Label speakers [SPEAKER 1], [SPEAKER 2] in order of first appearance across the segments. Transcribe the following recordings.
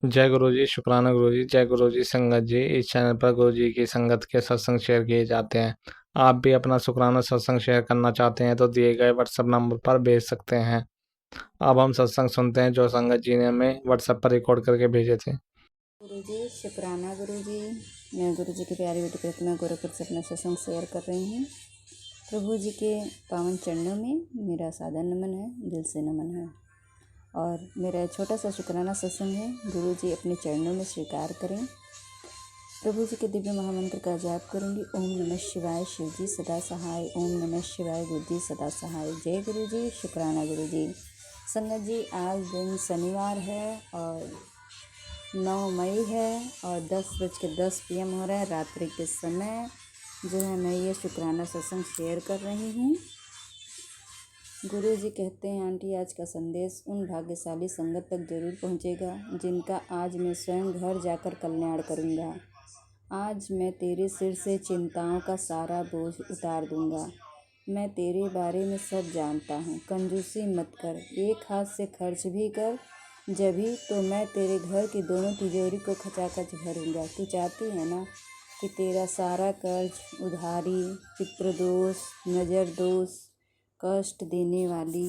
[SPEAKER 1] जय गुरु जी, शुक्राना गुरु जी, जय गुरु जी। संगत जी, इस चैनल पर गुरु जी की संगत के सत्संग शेयर किए जाते हैं। आप भी अपना शुक्राना सत्संग शेयर करना चाहते हैं तो दिए गए व्हाट्सएप नंबर पर भेज सकते हैं। अब हम सत्संग सुनते हैं जो संगत जी ने हमें व्हाट्सएप पर रिकॉर्ड करके भेजे थे।
[SPEAKER 2] गुरु जी, शुक्राना गुरु जी। मैं गुरु जी की प्यारी बेटी प्रतिमा गोरखपुर से अपना सत्संग शेयर कर रही हूँ। प्रभु जी के पावन चरणों में मेरा सादर नमन है, दिल से नमन है। और मेरा छोटा सा शुक्राना सत्संग है, गुरु जी अपने चरणों में स्वीकार करें। प्रभु जी के दिव्य महामंत्र का जाप करूँगी। ओम नमः शिवाय, शिव जी सदा सहाय। ओम नमः शिवाय, गुरु जी सदा सहाय। जय गुरु जी, शुक्राना गुरु जी। संगत जी, आज दिन शनिवार है और 9 मई है और 10:10 PM हो रहा है रात्रि के समय। जो है मैं ये शुक्राना सत्संग शेयर कर रही हूँ। गुरु जी कहते हैं, आंटी आज का संदेश उन भाग्यशाली संगत तक जरूर पहुँचेगा जिनका आज मैं स्वयं घर जाकर कल्याण करूँगा। आज मैं तेरे सिर से चिंताओं का सारा बोझ उतार दूँगा। मैं तेरे बारे में सब जानता हूँ, कंजूसी मत कर, एक हाथ से खर्च भी कर, जभी तो मैं तेरे घर की दोनों तिजोरी को खचाखच भरूँगा। तू चाहती है ना कि तेरा सारा कर्ज, उधारी, पितृदोष, नज़र दोष, कष्ट देने वाली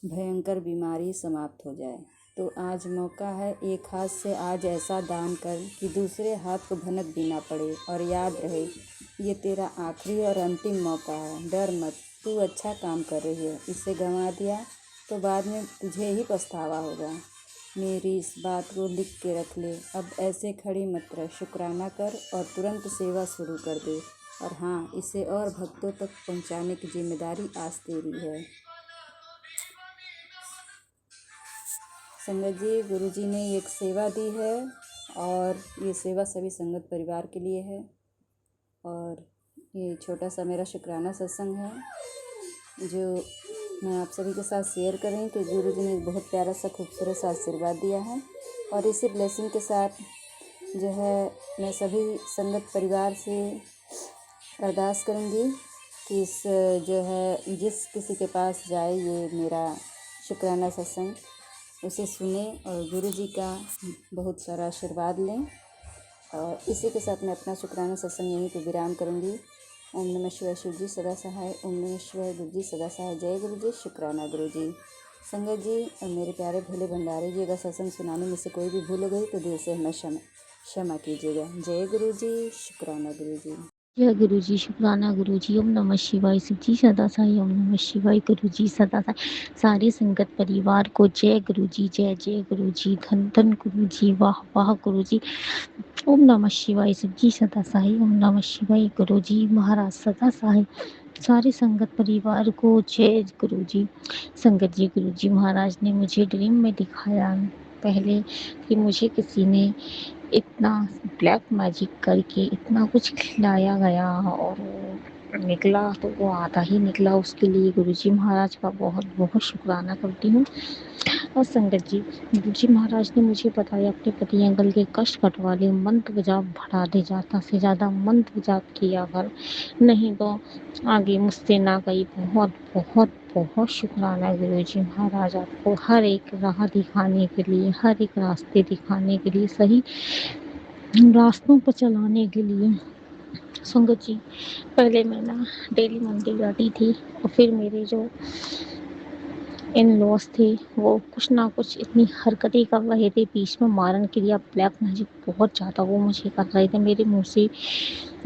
[SPEAKER 2] भयंकर बीमारी समाप्त हो जाए। तो आज मौका है, एक हाथ से आज ऐसा दान कर कि दूसरे हाथ को भनक भी ना पड़े। और याद रहे, ये तेरा आखिरी और अंतिम मौका है। डर मत, तू अच्छा काम कर रही है। इसे गंवा दिया तो बाद में तुझे ही पछतावा होगा। मेरी इस बात को लिख के रख ले। अब ऐसे खड़ी मत रह, शुक्राना कर और तुरंत सेवा शुरू कर दे। और हाँ, इसे और भक्तों तक पहुंचाने की जिम्मेदारी आज तेरी है। संगत जी, गुरु जी ने एक सेवा दी है और ये सेवा सभी संगत परिवार के लिए है। और ये छोटा सा मेरा शुक्राना सत्संग है जो मैं आप सभी के साथ शेयर कर रही हूँ कि गुरु जी ने बहुत प्यारा सा खूबसूरत सा आशीर्वाद दिया है। और इसी ब्लेसिंग के साथ जो है मैं सभी संगत परिवार से अरदास करूँगी कि इस जो है जिस किसी के पास जाए ये मेरा शुक्राना सत्संग, उसे सुने और गुरु जी का बहुत सारा आशीर्वाद लें। और इसी के साथ मैं अपना शुक्राना सत्संग यहीं पर विराम करूँगी। ओम नमः शिवाय, शिव जी सदा सहाय। ओम नमः शिवाय, गुरु जी सदा सहाय। जय गुरु जी, शुक्राना गुरु जी। संगत जी और मेरे प्यारे भोले भंडारे जी, अगर सत्संग सुनाने में से कोई भी भूल हो गई तो दिल से हमें क्षमा कीजिएगा। जय गुरु जी, शुक्राना गुरु जी।
[SPEAKER 3] जय गुरु जी, शुक्राना गुरु जी। ओम नमः शिवाय, शिव जी सदा साई। ओम नमः शिवाय, गुरु जी सदा साई। सारे संगत परिवार को जय गुरु जी, जय जय गुरु जी, धन धन गुरु जी, वाह वाह गुरु जी। ओम नमः शिवाय, शिव जी सदा साई। ओम नमः शिवाय, गुरु जी महाराज सदा साई। सारे संगत परिवार को जय गुरु जी। संगत जी, गुरु जी महाराज ने मुझे ड्रीम में दिखाया पहले कि मुझे किसी ने इतना ब्लैक मैजिक करके इतना कुछ खिलाया गया और निकला तो वो आधा ही निकला। उसके लिए गुरुजी महाराज का बहुत बहुत शुक्राना करती हूँ। और संगत जी, गुरुजी महाराज ने मुझे बताया अपने पति अंकल के कष्ट कटवा ले, मंत्र जाप बढ़ा दे, ज़्यादा से ज़्यादा मंत्र जाप किया कर, नहीं तो आगे मुझसे ना गई। बहुत बहुत बहुत शुक्राना गुरुजी महाराज आपको, हर एक राह दिखाने के लिए, हर एक रास्ते दिखाने के लिए, सही रास्तों पर चलाने के लिए। संगत जी, पहले मैं ना डेली मंदिर जाती थी और फिर मेरे जो इन लॉस थे वो कुछ ना कुछ इतनी हरकतें कर रहे थे, बीच में मारन क्रिया, ब्लैक मैजिक बहुत ज़्यादा वो मुझे कर रहे थे। मेरे मुंह से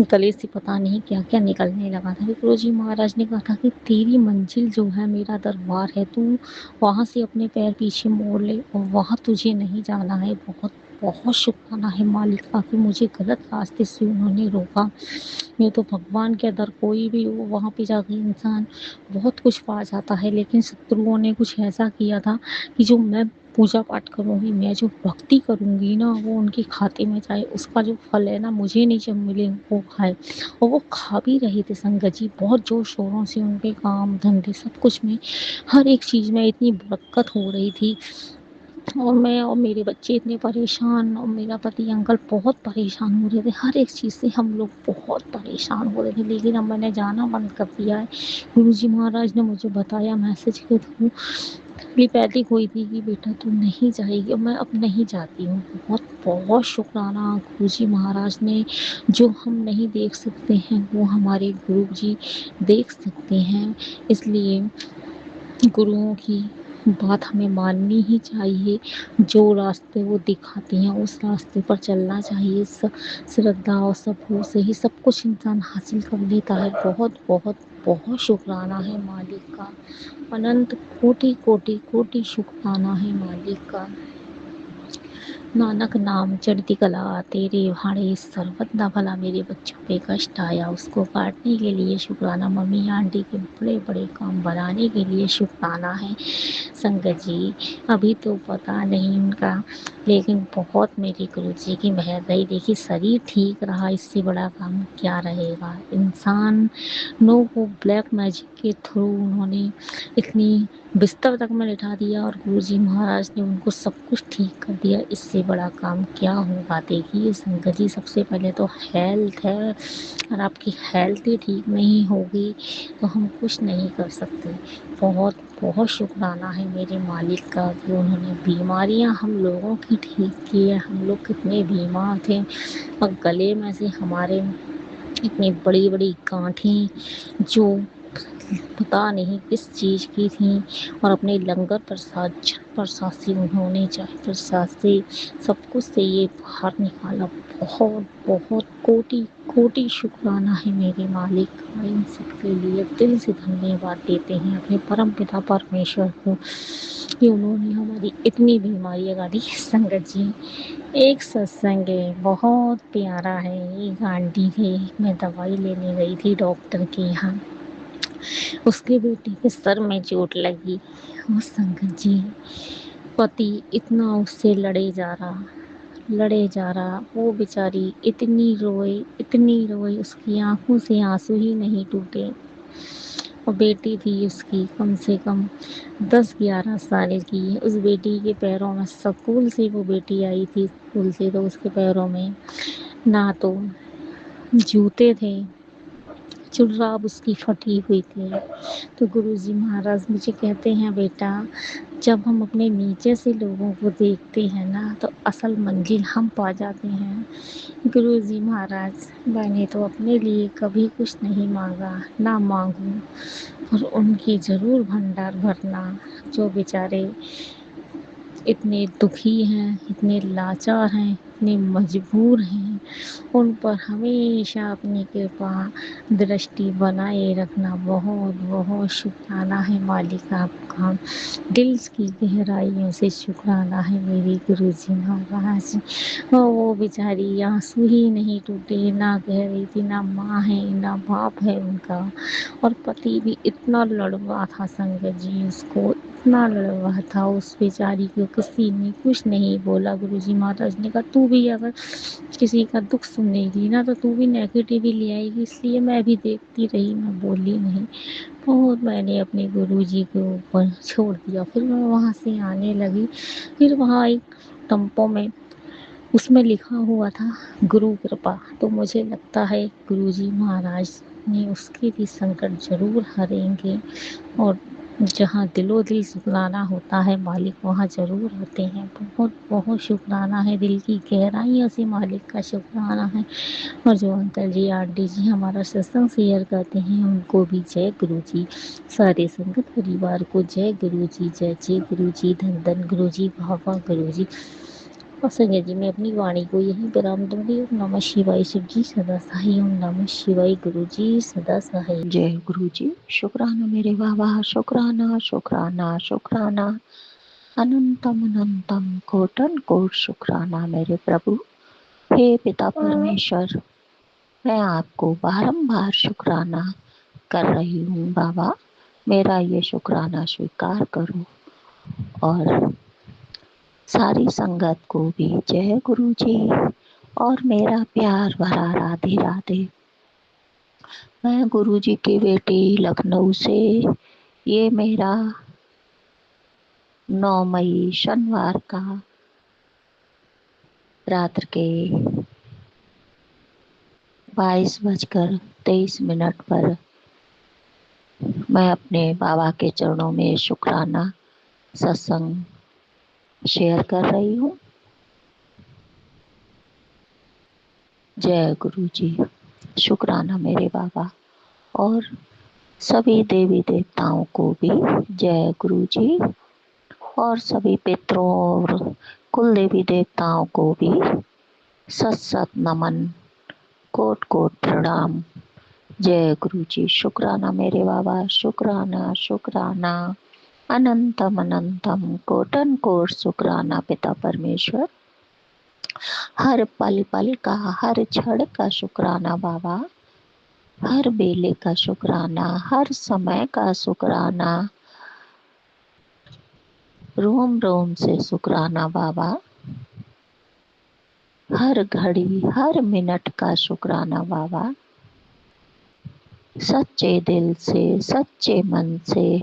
[SPEAKER 3] गले से पता नहीं क्या क्या निकलने लगा था। गुरु जी महाराज ने कहा था कि तेरी मंजिल जो है मेरा दरबार है, तू वहाँ से अपने पैर पीछे मोड़ ले और वहाँ तुझे नहीं जाना है। बहुत बहुत शुक्राना है मालिक का कि मुझे गलत रास्ते से उन्होंने रोका। ये तो भगवान के दर कोई भी हो, वहाँ पे जाके इंसान बहुत कुछ पा जाता है, लेकिन शत्रुओं ने कुछ ऐसा किया था कि जो मैं पूजा पाठ करूँगी, मैं जो भक्ति करूँगी ना, वो उनके खाते में जाए, उसका जो फल है ना मुझे नहीं जब मिले वो खाए। और वो खा भी रहे थे संगत जी, बहुत जोर शोरों से उनके काम धंधे सब कुछ में, हर एक चीज़ में इतनी बरकत हो रही थी। और मैं और मेरे बच्चे इतने परेशान और मेरा पति अंकल बहुत परेशान हो रहे थे, हर एक चीज़ से हम लोग बहुत परेशान हो रहे थे। लेकिन अब मैंने जाना बंद कर दिया है। गुरु जी महाराज ने मुझे बताया मैसेज के थ्रू एलोपैथिक हुई थी कि बेटा तू नहीं जाएगी और मैं अब नहीं जाती हूँ। बहुत बहुत शुक्राना गुरु जी महाराज ने, जो हम नहीं देख सकते हैं वो हमारे गुरु जी देख सकते हैं। इसलिए गुरुओं की बात हमें माननी ही चाहिए। जो रास्ते वो दिखाते हैं उस रास्ते पर चलना चाहिए। श्रद्धा और सब्र से ही सब कुछ इंसान हासिल कर लेता है। बहुत बहुत बहुत शुक्राना है मालिक का, अनंत कोटि कोटि कोटि शुक्राना है मालिक का। नानक नाम चढ़ती कला तेरे भाड़े सर्वत ना भला। मेरे बच्चों पे कष्ट आया उसको काटने के लिए शुक्राना। मम्मी आंटी के बड़े बड़े काम बनाने के लिए शुक्राना है। संगत जी अभी तो पता नहीं उनका, लेकिन बहुत मेरे गुरु जी की मेहर रही। देखिए शरीर ठीक रहा, इससे बड़ा काम क्या रहेगा। इंसान नो को ब्लैक मैजिक के थ्रू उन्होंने इतनी बिस्तर तक में लिटा दिया और गुरुजी महाराज ने उनको सब कुछ ठीक कर दिया। इससे बड़ा काम क्या होगा। देखिए संगत जी सबसे पहले तो हेल्थ है, और आपकी हेल्थ ही ठीक नहीं होगी तो हम कुछ नहीं कर सकते। बहुत बहुत शुक्राना है मेरे मालिक का कि उन्होंने बीमारियां हम लोगों की ठीक की है। हम लोग कितने बीमार थे और गले में से हमारे इतनी बड़ी बड़ी गांठें जो पता नहीं किस चीज़ की थी, और अपने लंगर प्रसाद से उन्होंने चाहे प्रसाद से सब कुछ से ये बाहर निकाला। बहुत बहुत कोटि कोटि शुक्राना है मेरे मालिक का। इन सबके लिए दिल से धन्यवाद देते हैं अपने परम पिता परमेश्वर को कि उन्होंने हमारी इतनी बीमारियां काटी। संगत जी एक सत्संग है बहुत प्यारा है। एक आंटी थी, मैं दवाई लेने गई थी डॉक्टर के यहाँ, उसके बेटे के सर में चोट लगी। और संगत जी पति इतना उससे लड़े जा रहा, वो बेचारी इतनी रोई उसकी आंखों से आंसू ही नहीं टूटे। और बेटी थी उसकी कम से कम 10-11 साल की। उस बेटी के पैरों में, स्कूल से वो बेटी आई थी स्कूल से, तो उसके पैरों में ना तो जूते थे, जुर्राब उसकी फटी हुई थी। तो गुरुजी महाराज मुझे कहते हैं बेटा, जब हम अपने नीचे से लोगों को देखते हैं ना तो असल मंजिल हम पा जाते हैं। गुरुजी महाराज मैंने तो अपने लिए कभी कुछ नहीं मांगा, ना मांगूं, पर उनकी ज़रूर भंडार भरना। जो बेचारे इतने दुखी हैं, इतने लाचार हैं, इतने मजबूर हैं, उन पर हमेशा अपनी कृपा दृष्टि बनाए रखना। बहुत बहुत शुक्राना है मालिक आपका। दिल की गहराइयों से शुक्राना है मेरे गुरुजी महाराज। और वो बेचारी आंसू ही नहीं टूटे, ना कह रही थी ना माँ है ना बाप है उनका। और पति भी इतना लड़वा था संगत जी, उसको इतना लड़वा था उस बेचारी को, किसी ने कुछ नहीं बोला। गुरुजी महाराज ने कहा तू भी अगर किसी का दुख सुनेगी ना तो तू भी नेगेटिव ही ले आएगी, इसलिए मैं भी देखती रही, मैं बोली नहीं। बहुत मैंने अपने गुरुजी के ऊपर छोड़ दिया। फिर मैं वहाँ से आने लगी। फिर वहाँ एक टम्पो में उसमें लिखा हुआ था गुरु कृपा, तो मुझे लगता है गुरुजी महाराज ने उसके भी संकट जरूर हरेंगे। और जहाँ दिलो दिल शुक्राना होता है मालिक वहाँ ज़रूर आते हैं। बहुत बहुत शुक्राना है, दिल की गहराइयों से मालिक का शुक्राना है। और जो अंकल जी आंटी जी हमारा सत्संग शेयर करते हैं उनको भी जय गुरु जी। सारे संगत परिवार को जय गुरु जी, जय जय गुरु जी, धन धन गुरु जी, भाभा गुरु जी। और संजय जी मैं अपनी वाणी को यही विराम दूंगी। ओम नमः शिवाय। शिव जी सदा सहाय। ओम नमः शिवाय। गुरु जी सदा सहाय।
[SPEAKER 4] जय गुरु जी। शुक्राना मेरे बाबा, शुक्राना शुक्राना शुक्राना, अनंतम अनंतम कोटन कोट शुक्राना मेरे प्रभु। हे पिता परमेश्वर, मैं आपको बारंबार शुक्राना कर रही हूँ बाबा। मेरा ये शुक्राना स्वीकार करो और सारी संगत को भी जय गुरु जी और मेरा प्यार भरा राधे राधे। मैं गुरु जी की बेटी लखनऊ से, ये मेरा 9 मई शनिवार का रात्र के 22:23 पर मैं अपने बाबा के चरणों में शुक्राना सत्संग शेयर कर रही हूँ। जय गुरु जी। शुक्राना मेरे बाबा और सभी देवी देवताओं को भी जय गुरु जी, और सभी पितरों और कुल देवी देवताओं को भी सत सत नमन, कोट कोट प्रणाम। जय गुरु जी। शुक्राना मेरे बाबा, शुक्राना शुक्राना, अनंतम अनंतम कोटन कोट शुक्राना पिता परमेश्वर। हर पल पल का, हर क्षण का शुक्राना बाबा, हर बेले का शुक्राना, हर समय का शुक्राना, रोम रोम से शुक्राना बाबा, हर घड़ी हर मिनट का शुक्राना बाबा, सच्चे दिल से सच्चे मन से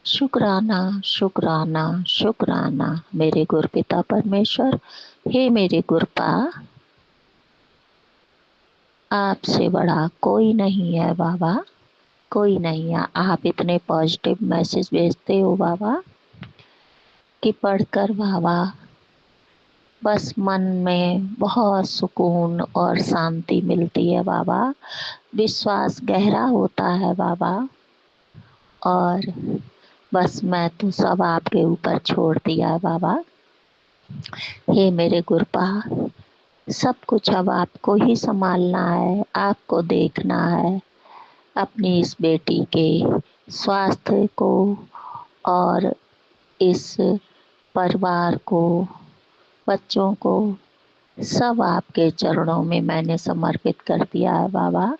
[SPEAKER 4] शुक्राना शुक्राना शुक्राना मेरे गुरपिता परमेश्वर। हे मेरे गुरपा, आपसे बड़ा कोई नहीं है बाबा, कोई नहीं है। आप इतने पॉजिटिव मैसेज भेजते हो बाबा कि पढ़कर बाबा बस मन में बहुत सुकून और शांति मिलती है बाबा। विश्वास गहरा होता है बाबा, और बस मैं तो सब आपके ऊपर छोड़ दिया है बाबा। हे मेरे गुरपा, सब कुछ अब आपको ही संभालना है, आपको देखना है। अपनी इस बेटी के स्वास्थ्य को और इस परिवार को, बच्चों को, सब आपके चरणों में मैंने समर्पित कर दिया है बाबा।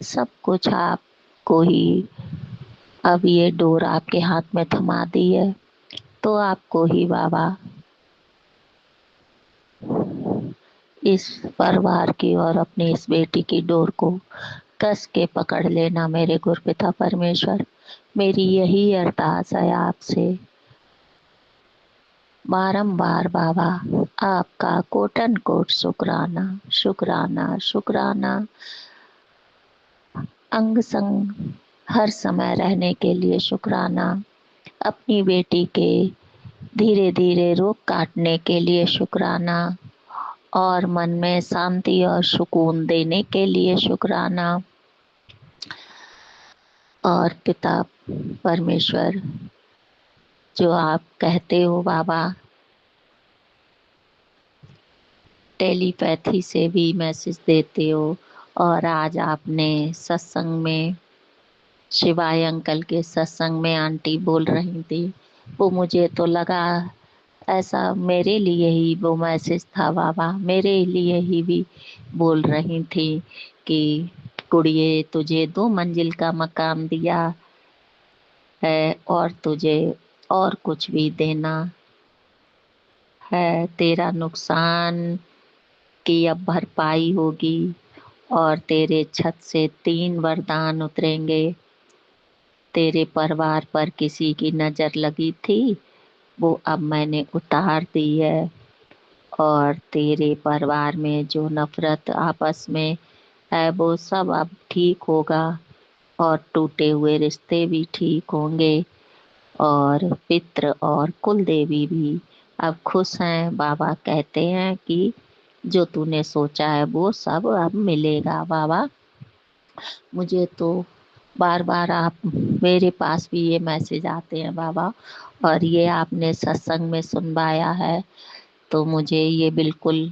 [SPEAKER 4] सब कुछ आपको ही, अब ये डोर आपके हाथ में थमा दी है तो आपको ही बाबा इस परिवार की और अपनी इस बेटी की डोर को कस के पकड़ लेना मेरे गुरपिता परमेश्वर। मेरी यही अरदास है आपसे बारंबार बाबा। आपका कोटन कोट शुक्राना शुक्राना शुक्राना। अंग संग हर समय रहने के लिए शुक्राना। अपनी बेटी के धीरे धीरे रोग काटने के लिए शुक्राना, और मन में शांति और सुकून देने के लिए शुक्राना। और पिता परमेश्वर, जो आप कहते हो बाबा, टेलीपैथी से भी मैसेज देते हो, और आज आपने सत्संग में शिवाय अंकल के सत्संग में आंटी बोल रही थी, वो मुझे तो लगा ऐसा मेरे लिए ही वो मैसेज था बाबा। मेरे लिए ही भी बोल रही थी कि कुड़िए तुझे 2 मंजिल का मकान दिया है और तुझे और कुछ भी देना है। तेरा नुकसान की अब भरपाई होगी, और तेरे छत से 3 वरदान उतरेंगे। तेरे परिवार पर किसी की नज़र लगी थी, वो अब मैंने उतार दी है, और तेरे परिवार में जो नफरत आपस में है वो सब अब ठीक होगा, और टूटे हुए रिश्ते भी ठीक होंगे, और पितृ और कुल देवी भी अब खुश हैं। बाबा कहते हैं कि जो तूने सोचा है वो सब अब मिलेगा बाबा। मुझे तो बार बार आप मेरे पास भी ये मैसेज आते हैं बाबा, और ये आपने सत्संग में सुनवाया है तो मुझे ये बिल्कुल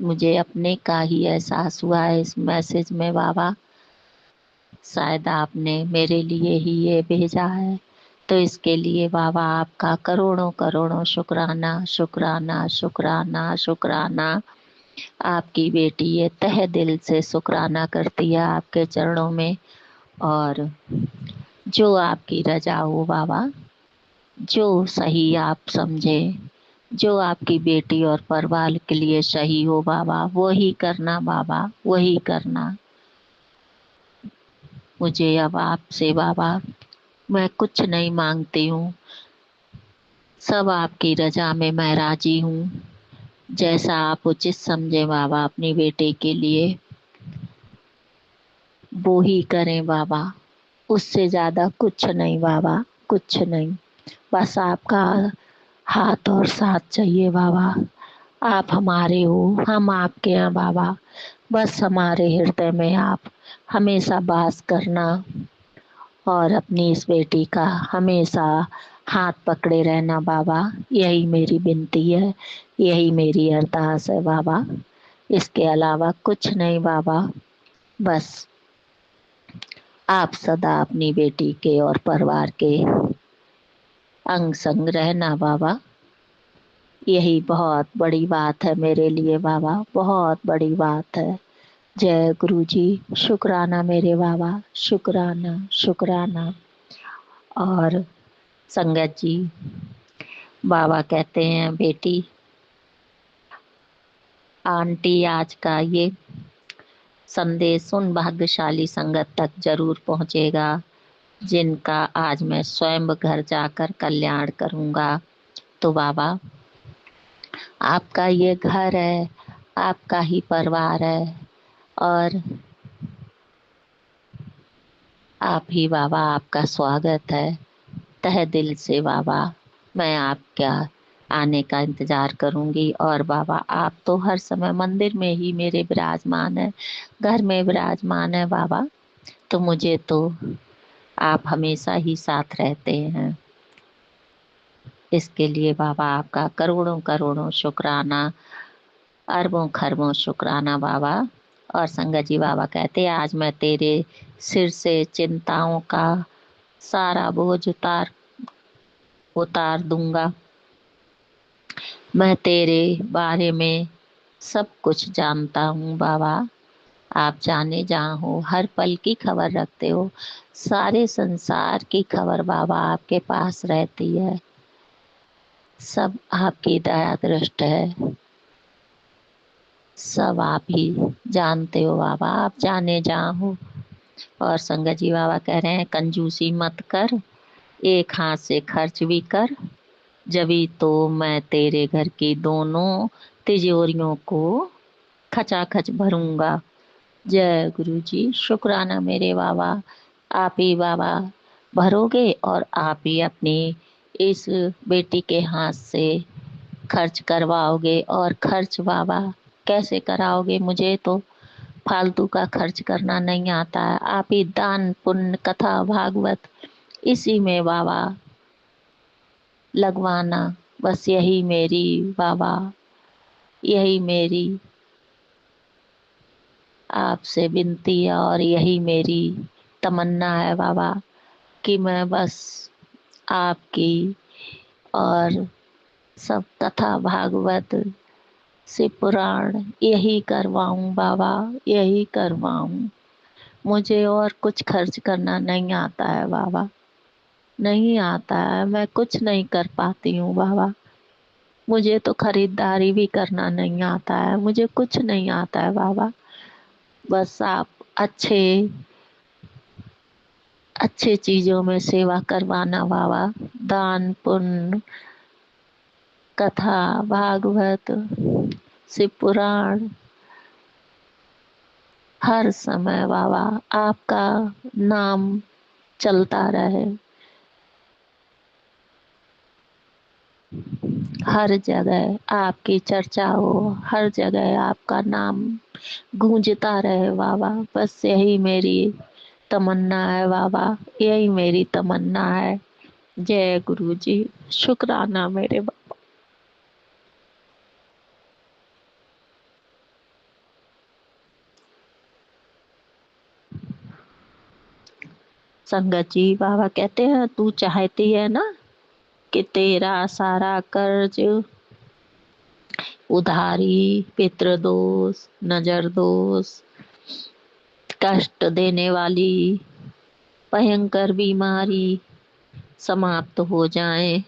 [SPEAKER 4] मुझे अपने का ही एहसास हुआ है इस मैसेज में बाबा। शायद आपने मेरे लिए ही ये भेजा है, तो इसके लिए बाबा आपका करोड़ों करोड़ों शुक्राना शुक्राना शुक्राना शुक्राना। आपकी बेटी ये तहे दिल से शुक्राना करती है आपके चरणों में, और जो आपकी रजा हो बाबा, जो सही आप समझे, जो आपकी बेटी और परिवार के लिए सही हो बाबा, वही करना बाबा, वही करना। मुझे अब आपसे बाबा मैं कुछ नहीं मांगती हूँ, सब आपकी रजा में मैं राजी हूँ। जैसा आप उचित समझे बाबा अपनी बेटे के लिए वो ही करें बाबा। उससे ज़्यादा कुछ नहीं बाबा, कुछ नहीं। बस आपका हाथ और साथ चाहिए बाबा। आप हमारे हो, हम आपके हैं बाबा। बस हमारे हृदय में आप हमेशा वास करना और अपनी इस बेटी का हमेशा हाथ पकड़े रहना बाबा। यही मेरी विनती है, यही मेरी अरदास है बाबा। इसके अलावा कुछ नहीं बाबा। बस आप सदा अपनी बेटी के और परिवार के अंग संग रहना बाबा। यही बहुत बड़ी बात है मेरे लिए बाबा, बहुत बड़ी बात है। जय गुरु जी। शुक्राना मेरे बाबा, शुक्राना शुक्राना। और संगत जी, बाबा कहते हैं बेटी, आंटी आज का ये संदेश उन भाग्यशाली संगत तक जरूर पहुंचेगा जिनका आज मैं स्वयं घर जाकर कल्याण करूंगा। तो बाबा, आपका ये घर है, आपका ही परिवार है और आप ही बाबा, आपका स्वागत है तहे दिल से बाबा। मैं आपका आने का इंतजार करूंगी। और बाबा, आप तो हर समय मंदिर में ही मेरे विराजमान है, घर में विराजमान है बाबा। तो मुझे तो आप हमेशा ही साथ रहते हैं। इसके लिए बाबा आपका करोड़ों करोड़ों शुक्राना, अरबों खरबों शुक्राना बाबा। और संगत जी, बाबा कहते हैं आज मैं तेरे सिर से चिंताओं का सारा बोझ उतार उतार दूंगा। मैं तेरे बारे में सब कुछ जानता हूँ बाबा। आप जाने जहाँ हो, हर पल की खबर रखते हो। सारे संसार की खबर बाबा आपके पास रहती है। सब आपकी दया दृष्ट है, सब आप ही जानते हो बाबा। आप जाने जहाँ हो। और संगत जी, बाबा कह रहे हैं कंजूसी मत कर, एक हाथ से खर्च भी कर, जभी तो मैं तेरे घर की दोनों तिजोरियों को खचाखच भरूंगा। जय गुरु जी। शुक्राना मेरे बाबा। आप ही बाबा भरोगे और आप ही अपनी इस बेटी के हाथ से खर्च करवाओगे। और खर्च बाबा कैसे कराओगे? मुझे तो फालतू का खर्च करना नहीं आता है। आप ही दान पुण्य कथा भागवत इसी में बाबा लगवाना। बस यही मेरी बाबा, यही मेरी आपसे विनती है और यही मेरी तमन्ना है बाबा कि मैं बस आपकी और सब कथा भागवत से पुराण यही करवाऊं बाबा, यही करवाऊं। मुझे और कुछ खर्च करना नहीं आता है बाबा, नहीं आता है। मैं कुछ नहीं कर पाती हूँ बाबा। मुझे तो खरीदारी भी करना नहीं आता है, मुझे कुछ नहीं आता है बाबा। बस आप अच्छे अच्छे चीजों में सेवा करवाना बाबा। दान पुण्य कथा भागवत शिव पुराण हर समय बाबा आपका नाम चलता रहे। हर जगह आपकी चर्चा हो, हर जगह आपका नाम गूंजता रहे बाबा। बस यही मेरी तमन्ना है बाबा, यही मेरी तमन्ना है। जय गुरु जी। शुक्राना मेरे बाबा। संगत जी, बाबा कहते हैं तू चाहती है ना कि तेरा सारा कर्ज, उधारी, पितृदोष, नजर दोष, कष्ट देने वाली भयंकर बीमारी समाप्त हो जाए।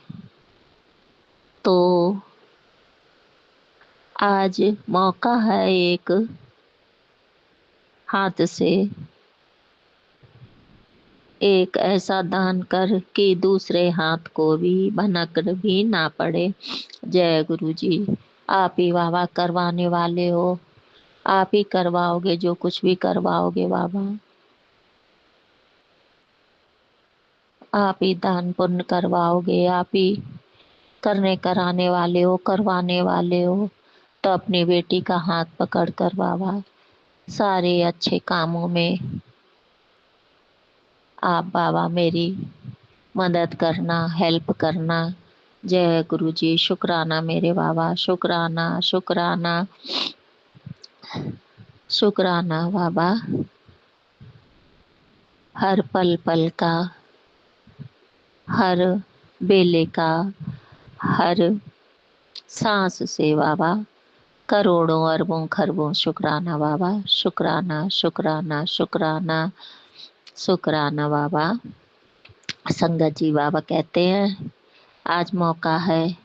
[SPEAKER 4] तो आज मौका है एक हाथ से एक ऐसा दान कर कि दूसरे हाथ को भी भनक भी ना पड़े। जय गुरु जी। आप ही बाबा करवाने वाले हो, आप ही करवाओगे जो कुछ भी करवाओगे बाबा। आप ही दान पुण्य करवाओगे, आप ही करने कराने वाले हो, करवाने वाले हो। तो अपनी बेटी का हाथ पकड़ कर बाबा सारे अच्छे कामों में आप बाबा मेरी मदद करना, हेल्प करना। जय गुरु जी। शुक्राना मेरे बाबा, शुक्राना शुक्राना शुक्राना बाबा। हर पल पल का, हर बेले का, हर सांस से बाबा करोड़ों अरबों खरबों शुक्राना बाबा, शुक्राना शुक्राना शुक्राना शुक्राना बाबा। संगत जी बाबा कहते हैं आज मौका है,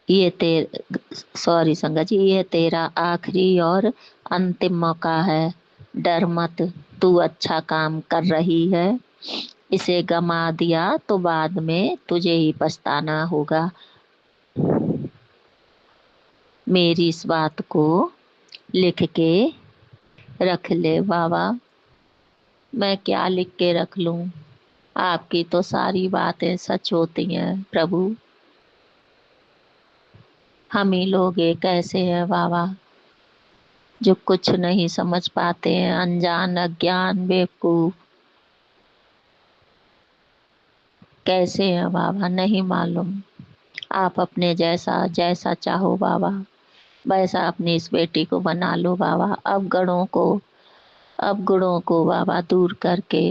[SPEAKER 4] ये सॉरी संगत जी, ये तेरा आखिरी और अंतिम मौका है। डर मत, तू अच्छा काम कर रही है। इसे गमा दिया तो बाद में तुझे ही पछताना होगा। मेरी इस बात को लिख के रख ले बाबा। मैं क्या लिख के रख लूं, आपकी तो सारी बातें सच होती हैं प्रभु। हम ही लोग एक ऐसे हैं बाबा जो कुछ नहीं समझ पाते हैं, अनजान अज्ञान बेवकूफ कैसे हैं बाबा, नहीं मालूम। आप अपने जैसा जैसा चाहो बाबा वैसा अपनी इस बेटी को बना लो बाबा। अब गुणों को बाबा दूर करके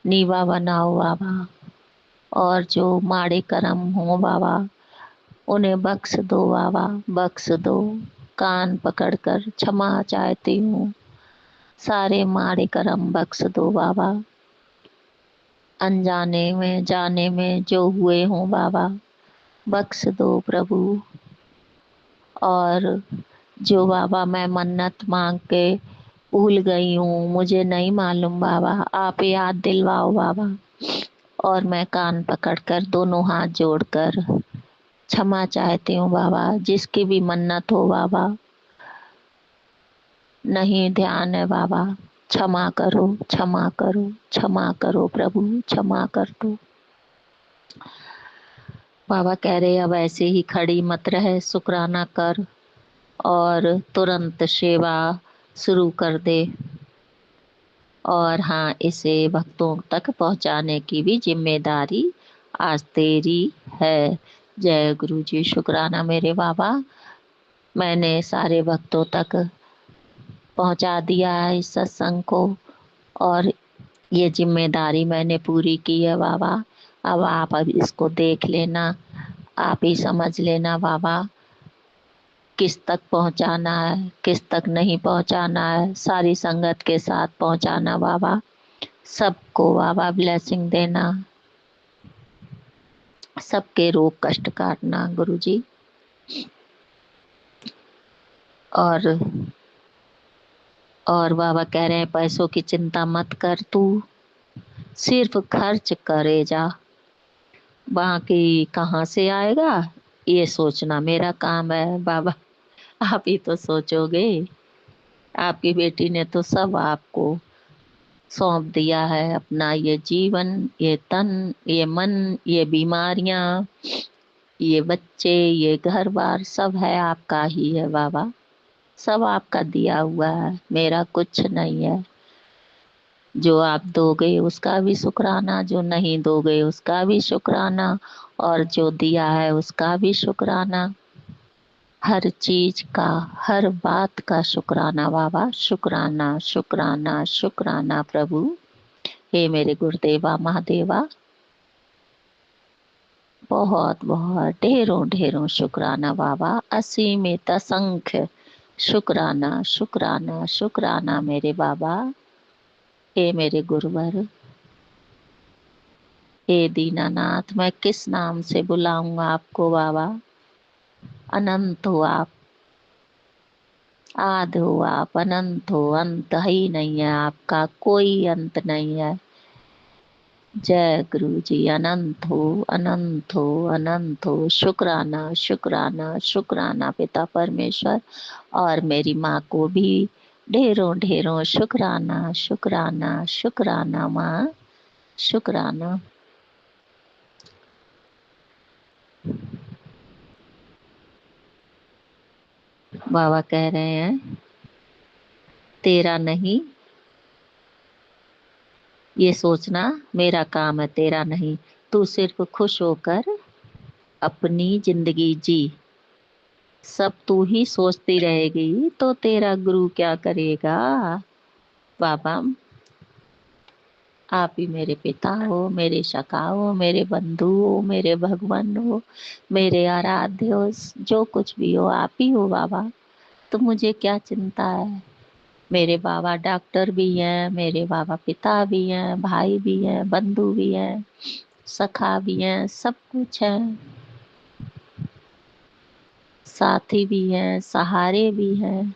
[SPEAKER 4] नीवा बनाओ बाबा। और जो माड़े कर्म हो बाबा उन्हें बख्श दो बाबा, बख्श दो। कान पकड़कर क्षमा चाहती हूँ, सारे माड़े कर्म बख्श दो बाबा। अनजाने में जाने में जो हुए हों बाबा बख्श दो प्रभु। और जो बाबा मैं मन्नत मांग के भूल गई हूँ, मुझे नहीं मालूम बाबा, आप याद दिलवाओ बाबा। और मैं कान पकड़कर दोनों हाथ जोड़कर क्षमा चाहती हूँ बाबा। जिसकी भी मन्नत हो बाबा नहीं ध्यान है बाबा, क्षमा करो क्षमा करो क्षमा करो प्रभु, क्षमा कर दो। बाबा कह रहे अब ऐसे ही खड़ी मत रहे, शुक्राना कर और तुरंत सेवा शुरू कर दे। और हाँ, इसे भक्तों तक पहुंचाने की भी जिम्मेदारी आज तेरी है। जय गुरु जी। शुक्राना मेरे बाबा, मैंने सारे भक्तों तक पहुंचा दिया है इस सत्संग को और ये जिम्मेदारी मैंने पूरी की है बाबा। अब इसको देख लेना, आप ही समझ लेना बाबा किस तक पहुंचाना है, किस तक नहीं पहुंचाना है। सारी संगत के साथ पहुंचाना बाबा, सबको बाबा ब्लेसिंग देना, सबके रोग कष्ट काटना गुरु जी। और बाबा कह रहे हैं पैसों की चिंता मत कर, तू सिर्फ खर्च करे जा, बाकी कहाँ से आएगा ये सोचना मेरा काम है बाबा। आप ही तो सोचोगे, आपकी बेटी ने तो सब आपको सौंप दिया है, अपना ये जीवन, ये तन, ये मन, ये बीमारियां, ये बच्चे, ये घर बार सब है आपका ही है बाबा। सब आपका दिया हुआ है, मेरा कुछ नहीं है। जो आप दोगे उसका भी शुक्राना, जो नहीं दोगे उसका भी शुक्राना, और जो दिया है उसका भी शुक्राना। हर चीज का, हर बात का शुक्राना बाबा, शुक्राना शुक्राना शुक्राना प्रभु। हे मेरे गुरुदेवा महादेवा, बहुत बहुत ढेरों ढेरों शुक्राना बाबा, असीमित असंख्य शुक्राना शुक्राना शुक्राना मेरे बाबा। हे मेरे गुरुवर, हे दीनानाथ, मैं किस नाम से बुलाऊंगा आपको बाबा। अनंत हो आप, आदि हो आप, अनंत हो, अंत ही नहीं है आपका, कोई अंत नहीं है। जय गुरु जी। अनंत हो, अनंत हो, अनंत हो। शुक्राना, शुक्राना, शुक्राना पिता परमेश्वर, और मेरी माँ को भी ढेरों ढेरों शुक्राना, शुक्राना, शुक्राना माँ, शुक्राना। बाबा कह रहे हैं तेरा नहीं, ये सोचना मेरा काम है, तेरा नहीं। तू सिर्फ खुश होकर अपनी जिंदगी जी। सब तू ही सोचती रहेगी तो तेरा गुरु क्या करेगा। बाबा, आप ही मेरे पिता हो, मेरे सखा हो, मेरे बंधु हो, मेरे भगवान हो, मेरे आराध्य हो। जो कुछ भी हो आप ही हो बाबा। तो मुझे क्या चिंता है। मेरे बाबा डॉक्टर भी हैं, मेरे बाबा पिता भी हैं, भाई भी हैं, बंधु भी हैं, सखा भी हैं, सब कुछ है। साथी भी हैं, सहारे भी हैं।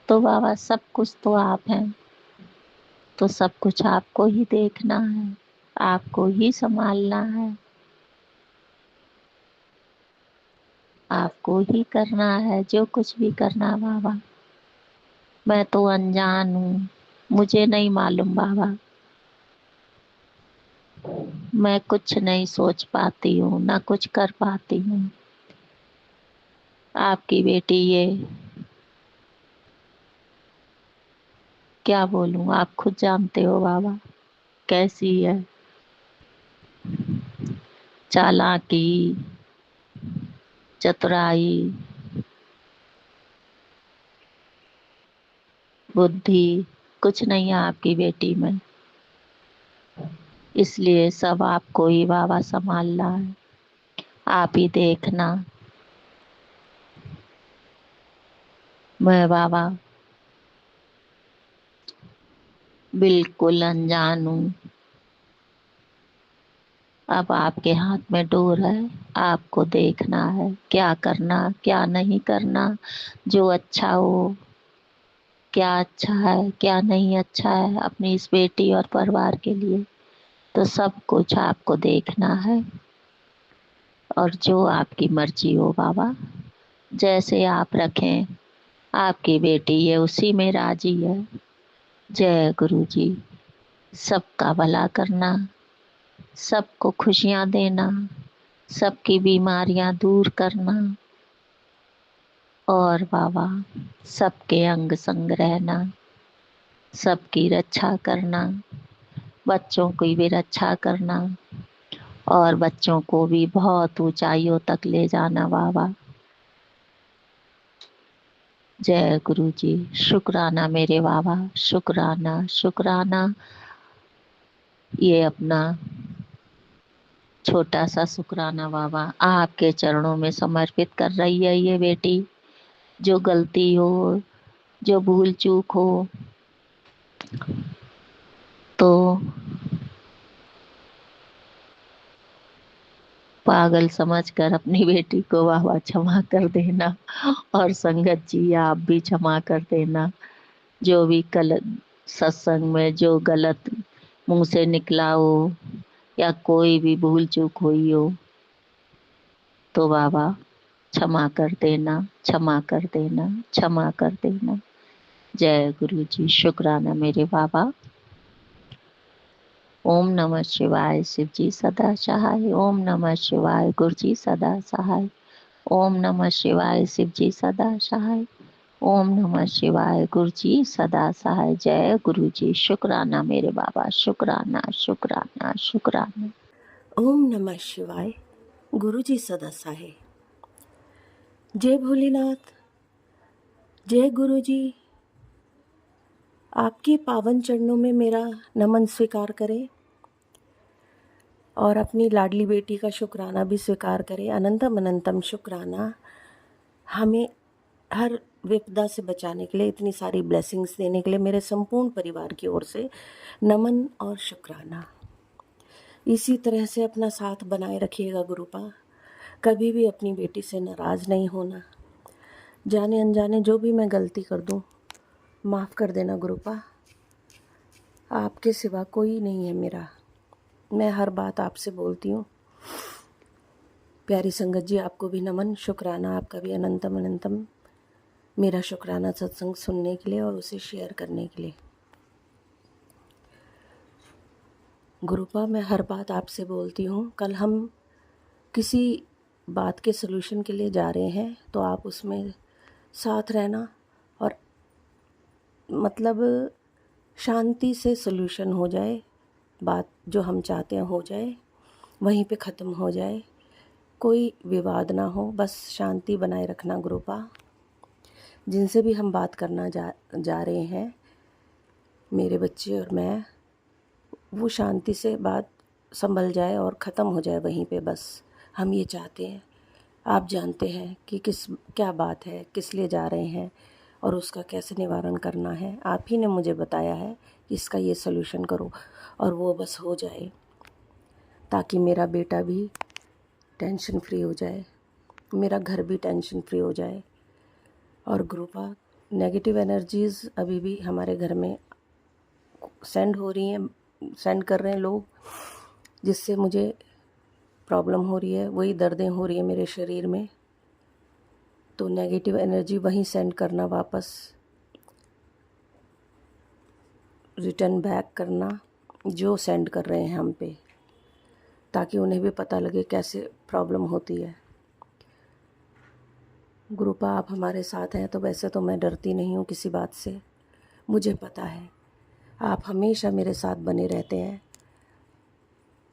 [SPEAKER 4] तो बाबा सब कुछ तो आप हैं। तो सब कुछ आपको ही देखना है, आपको ही संभालना है, आपको ही करना है जो कुछ भी करना बाबा। मैं तो अनजान हूँ, मुझे नहीं मालूम बाबा। मैं कुछ नहीं सोच पाती हूँ, ना कुछ कर पाती हूँ। आपकी बेटी ये क्या बोलूँ, आप खुद जानते हो बाबा कैसी है। चालाकी, चतुराई, बुद्धि कुछ नहीं है आपकी बेटी में। इसलिए सब आपको ही बाबा संभालना है, आप ही देखना। मैं बाबा बिल्कुल अनजान हूँ। अब आपके हाथ में डोर है, आपको देखना है क्या करना क्या नहीं करना। जो अच्छा हो, क्या अच्छा है क्या नहीं अच्छा है अपनी इस बेटी और परिवार के लिए, तो सब कुछ आपको देखना है। और जो आपकी मर्जी हो बाबा, जैसे आप रखें। आपकी बेटी ये उसी में राजी है। जय गुरु जी। सबका भला करना, सबको खुशियाँ देना, सबकी बीमारियां दूर करना, और बाबा सबके अंग संग रहना, सबकी रक्षा करना, बच्चों की भी रक्षा करना, और बच्चों को भी बहुत ऊंचाइयों तक ले जाना बाबा। जय गुरु जी। शुक्राना मेरे बाबा, शुक्राना, शुक्राना। ये अपना छोटा सा शुक्राना बाबा आपके चरणों में समर्पित कर रही है ये बेटी। जो गलती हो, जो भूल चूक हो, तो पागल समझकर अपनी बेटी को बाबा क्षमा कर देना। और संगत जी आप भी क्षमा कर देना। जो भी गलत सत्संग में जो गलत मुंह से निकला हो, या कोई भी भूल चूक हुई हो, तो बाबा क्षमा कर देना, क्षमा कर देना, क्षमा कर देना। जय गुरु जी। शुक्राना मेरे बाबा। ओम नमः शिवाय। शिव जी सदा सहाय। ओम नमः शिवाय। गुरु जी सदा सहाय। ओम नमः शिवाय। शिव जी सदा सहाय। ओम नमः शिवाय। गुरु जी सदा सहाय। जय गुरु जी। शुक्राना मेरे बाबा, शुक्राना, शुक्राना, शुक्राना।
[SPEAKER 5] ओम नमः शिवाय। गुरु जी सदा सहाय। जय भोलेनाथ। जय गुरु जी। आपके पावन चरणों में मेरा नमन स्वीकार करें, और अपनी लाडली बेटी का शुक्राना भी स्वीकार करें। अनंतम अनंतम शुक्राना, हमें हर विपदा से बचाने के लिए, इतनी सारी ब्लेसिंग्स देने के लिए मेरे संपूर्ण परिवार की ओर से नमन और शुक्राना। इसी तरह से अपना साथ बनाए रखिएगा गुरुपा। कभी भी अपनी बेटी से नाराज़ नहीं होना। जाने अनजाने जो भी मैं गलती कर दूं, माफ़ कर देना गुरुपा। आपके सिवा कोई नहीं है मेरा। मैं हर बात आपसे बोलती हूँ। प्यारी संगत जी, आपको भी नमन, शुक्राना आपका भी अनंतम अनंतम, मेरा शुक्राना सत्संग सुनने के लिए और उसे शेयर करने के लिए। गुरुपा, मैं हर बात आपसे बोलती हूँ। कल हम किसी बात के सलूशन के लिए जा रहे हैं, तो आप उसमें साथ रहना और मतलब शांति से सलूशन हो जाए, बात जो हम चाहते हैं हो जाए, वहीं पे ख़त्म हो जाए, कोई विवाद ना हो, बस शांति बनाए रखना गुरुपा। जिनसे भी हम बात करना जा रहे हैं, मेरे बच्चे और मैं, वो शांति से बात संभल जाए और ख़त्म हो जाए वहीं पे, बस हम ये चाहते हैं। आप जानते हैं कि क्या बात है, किस लिए जा रहे हैं और उसका कैसे निवारण करना है। आप ही ने मुझे बताया है कि इसका ये सलूशन करो और वो बस हो जाए, ताकि मेरा बेटा भी टेंशन फ्री हो जाए, मेरा घर भी टेंशन फ्री हो जाए। और ग्रुपा, नेगेटिव एनर्जीज़ अभी भी हमारे घर में सेंड हो रही हैं, सेंड कर रहे हैं लोग, जिससे मुझे प्रॉब्लम हो रही है, वही दर्दें हो रही है मेरे शरीर में। तो नेगेटिव एनर्जी वहीं सेंड करना, वापस रिटर्न बैक करना जो सेंड कर रहे हैं हम पे, ताकि उन्हें भी पता लगे कैसे प्रॉब्लम होती है। गुरुपा, आप हमारे साथ हैं तो वैसे तो मैं डरती नहीं हूँ किसी बात से, मुझे पता है आप हमेशा मेरे साथ बने रहते हैं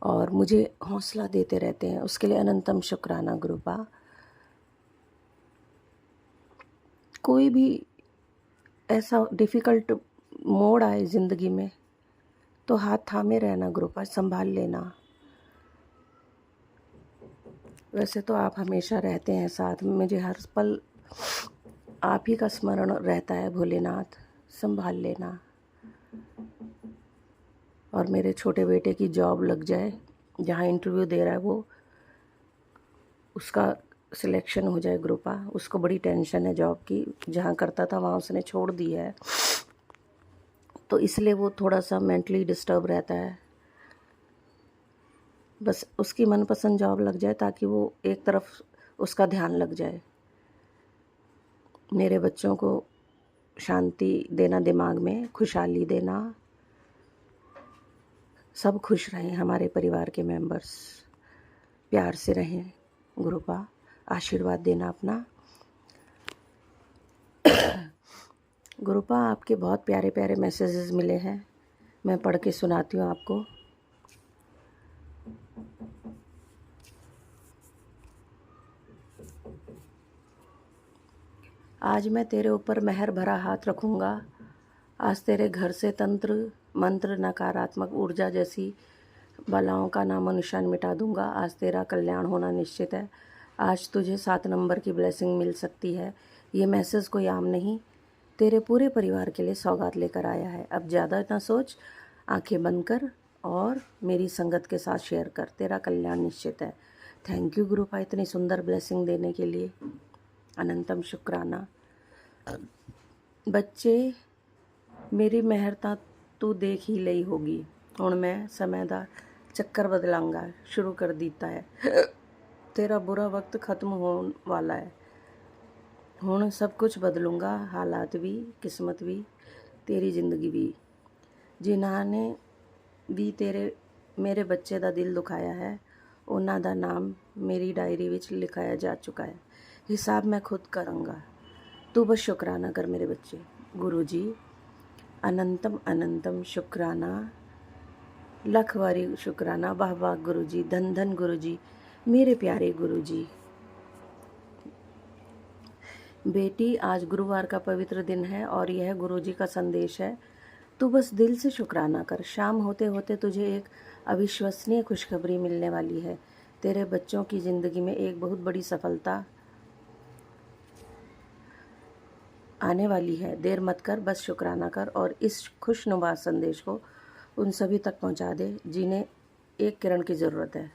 [SPEAKER 5] और मुझे हौसला देते रहते हैं, उसके लिए अनंतम शुक्राना गुरुपा। कोई भी ऐसा डिफ़िकल्ट मोड़ आए ज़िंदगी में तो हाथ थामे रहना गुरुपा, संभाल लेना। वैसे तो आप हमेशा रहते हैं साथ में, मुझे हर पल आप ही का स्मरण रहता है भोलेनाथ, संभाल लेना। और मेरे छोटे बेटे की जॉब लग जाए, जहाँ इंटरव्यू दे रहा है वो, उसका सिलेक्शन हो जाए गुरुपा। उसको बड़ी टेंशन है जॉब की, जहाँ करता था वहाँ उसने छोड़ दिया है, तो इसलिए वो थोड़ा सा मेंटली डिस्टर्ब रहता है। बस उसकी मनपसंद जॉब लग जाए, ताकि वो एक तरफ उसका ध्यान लग जाए। मेरे बच्चों को शांति देना, दिमाग में खुशहाली देना, सब खुश रहें, हमारे परिवार के मेंबर्स प्यार से रहें गुरुपा, आशीर्वाद देना अपना। गुरुपा, आपके बहुत प्यारे प्यारे मैसेजेस मिले हैं, मैं पढ़ के सुनाती हूँ आपको। आज मैं तेरे ऊपर मेहर भरा हाथ रखूँगा। आज तेरे घर से तंत्र मंत्र नकारात्मक ऊर्जा जैसी बलाओं का नामो निशान मिटा दूंगा। आज तेरा कल्याण होना निश्चित है। आज तुझे 7 नंबर की ब्लेसिंग मिल सकती है। ये मैसेज कोई आम नहीं, तेरे पूरे परिवार के लिए सौगात लेकर आया है। अब ज़्यादा ना सोच, आंखें बंद कर और मेरी संगत के साथ शेयर कर, तेरा कल्याण निश्चित है। थैंक यू गुरुपा, इतनी सुंदर ब्लेसिंग देने के लिए अनंतम शुक्राना। ਬੱਚੇ, ਮੇਰੀ ਮਿਹਰ ਤਾਂ ਤੂੰ ਦੇਖ ਹੀ ਲਈ ਹੋਗੀ। ਹੁਣ ਮੈਂ ਸਮੇਂ ਦਾ ਚੱਕਰ ਬਦਲਾਂਗਾ ਸ਼ੁਰੂ ਕਰ ਦਿੱਤਾ ਹੈ। ਤੇਰਾ ਬੁਰਾ ਵਕਤ ਖਤਮ ਹੋਣ ਵਾਲਾ ਹੈ। ਹੁਣ ਸਭ ਕੁਝ ਬਦਲੂੰਗਾ, ਹਾਲਾਤ ਵੀ, ਕਿਸਮਤ ਵੀ, ਤੇਰੀ ਜ਼ਿੰਦਗੀ ਵੀ। ਜਿਨ੍ਹਾਂ ਨੇ ਵੀ ਮੇਰੇ ਬੱਚੇ ਦਾ ਦਿਲ ਦੁਖਾਇਆ ਹੈ, ਉਹਨਾਂ ਦਾ ਨਾਮ ਮੇਰੀ डायरी ਵਿੱਚ ਲਿਖਾਇਆ ਜਾ ਚੁੱਕਾ ਹੈ। हिसाब मैं खुद करूँगा, तू बस शुक्राना कर मेरे बच्चे। गुरुजी, अनंतम अनंतम शुक्राना, लख वारी शुक्राना। वाह वाह गुरुजी, धन धन गुरुजी, मेरे प्यारे गुरुजी। बेटी, आज गुरुवार का पवित्र दिन है और यह गुरुजी का संदेश है। तू बस दिल से शुक्राना कर। शाम होते होते तुझे एक अविश्वसनीय खुशखबरी मिलने वाली है। तेरे बच्चों की ज़िंदगी में एक बहुत बड़ी सफलता आने वाली है। देर मत कर, बस शुक्राना कर और इस खुशनुमा संदेश को उन सभी तक पहुंचा दे जिन्हें एक किरण की ज़रूरत है।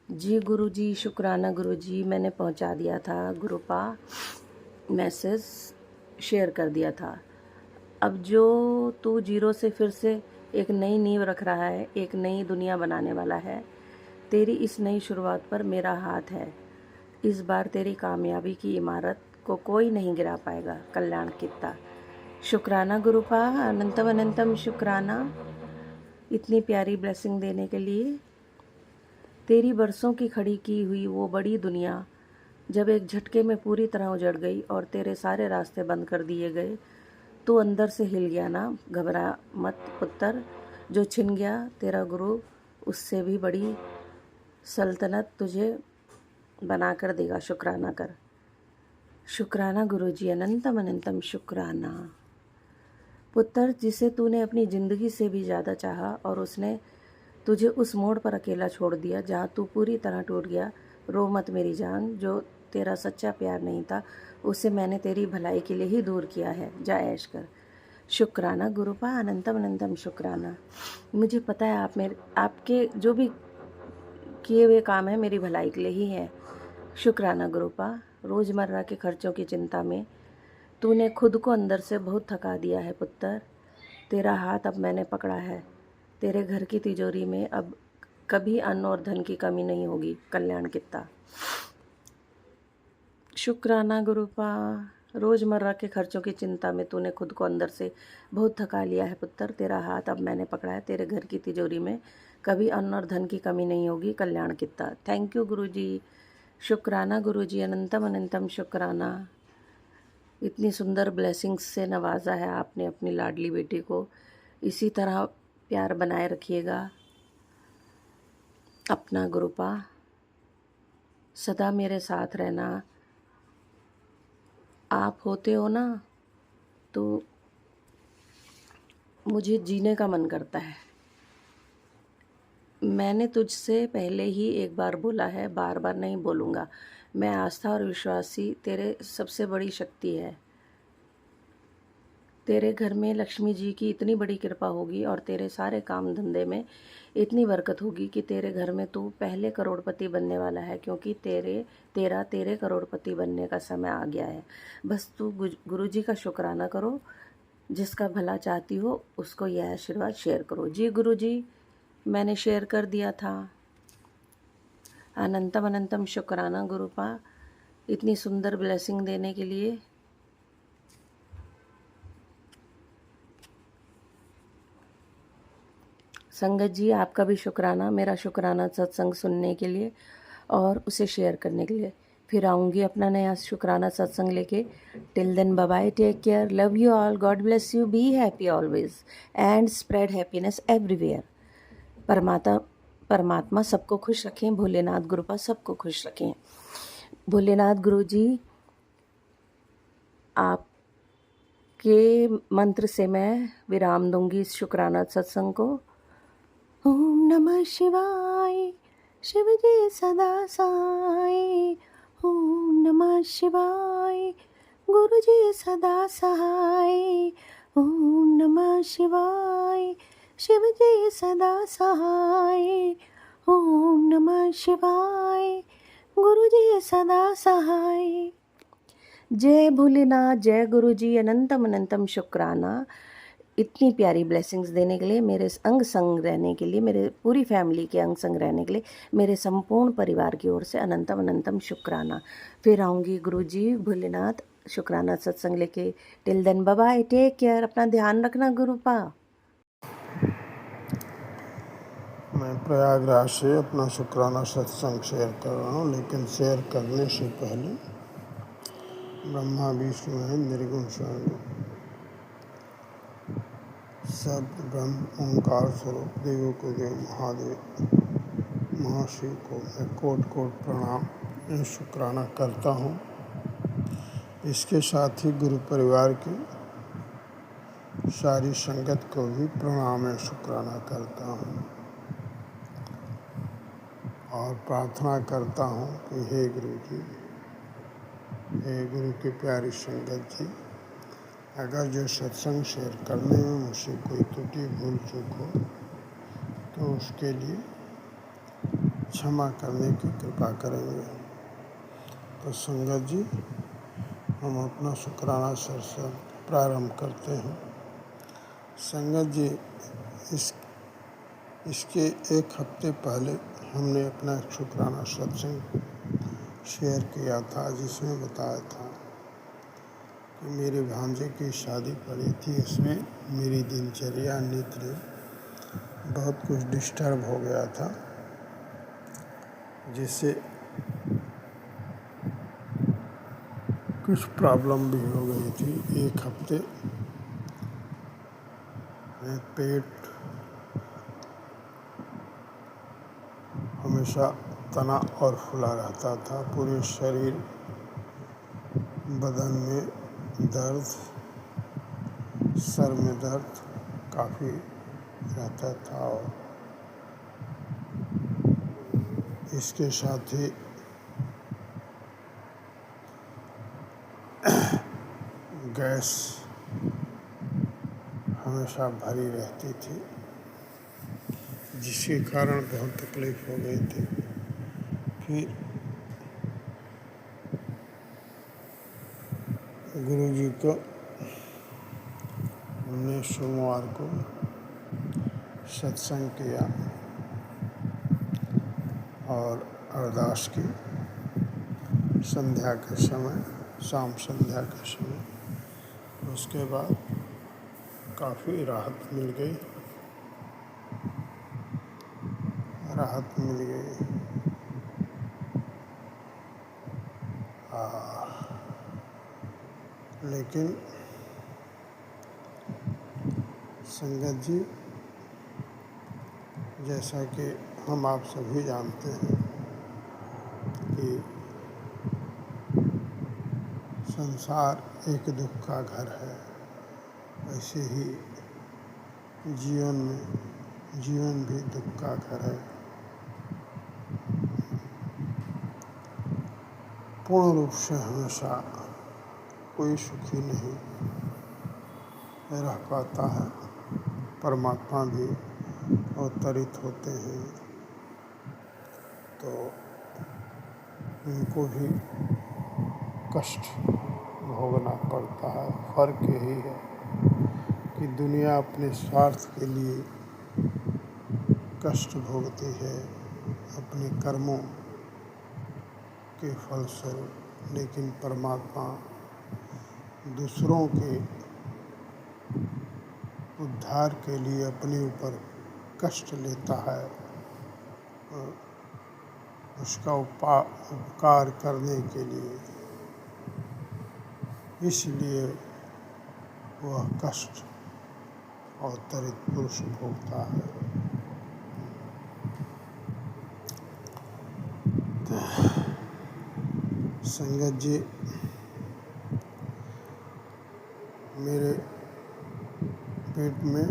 [SPEAKER 5] जी गुरुजी, शुक्राना गुरुजी, मैंने पहुंचा दिया था गुरुपा, मैसेज शेयर कर दिया था। अब जो तू 0 से फिर से एक नई नींव रख रहा है, एक नई दुनिया बनाने वाला है। तेरी इस नई शुरुआत पर मेरा हाथ है। इस बार तेरी कामयाबी की इमारत को कोई नहीं गिरा पाएगा। कल्याण कित्ता। शुक्राना गुरुपा, अनंतम अनंतम शुक्राना इतनी प्यारी ब्लेसिंग देने के लिए। तेरी बरसों की खड़ी की हुई वो बड़ी दुनिया जब एक झटके में पूरी तरह उजड़ गई और तेरे सारे रास्ते बंद कर दिए गए, तू अंदर से हिल गया ना। घबरा मत पुत्र, जो छिन गया तेरा गुरु उससे भी बड़ी सल्तनत तुझे बना कर देगा। शुक्राना कर। शुक्राना गुरुजी, अनंतम अनंतम शुक्राना। पुत्र, जिसे तूने अपनी ज़िंदगी से भी ज़्यादा चाहा और उसने तुझे उस मोड़ पर अकेला छोड़ दिया जहाँ तू पूरी तरह टूट गया, रो मत मेरी जान। जो तेरा सच्चा प्यार नहीं था उसे मैंने तेरी भलाई के लिए ही दूर किया है। जा ऐश कर। शुक्राना गुरुपा, अनंतम अनंतम शुक्राना। मुझे पता है आपके जो भी किए हुए काम है मेरी भलाई के लिए ही है। शुक्राना गुरुपा। रोज़मर्रा के खर्चों की चिंता में तूने खुद को अंदर से बहुत थका दिया है पुत्र। तेरा हाथ अब मैंने पकड़ा है। तेरे घर की तिजोरी में अब कभी अन्न और धन की कमी नहीं होगी। कल्याण कित्ता। शुक्राना गुरुपा। रोज़मर्रा के खर्चों की चिंता में तूने खुद को अंदर से बहुत थका लिया है पुत्र। तेरा हाथ अब मैंने पकड़ा है। तेरे घर की तिजोरी में कभी अन्न और धन की कमी नहीं होगी। कल्याण कित्ता। थैंक यू गुरुजी। शुक्राना गुरुजी, अनंतम अनंतम शुक्राना। इतनी सुंदर ब्लेसिंग्स से नवाजा है आपने अपनी लाडली बेटी को। इसी तरह प्यार बनाए रखिएगा अपना गुरुपा। सदा मेरे साथ रहना। आप होते हो ना तो मुझे जीने का मन करता है। मैंने तुझसे पहले ही एक बार बोला है, बार बार नहीं बोलूँगा। मैं आस्था और विश्वासी तेरे सबसे बड़ी शक्ति है। तेरे घर में लक्ष्मी जी की इतनी बड़ी कृपा होगी और तेरे सारे काम धंधे में इतनी बरकत होगी कि तेरे घर में तू पहले करोड़पति बनने वाला है, क्योंकि तेरे करोड़पति बनने का समय आ गया है। बस तू गुरुजी का शुक्राना करो। जिसका भला चाहती हो उसको यह आशीर्वाद शेयर करो। जी गुरुजी, मैंने शेयर कर दिया था। अनंतम अनंतम शुक्राना गुरुपा, इतनी सुंदर ब्लेसिंग देने के लिए। संगत जी, आपका भी शुक्राना। मेरा शुक्राना सत्संग सुनने के लिए और उसे शेयर करने के लिए। फिर आऊँगी अपना नया शुक्राना सत्संग लेके। Till then bye bye, take care, love you all, God bless you, be happy always and spread happiness everywhere. परमात्मा सबको खुश रखें। भोलेनाथ गुरुपा सबको खुश रखें। भोलेनाथ गुरु जी, आपके मंत्र से मैं विराम दूंगी इस शुक्राना सत्संग को। ओम नमः शिवाय, शिव जी सदा साई। ओम नमः शिवाय, गुरु जी सदा सहाय। ओम नमः शिवाय, शिव जी सदा सहाय। ओम नमः शिवाय, गुरु जी सदा सहाय। जय भोलेनाथ, जय गुरु जी, अनंतम अनंतम शुक्राना इतनी प्यारी ब्लेसिंग्स देने के लिए, मेरे अंग संग रहने के लिए, मेरे पूरी फैमिली के अंग संग रहने के लिए, मेरे संपूर्ण परिवार की ओर से अनंतम अनंतम शुक्राना। फिर आऊँगी गुरु जी भोलेनाथ शुक्राना सत्संग लेके। Till then bye bye, take care, अपना ध्यान रखना गुरुपा।
[SPEAKER 6] मैं प्रयागराज से अपना शुक्राना सत्संग शेयर कर रहा हूँ, लेकिन शेयर करने से पहले ब्रह्मा विष्णु महेंद्र निर्गुण स्वयं सब ब्रह्म ओंकार स्वरूप देवों को देव महादेव महाशिव को मैं कोट कोट प्रणाम शुक्राना करता हूँ। इसके साथ ही गुरु परिवार की सारी संगत को भी प्रणाम शुक्राना करता हूँ और प्रार्थना करता हूँ कि हे गुरु जी, हे गुरु की प्यारी संगत जी, अगर जो सत्संग शेयर करने में मुझसे कोई त्रुटि भूल चूक हो तो उसके लिए क्षमा करने की कृपा करेंगे। तो संगत जी, हम अपना शुक्राना सत्संग प्रारंभ करते हैं। संगत जी, इसके एक हफ्ते पहले हमने अपना एक शुक्राना सत्संग शेयर किया था, जिसमें बताया था कि मेरे भांजे की शादी पड़ी थी। उसमें मेरी दिनचर्या नित्य बहुत कुछ डिस्टर्ब हो गया था, जिससे कुछ प्रॉब्लम भी हो गई थी। एक हफ्ते में पेट हमेशा तना और फुला रहता था, पूरे शरीर बदन में दर्द, सर में दर्द काफ़ी रहता था, और इसके साथ ही गैस हमेशा भरी रहती थी, जिसके कारण बहुत तकलीफ हो गई थी। फिर गुरुजी को हमने सोमवार को सत्संग किया और अरदास की संध्या के समय, शाम संध्या के समय। उसके बाद काफ़ी राहत मिल गई। लेकिन संगत जी, जैसा कि हम आप सभी जानते हैं कि संसार एक दुख का घर है, वैसे ही जीवन भी दुख का घर है। पूर्ण रूप से हमेशा कोई सुखी नहीं रह पाता है। परमात्मा भी अवतरित होते हैं तो उनको भी कष्ट भोगना पड़ता है। फर्क यही है कि दुनिया अपने स्वार्थ के लिए कष्ट भोगती है, अपने कर्मों के फलस्वरूप, लेकिन परमात्मा दूसरों के उद्धार के लिए अपने ऊपर कष्ट लेता है, और उसका उपकार करने के लिए, इसलिए वह कष्ट अवतरित पुरुष भोगता है। संगत जी, मेरे पेट में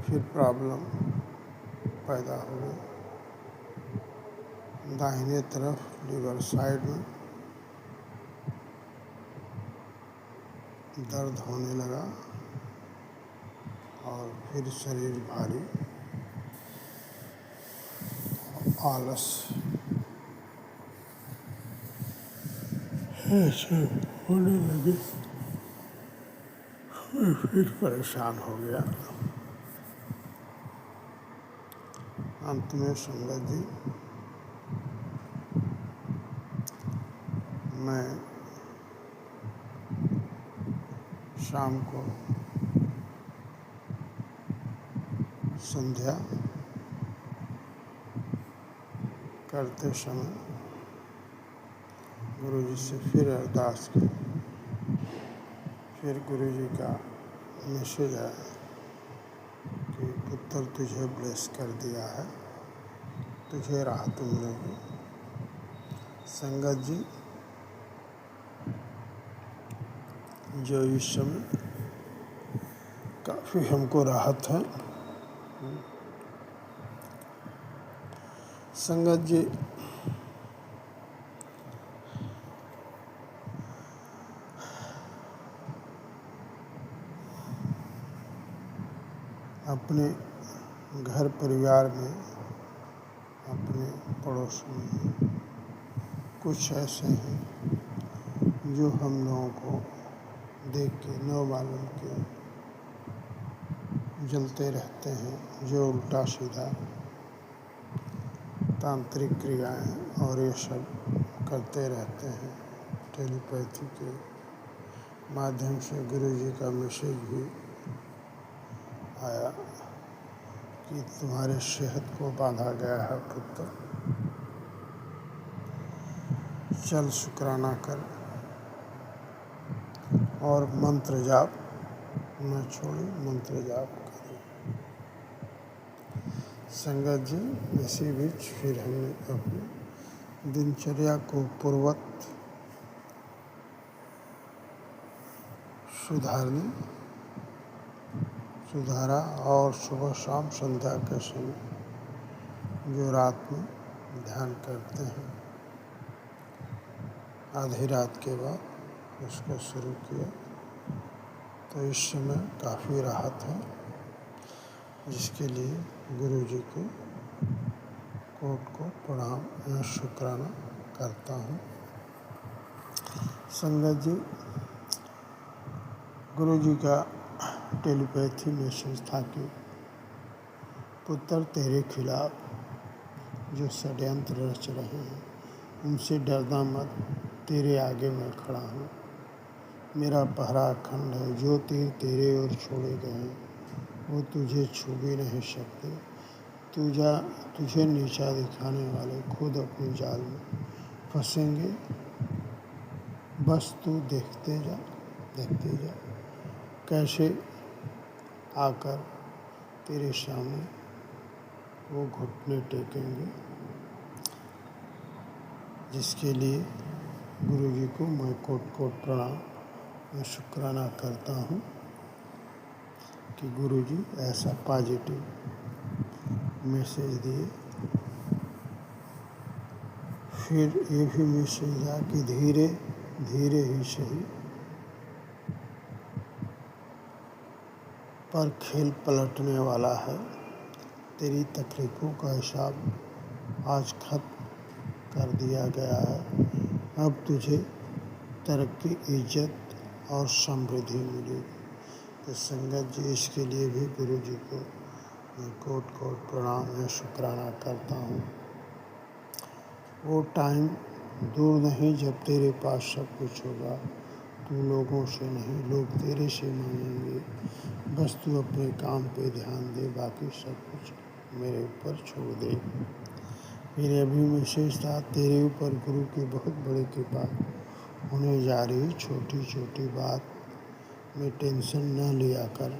[SPEAKER 6] फिर प्रॉब्लम पैदा हो गई। दाहिने तरफ लीवर साइड में दर्द होने लगा, और फिर शरीर भारी, आलस ऐसे होने लगे, फिर परेशान हो गया। अंत में संगत जी, मैं शाम को संध्या करते समय गुरुजी से फिर अरदास की। फिर गुरुजी का मैसेज आया कि पुत्र तुझे ब्लेस कर दिया है, तुझे राहत मिलेगी। संगत जी, जो इस समय काफ़ी हमको राहत है। संगत जी, अपने घर परिवार में, अपने पड़ोस में कुछ ऐसे हैं जो हम लोगों को देख के न मालूम के जलते रहते हैं, जो उल्टा सीधा तांत्रिक क्रियाएं और ये सब करते रहते हैं। टेलीपैथी के माध्यम से गुरु जी का मैसेज भी आया कि तुम्हारे सेहत को बांधा गया है पुत्र, चल शुक्राना कर और मंत्र जाप न छोड़े, मंत्र जाप करें। संगत जी, इसी बीच फिर हमने अपनी दिनचर्या को पूर्वत सुधारा और सुबह शाम संध्या के समय जो रात में ध्यान करते हैं, आधी रात के बाद उसको शुरू किया तो इस समय काफ़ी राहत है, जिसके लिए गुरु जी को कोट प्रणाम एवं शुक्राना करता हूँ। संगत जी, गुरु जी का टेलीपैथी मैसेज था कि पुत्र तेरे खिलाफ जो षड्यंत्र रच रहे हैं उनसे डरना मत, तेरे आगे मैं खड़ा हूँ। मेरा पहरा अखंड है, जो तीर तेरे ओर छोड़े गए वो तुझे छू भी नहीं सकते। तुझे नीचा दिखाने वाले खुद अपने जाल में फंसेंगे। बस तू देखते जा कैसे आकर तेरे सामने वो घुटने टेकेंगे, जिसके लिए गुरु जी को मैं कोट प्रणाम मैं शुक्राना करता हूँ कि गुरु जी ऐसा पॉजिटिव मैसेज दिए। फिर ये भी मैसेज आया कि धीरे धीरे ही सही पर खेल पलटने वाला है। तेरी तकलीफों का हिसाब आज खत्म कर दिया गया है। अब तुझे तरक्की, इज्जत और समृद्धि मिलेगी। तो संगत जी, इसके लिए भी गुरु जी को मैं कोट प्रणाम या शुक्राना करता हूँ। वो टाइम दूर नहीं जब तेरे पास सब कुछ होगा। तू लोगों से नहीं, लोग तेरे से मांगेंगे। बस तू अपने काम पे ध्यान दे, बाकी सब कुछ मेरे ऊपर छोड़ दे। मेरे अभी मैसेज था, तेरे ऊपर गुरु की बहुत बड़ी कृपा होने जा रही। छोटी छोटी बात में टेंशन न लिया कर,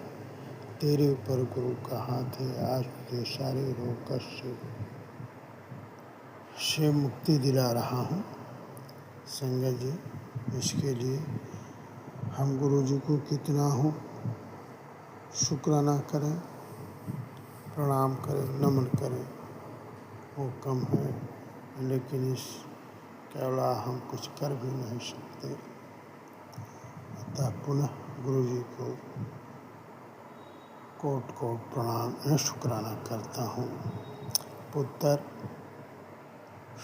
[SPEAKER 6] तेरे ऊपर गुरु का हाथ है। आज तुझे सारे रोग कष्ट से मुक्ति दिला रहा हूँ। संगत जी, इसके लिए हम गुरु जी को कितना हो शुक्राना करें, प्रणाम करें, नमन करें, वो कम है। लेकिन इस के अलावा हम कुछ कर भी नहीं सकते। अतः पुनः गुरु जी को कोट प्रणाम एवं शुक्राना करता हूँ। पुत्र,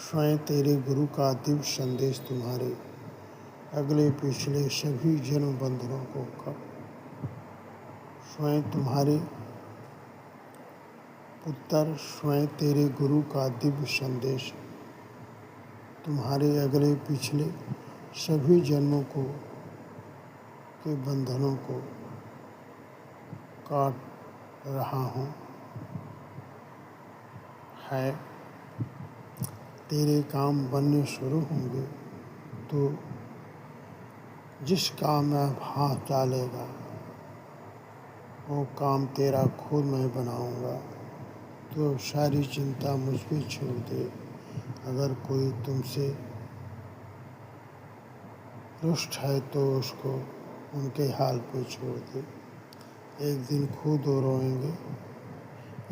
[SPEAKER 6] स्वयं तेरे गुरु का दिव्य संदेश तुम्हारे अगले पिछले सभी जन्म बंधनों को स्वयं तुम्हारे पुत्र, स्वयं तेरे गुरु का दिव्य संदेश तुम्हारे अगले पिछले सभी जन्मों के बंधनों को काट रहा हूँ। है तेरे काम बनने शुरू होंगे तो जिस काम में आप हाथ डालेगा वो काम तेरा खुद मैं बनाऊंगा। तो सारी चिंता मुझ पे छोड़ दे। अगर कोई तुमसे रुष्ट है तो उसको उनके हाल पे छोड़ दे। एक दिन खुद रोएंगे।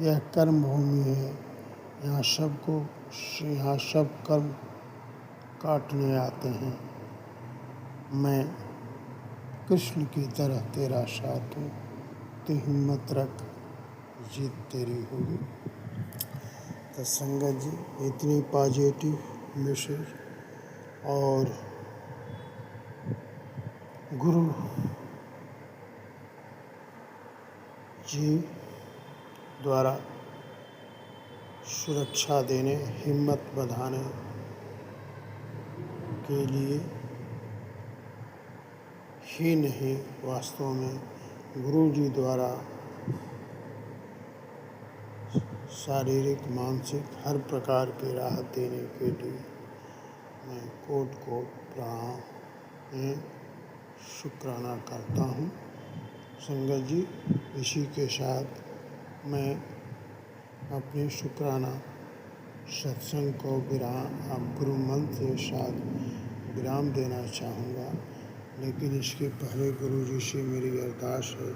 [SPEAKER 6] यह कर्म भूमि है, यहाँ सब कर्म काटने आते हैं। मैं कृष्ण की तरह तेरा साथ हूँ, तो हिम्मत रख, जीत तेरी होगी। तो संगत जी, इतनी पॉजिटिव मैसेज और गुरु जी द्वारा सुरक्षा देने, हिम्मत बढ़ाने के लिए ही नहीं, वास्तव में गुरु जी द्वारा शारीरिक, मानसिक हर प्रकार की राहत देने के लिए मैं कोट प्रणाम में शुक्राना करता हूँ। संगत जी, इसी के साथ मैं अपने शुक्राना सत्संग को विराम, गुरु मंत्र के साथ विराम देना चाहूँगा। लेकिन इसके पहले गुरु जी से मेरी अरदास है,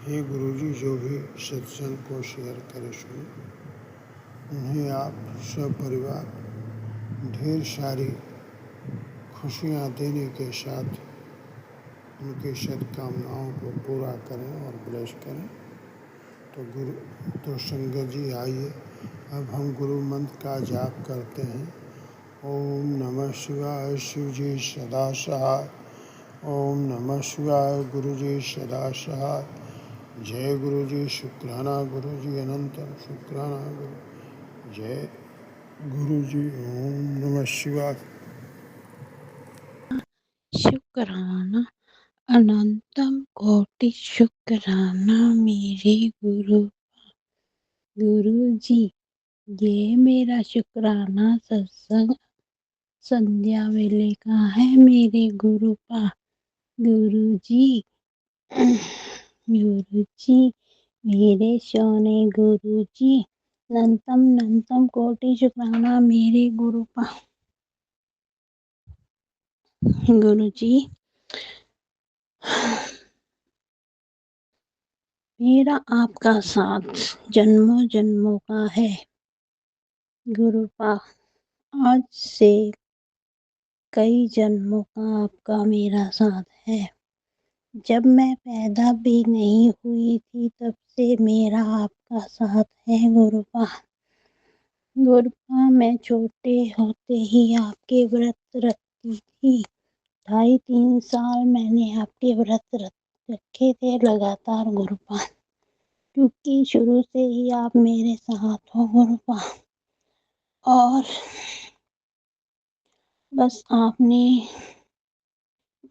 [SPEAKER 6] हे गुरु जी, जो भी सत्संग को शेयर करे सुने, उन्हें आप सब परिवार ढेर सारी खुशियाँ देने के साथ उनकी सद्कामनाओं को पूरा करें और ब्लेस करें। तो संगत जी आइए, अब हम गुरु मंत्र का जाप करते हैं। ओम नमः शिवाय, शिव जी सदा सहाय। ओम नमः शिवाय, गुरु जी सदा सहाय। जय गुरु जी, शुक्राना गुरु जी अनंतम, शुक्राना गुरु। जय गुरु जी। ओम नमः शिवाय।
[SPEAKER 3] शुक्राना अनंतम कोटि शुक्राना मेरे गुरु जी। ये मेरा शुक्राना सत्संग संध्या वेले का है मेरे गुरु जी। गुरु जी, मेरे सोने गुरु जी, नंतम कोटि शुक्राना मेरे गुरु जी। मेरा आपका साथ जन्मों जन्मों का है गुरुपा। आज से कई जन्मों का आपका मेरा साथ है। जब मैं पैदा भी नहीं हुई थी तब से मेरा आपका साथ है गुरुपा। गुरुपा, मैं छोटे होते ही आपके व्रत रखती थी। 2.5-3 साल मैंने आपके व्रत रखे थे लगातार गुरुपा, क्योंकि शुरू से ही आप मेरे साथ हो गुरुपा। और बस आपने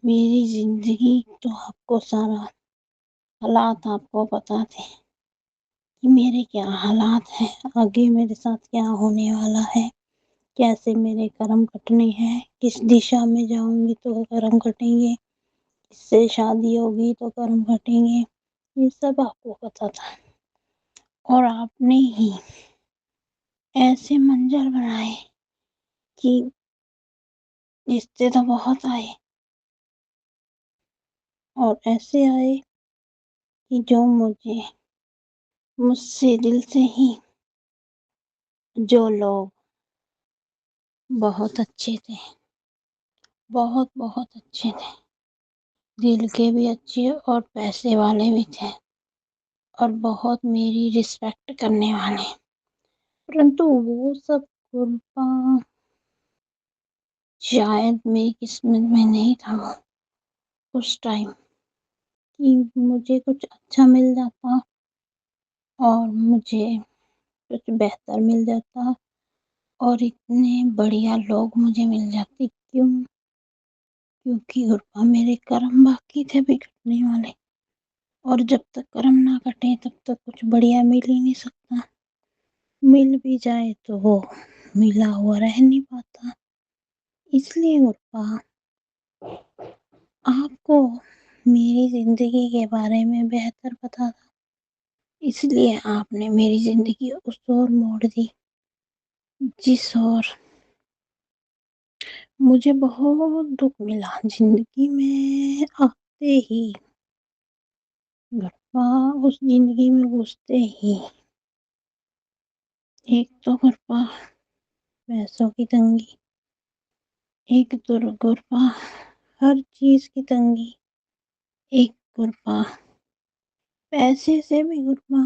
[SPEAKER 3] मेरी जिंदगी, तो आपको सारा हालात आपको पता थे कि मेरे क्या हालात हैं, आगे मेरे साथ क्या होने वाला है, कैसे मेरे कर्म कटने हैं, किस दिशा में जाऊंगी तो कर्म कटेंगे, किससे शादी होगी तो कर्म कटेंगे, ये सब आपको पता था। और आपने ही ऐसे मंजर बनाए कि रिश्ते तो बहुत आए, और ऐसे आए कि जो मुझसे दिल से ही, जो लोग बहुत अच्छे थे, बहुत बहुत अच्छे थे, दिल के भी अच्छे और पैसे वाले भी थे, और बहुत मेरी रिस्पेक्ट करने वाले। परंतु वो सब कुर्बा शायद मेरी किस्मत में नहीं था वो उस टाइम, कि मुझे कुछ अच्छा मिल जाता और मुझे कुछ बेहतर मिल जाता और इतने बढ़िया लोग मुझे मिल जाते। क्योंकि गुरुपा मेरे कर्म बाकी थे बिगड़ने वाले, और जब तक कर्म ना कटे तब तक कुछ बढ़िया मिल ही नहीं सकता। मिल भी जाए तो वो मिला हुआ रह नहीं पाता। इसलिए गुरुपा, आपको मेरी जिंदगी के बारे में बेहतर पता था, इसलिए आपने मेरी जिंदगी उस ओर मोड़ दी जिस ओर मुझे बहुत दुख मिला जिंदगी में आते ही। गुरुपा, उस जिंदगी में घुसते ही एक तो गुरुपा पैसों की तंगी, एक तो गुरुपा हर चीज की तंगी, एक गुरुपा पैसे से भी गुरुपा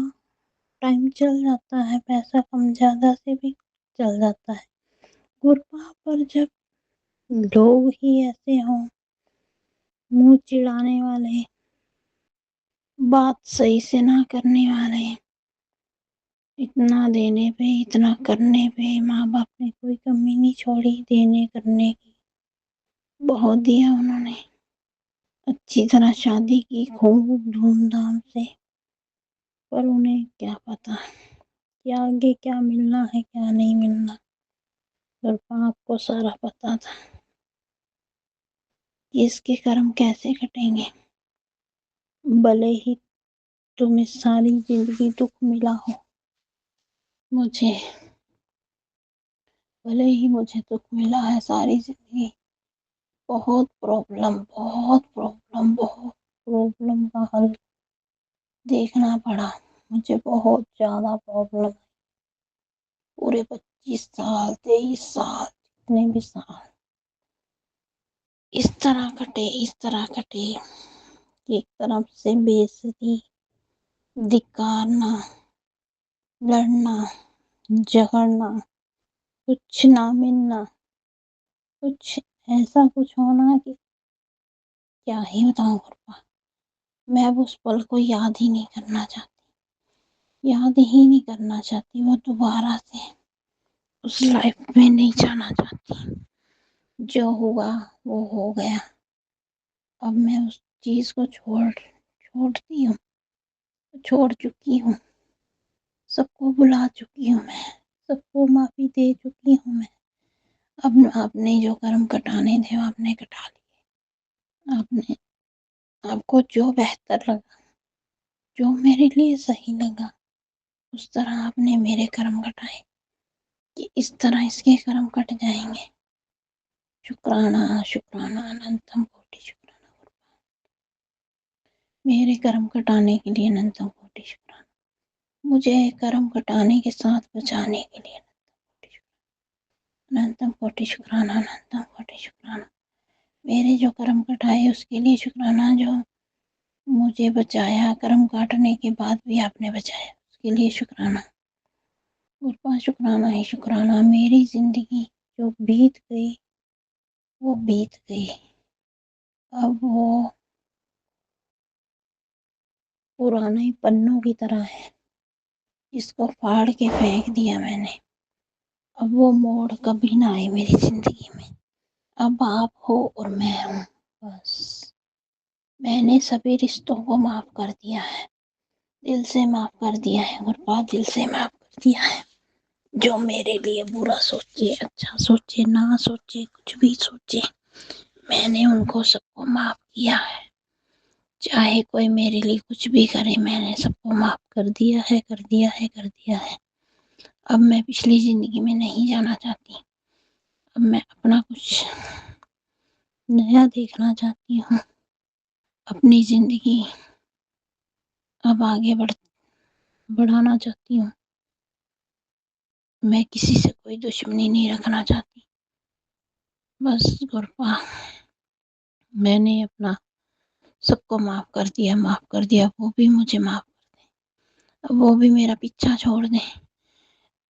[SPEAKER 3] टाइम चल जाता है, पैसा कम ज्यादा से भी चल जाता है गुरुपा। पर जब लोग ही ऐसे हों, मुंह चिढ़ाने वाले, बात सही से ना करने वाले, इतना देने पे इतना करने पे माँ बाप ने कोई कमी नहीं छोड़ी देने करने की, बहुत दिया उन्होंने। अच्छी तरह शादी की खूब धूमधाम से, पर उन्हें क्या पता कि आगे क्या मिलना है क्या नहीं मिलना। पर बाप को सारा पता था कि इसके कर्म कैसे कटेंगे। भले ही तुम्हें सारी जिंदगी दुख मिला हो, मुझे भले ही मुझे दुख मिला है सारी जिंदगी, बहुत प्रॉब्लम का हल देखना पड़ा। मुझे बहुत ज्यादा प्रॉब्लम, पूरे 25 साल 23 साल जितने भी साल इस तरह कटे कि एक तरफ से बेइज्जती, धिक्कारना, लड़ना, झगड़ना, कुछ ना मिलना, कुछ ऐसा कुछ होना कि क्या ही बताऊं गुरबा। मैं अब उस पल को याद ही नहीं करना चाहती, याद ही नहीं करना चाहती। वो दोबारा से उस लाइफ में नहीं जाना चाहती। जो हुआ वो हो गया। अब मैं उस चीज को छोड़ती हूँ, छोड़ चुकी हूँ। सबको बुला चुकी हूँ मैं, सबको माफी दे चुकी हूँ मैं। अब आपने जो कर्म कटाने थे वो आपने कटा लिए। आपने आपको जो बेहतर लगा, जो मेरे लिए सही लगा, उस तरह आपने मेरे कर्म कटाए कि इस तरह इसके कर्म कट जाएंगे। शुक्राना शुक्राना अनंतम कोटि शुक्राना। मेरे कर्म कटाने के लिए अनंतम कोटि शुक्राना। मुझे कर्म कटाने के साथ बचाने के लिए अनंतम कोटि शुक्राना, अनंतम कोटि शुक्राना। मेरे जो कर्म कटाए उसके लिए शुक्राना, जो मुझे बचाया, कर्म काटने के बाद भी आपने बचाया, उसके लिए शुक्राना। गुरबा शुक्राना ही शुक्राना। मेरी जिंदगी जो बीत गई वो बीत गई। अब वो पुराने पन्नों की तरह है, इसको फाड़ के फेंक दिया मैंने। अब वो मोड़ कभी ना आए मेरी जिंदगी में। अब आप हो और मैं हूँ, बस। मैंने सभी रिश्तों को माफ कर दिया है, दिल से माफ कर दिया है गुरबा, दिल से माफ कर दिया है। जो मेरे लिए बुरा सोचे, अच्छा सोचे, ना सोचे, कुछ भी सोचे, मैंने उनको सबको माफ किया है। चाहे कोई मेरे लिए कुछ भी करे, मैंने सबको माफ कर दिया है, कर दिया है, कर दिया है। अब मैं पिछली जिंदगी में नहीं जाना चाहती। अब मैं अपना कुछ नया देखना चाहती हूँ। अपनी जिंदगी अब आगे बढ़ाना चाहती हूँ। मैं किसी से कोई दुश्मनी नहीं रखना चाहती। बस गुरबा, मैंने अपना सबको माफ कर दिया, माफ कर दिया। वो भी मुझे माफ कर दें, अब वो भी मेरा पीछा छोड़ दें।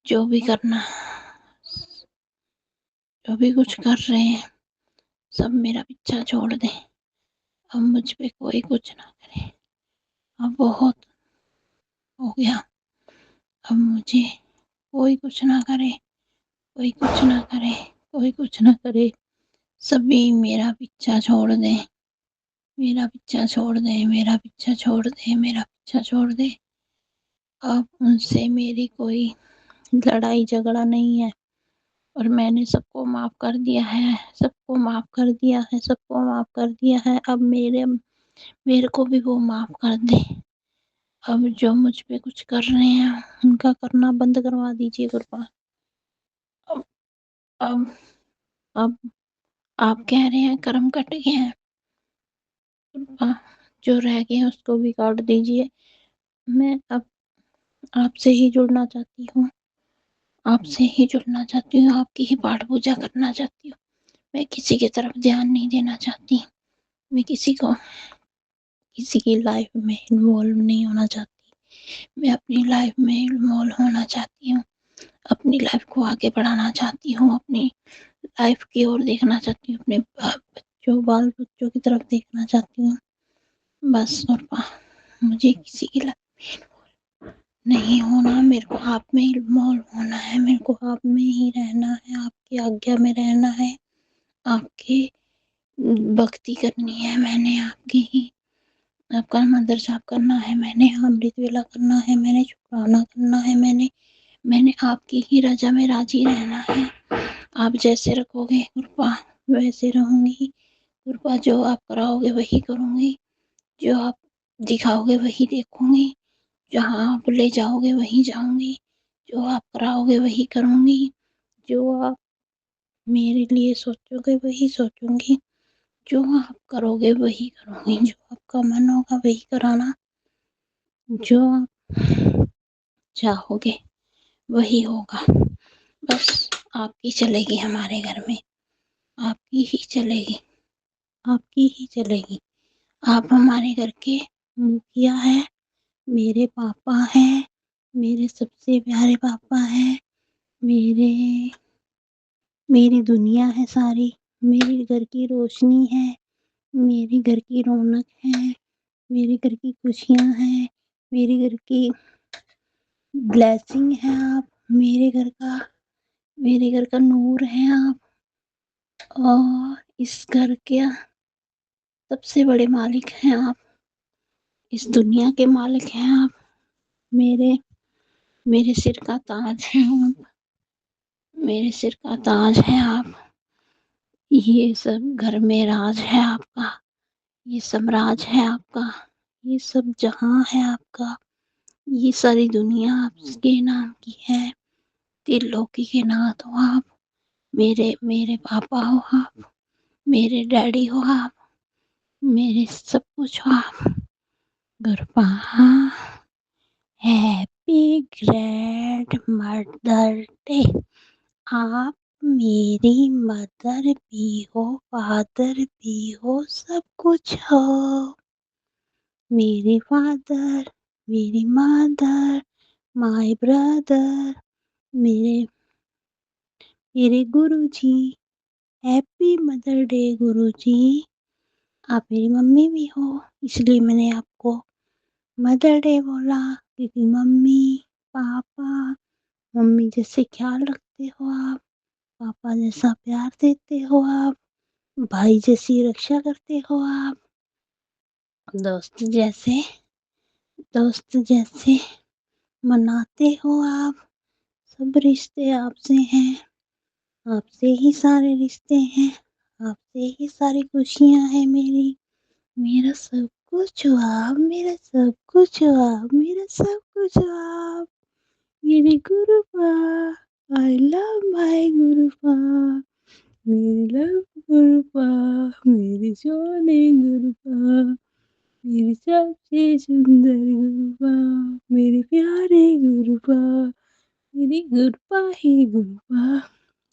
[SPEAKER 3] जो भी करना, जो भी कुछ कर रहे हैं, सब मेरा पीछा छोड़ दें। अब मुझ पे कोई कुछ ना करे। अब बहुत हो गया। अब मुझे कोई कुछ ना करे, कोई कुछ ना करे, कोई कुछ ना करे। सभी मेरा पीछा छोड़ दें, मेरा पीछा छोड़ दें, मेरा पीछा छोड़ दें, मेरा पीछा छोड़ दें। अब उनसे मेरी कोई लड़ाई झगड़ा नहीं है, और मैंने सबको माफ कर दिया है, सबको माफ कर दिया है, सबको माफ कर दिया है। अब मेरे को भी वो माफ कर दे। अब जो मुझ पे कुछ कर रहे हैं उनका करना बंद करवा दीजिए गुरबा। अब अब अब आप कह रहे हैं कर्म कट गए हैं गुरबा, जो रह गए हैं उसको भी काट दीजिए। मैं अब आपसे ही जुड़ना चाहती हूँ, आपसे ही जुड़ना चाहती हूँ, आपकी ही पाठ पूजा करना चाहती हूँ। मैं किसी की तरफ ध्यान नहीं देना चाहती। मैं किसी की लाइफ में इन्वॉल्व नहीं होना चाहती। मैं अपनी लाइफ में इन्वॉल्व होना चाहती हूँ, अपनी लाइफ को आगे बढ़ाना चाहती हूँ, अपनी लाइफ की ओर देखना चाहती हूँ, अपने बाल बच्चों की तरफ देखना चाहती हूँ। बस गुरबा,
[SPEAKER 4] मुझे किसी की नहीं होना, मेरे को आप में ही इन्वॉल्व होना है, मेरे को आप में ही रहना है, आपकी आज्ञा में रहना है, आपकी भक्ति करनी है मैंने, आपकी ही आपका मंदिर जाप करना है मैंने, अमृत वेला करना है मैंने, शुक्राना करना है मैंने आपकी ही रजा में राजी रहना है। आप जैसे रखोगे कृपा वैसे रहूंगी, कृपा जो आप कराओगे वही करूंगी, जो आप दिखाओगे वही देखूंगी, जहाँ आप ले जाओगे वहीं जाऊंगी, जो आप कराओगे वही करूंगी, जो आप मेरे लिए सोचोगे वही सोचूंगी, जो आप करोगे वही करूंगी, जो आपका मन होगा वही कराना, जो आप चाहोगे वही होगा। बस आपकी चलेगी हमारे घर में, आपकी ही चलेगी, आपकी ही चलेगी। आप हमारे घर के मुखिया हैं, मेरे पापा हैं, मेरे सबसे प्यारे पापा हैं, मेरे मेरी दुनिया है सारी, मेरे घर की रोशनी है, मेरे घर की रौनक है, मेरे घर की खुशियाँ हैं, मेरे घर की ब्लेसिंग है आप, मेरे घर का नूर है आप, और इस घर के सबसे बड़े मालिक हैं आप, इस दुनिया के मालिक हैं आप, मेरे मेरे सिर का ताज है आप, मेरे सिर का ताज है आप, ये सब घर में राज है आपका, ये साम्राज्य है आपका, ये सब जहां है आपका, ये सारी दुनिया आपके नाम की है, त्रिलोकी के नाथ हो आप, मेरे मेरे पापा हो आप, मेरे डैडी हो आप, मेरे सब कुछ हो आप। गुरबा हैप्पी ग्रैंड मदर डे। आप मेरी मदर भी हो, फादर भी हो, सब कुछ हो। मेरे फादर, मेरी मदर, माय ब्रदर, मेरे मेरे गुरुजी, हैप्पी मदर डे गुरुजी। आप मेरी मम्मी भी हो, इसलिए मैंने आपको मदर डे बोला, क्योंकि मम्मी पापा, मम्मी जैसे ख्याल रखते हो आप, पापा जैसा प्यार देते हो आप, भाई जैसी रक्षा करते हो आप, दोस्त जैसे दोस्त जैसे मनाते हो आप। सब रिश्ते आपसे हैं, आपसे ही सारे रिश्ते हैं, आपसे ही सारी खुशियाँ हैं मेरी। मेरा सब कुछ हो आप, मेरा सब कुछ हो आप, मेरा सब कुछ हो आप। मेरी गुरुपा, आई लव माय गुरुपा, मेरी लव गुरुपा, मेरी सोने गुरुपा, मेरी सबसे सुंदर गुरुपा, मेरे प्यारे गुरुपा, मेरी गुरुपा ही गुरुपा।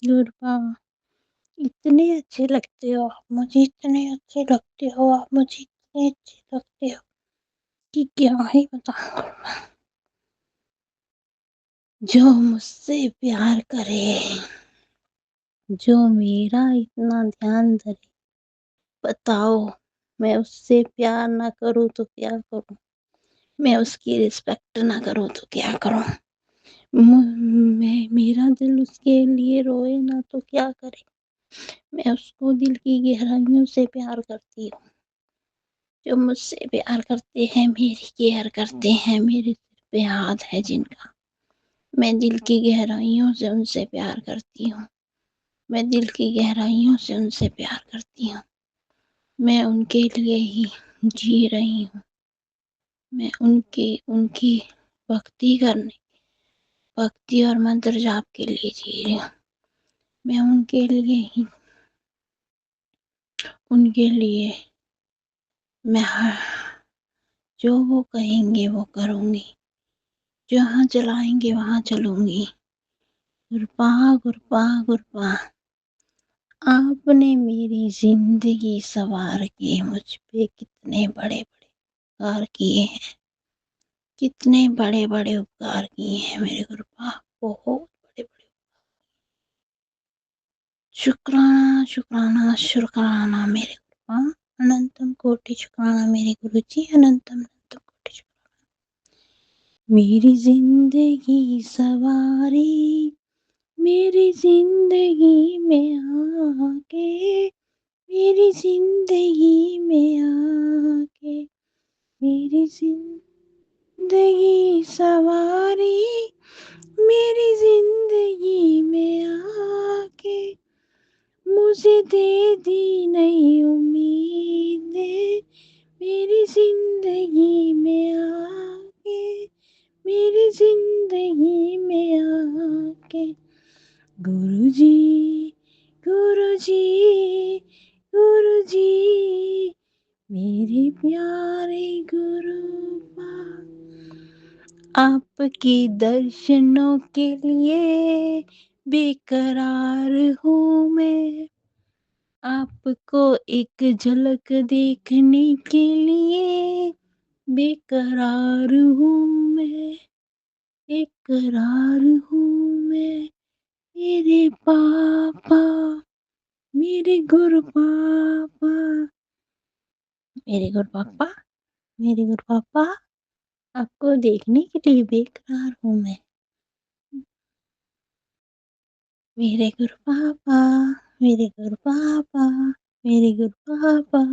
[SPEAKER 4] गुरुपा इतने अच्छे लगते हो आप मुझे, इतने अच्छे लगते हो आप मुझे, इतने अच्छे लगते हो कि क्या ही बताऊं। जो मुझसे प्यार करे, जो मेरा इतना ध्यान धरे, बताओ मैं उससे प्यार ना करूं तो क्या करूं, मैं उसकी रिस्पेक्ट ना करूं तो क्या करूं, मैं मेरा दिल उसके लिए रोए ना तो क्या करे। मैं उसको दिल की गहराइयों से प्यार करती हूँ। जो मुझसे प्यार करते हैं, मेरी केयर करते हैं, मेरे सिर पे हाथ है जिनका, मैं दिल की गहराइयों से उनसे प्यार करती हूँ। मैं दिल की गहराइयों से उनसे प्यार करती हूँ। मैं उनके लिए ही जी रही हूँ। मैं उनकी उनकी भक्ति करने भक्ति और मंत्र जाप के लिए जी रही हूँ। मैं उनके लिए मैं जो वो कहेंगे वो करूँगी, जहाँ चलाएंगे वहाँ चलूँगी। गुरपा गुरपा गुरपा, आपने मेरी जिंदगी सवार के मुझ पे कितने बड़े बड़े उपकार किए हैं, कितने बड़े बड़े उपकार किए हैं मेरे गुरपा, बहुत बड़े बड़े। शुक्राना शुक्राना शुक्राना मेरे गुरपा, अनंतम कोटि शुक्राना मेरे गुरुजी, अनंतम अनंतम कोटि शुक्राना।
[SPEAKER 3] मेरी जिंदगी सवारी, मेरी जिंदगी में आके, मेरी जिंदगी में आके, मेरी जिंदगी सवारी, मेरी जिंदगी में आके, मुझे दे दी नई उम्मीदें, मेरी जिंदगी में आके, मेरी जिंदगी में आके। गुरुजी, गुरुजी, गुरुजी, मेरे प्यारे गुरुपा, आपके दर्शनों के लिए बेकरार हूँ मैं, आपको एक झलक देखने के लिए बेकरार हूँ मैं, बेकरार हूँ मैं। मेरे पापा, मेरे गुरु पापा, मेरे गुरु पापा, मेरे गुरु पापा, आपको देखने के लिए बेकरार हूँ मैं। मेरे गुरु पापा, मेरे गुरु पापा, मेरे गुरु पापा,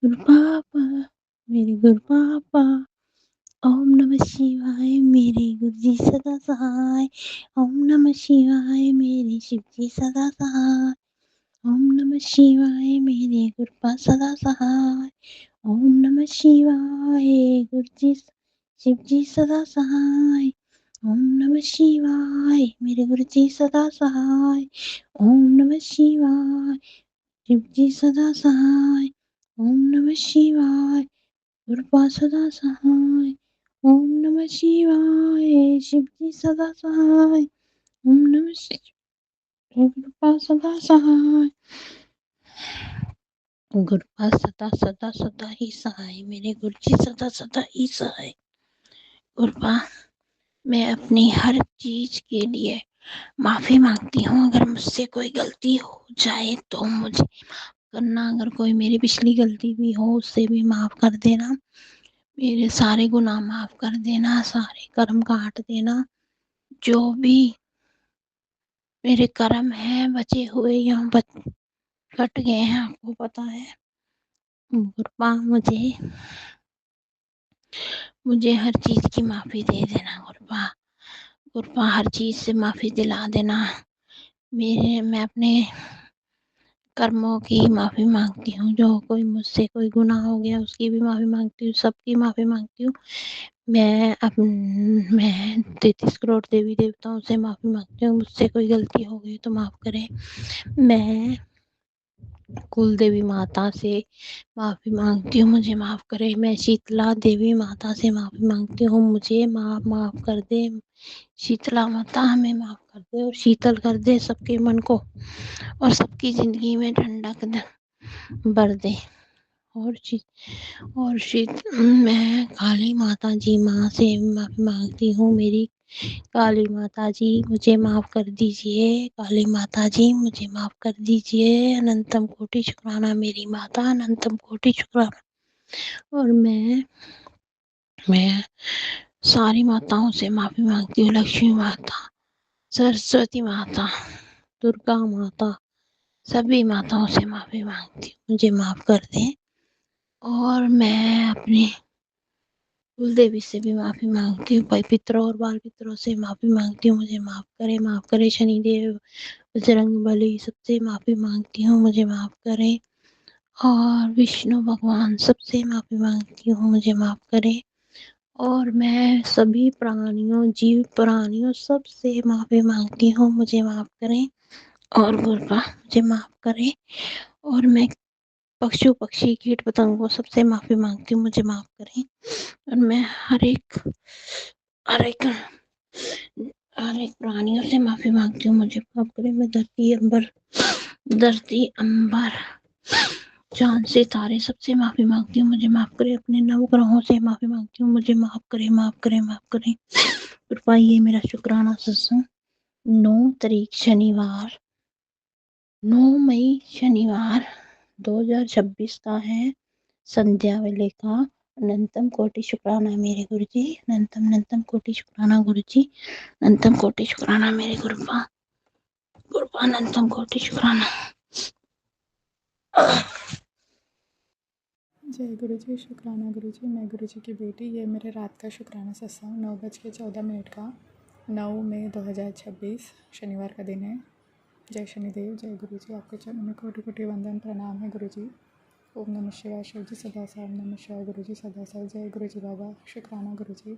[SPEAKER 3] गुरु पापा, मेरे गुरु पापा। ओम नमः शिवाय मेरे गुरुजी सदा सहाय, ओम नमः शिवाय मेरे शिवजी सदा सहाय, ओम नमः शिवाय मेरे गुरुपा सदा सहाय, ओम नमः शिवाय गुरुजी शिवजी सदा सहाय, ओम नमः शिवाय मेरे गुरुजी सदा सहाय, ओम नमः शिवाय शिवजी सदा सहाय, ओम नमः शिवाय गुरुपा सदा सहाय, ओम नमः शिवाय शिवजी सदा सहाय, ओम नमः शिवाय गुरुपा सदा सहाय। गुरुपा सदा सदा सदा ही सहाय, मेरे गुरुजी सदा सदा ही सहाय। गुरुपा, मैं अपनी हर चीज के लिए माफी मांगती हूँ। अगर मुझसे कोई गलती हो जाए तो मुझे करना, अगर कोई मेरी पिछली गलती भी हो उससे भी माफ कर देना, मेरे सारे गुनाह माफ कर देना, सारे कर्म काट देना, जो भी मेरे कर्म हैं बचे हुए या कट गए हैं आपको पता है। गुरुपा, मुझे हर चीज की माफी दे देना गुरुपा, गुरुपा हर चीज से माफी दिला देना। मैं अपने कर्मों की माफी मांगती हूँ, जो कोई मुझसे कोई गुनाह हो गया उसकी भी माफी मांगती हूँ, सबकी माफी मांगती हूँ। मैं 33 करोड़ देवी देवताओं से माफी मांगती हूँ, मुझसे कोई गलती हो गई तो माफ करे। मैं कुल देवी माता से माफी मांगती हूँ, मुझे माफ करे। मैं शीतला देवी माता से माफी मांगती हूँ, मुझे माफ कर दे। शीतला माता हमें माफ कर दे और शीतल कर दे सबके मन को, और सबकी जिंदगी में ठंडक भर दे। मैं काली माता जी माँ से माफी मांगती हूँ, मेरी काली माता जी मुझे माफ कर दीजिए, काली माता जी मुझे माफ कर दीजिए। अनंतम कोटि शुक्राना मेरी माता, अनंतम कोटि शुक्राना। और मैं सारी माताओं से माफी मांगती हूँ, लक्ष्मी माता, सरस्वती माता, दुर्गा माता, सभी माताओं से माफी मांगती हूँ, मुझे माफ कर दें। और मैं अपने कुल देवी से भी माफी मांगती हूँ, भाई पितरों और बाल पितरों से माफी मांगती हूँ, मुझे माफ करे, माफ करे। शनिदेव, बजरंग बली, सबसे माफी मांगती हूँ, मुझे माफ करे। और विष्णु भगवान, सबसे माफी मांगती हूँ, मुझे माफ करे। और मैं सभी प्राणियों, जीव प्राणियों, सबसे माफी मांगती हूँ, मुझे माफ करें। और गुरुपा मुझे माफ करे। और मैं पशु पक्षी कीट पतंगों सबसे माफी मांगती हूँ, मुझे माफ करें। और मैं हर एक प्राणियों से माफी मांगती हूँ, मुझे माफ करें। मैं धरती अंबर चांद सितारे सबसे माफी मांगती हूँ, मुझे माफ करे। अपने नव ग्रहों से माफी मांगती हूँ, मुझे माफ करे, माफ करे, माफ करे। कृपा, ये मेरा शुक्राना सत्संग 9 तारीख शनिवार, 9 मई शनिवार 2026 का है, संध्या वेले का
[SPEAKER 4] अनंतम कोटि शुक्राना मेरे गुरु जी, अनंतम अनंतम कोटि शुक्राना गुरु जी, अनंतम कोटि शुक्राना मेरे गुरुपा, गुरुपा अनंतम कोटि शुक्राना।
[SPEAKER 7] जय गुरु जी, शुक्राना गुरु जी। मैं गुरु जी की बेटी, ये मेरे रात का शुक्राना सत्संग 9:14 का 9 मई 2026 शनिवार का दिन है। जय शनिदेव, जय गुरु जी। आपके चरणों में कोटि कोटि वंदन प्रणाम है गुरु जी। ओम नमः शिवाय शिव जी सदा साहब, नमः शिवाय गुरु जी सदा साहब। जय गुरु जी बाबा, शुक्राना गुरु जी,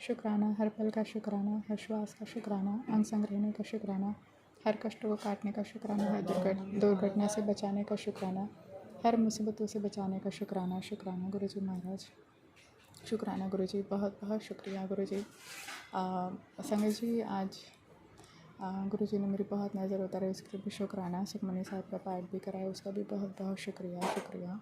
[SPEAKER 7] शुक्राना हर पल का शुक्राना, हर श्वास का शुक्राना, अंग संग रहने का शुक्राना, हर कष्ट को काटने का शुक्राना, हर दुर्घटना से बचाने का शुक्राना, हर मुसीबतों से बचाने का शुक्राना। शुक्राना गुरु जी महाराज, शुक्राना गुरु जी, बहुत बहुत शुक्रिया गुरु जी। संगत जी, आज गुरु जी ने मेरी बहुत नज़र उतारी, उसके लिए भी शुक्राना। सुखमनी साहब का पाठ भी कराया, उसका भी बहुत बहुत शुक्रिया शुक्रिया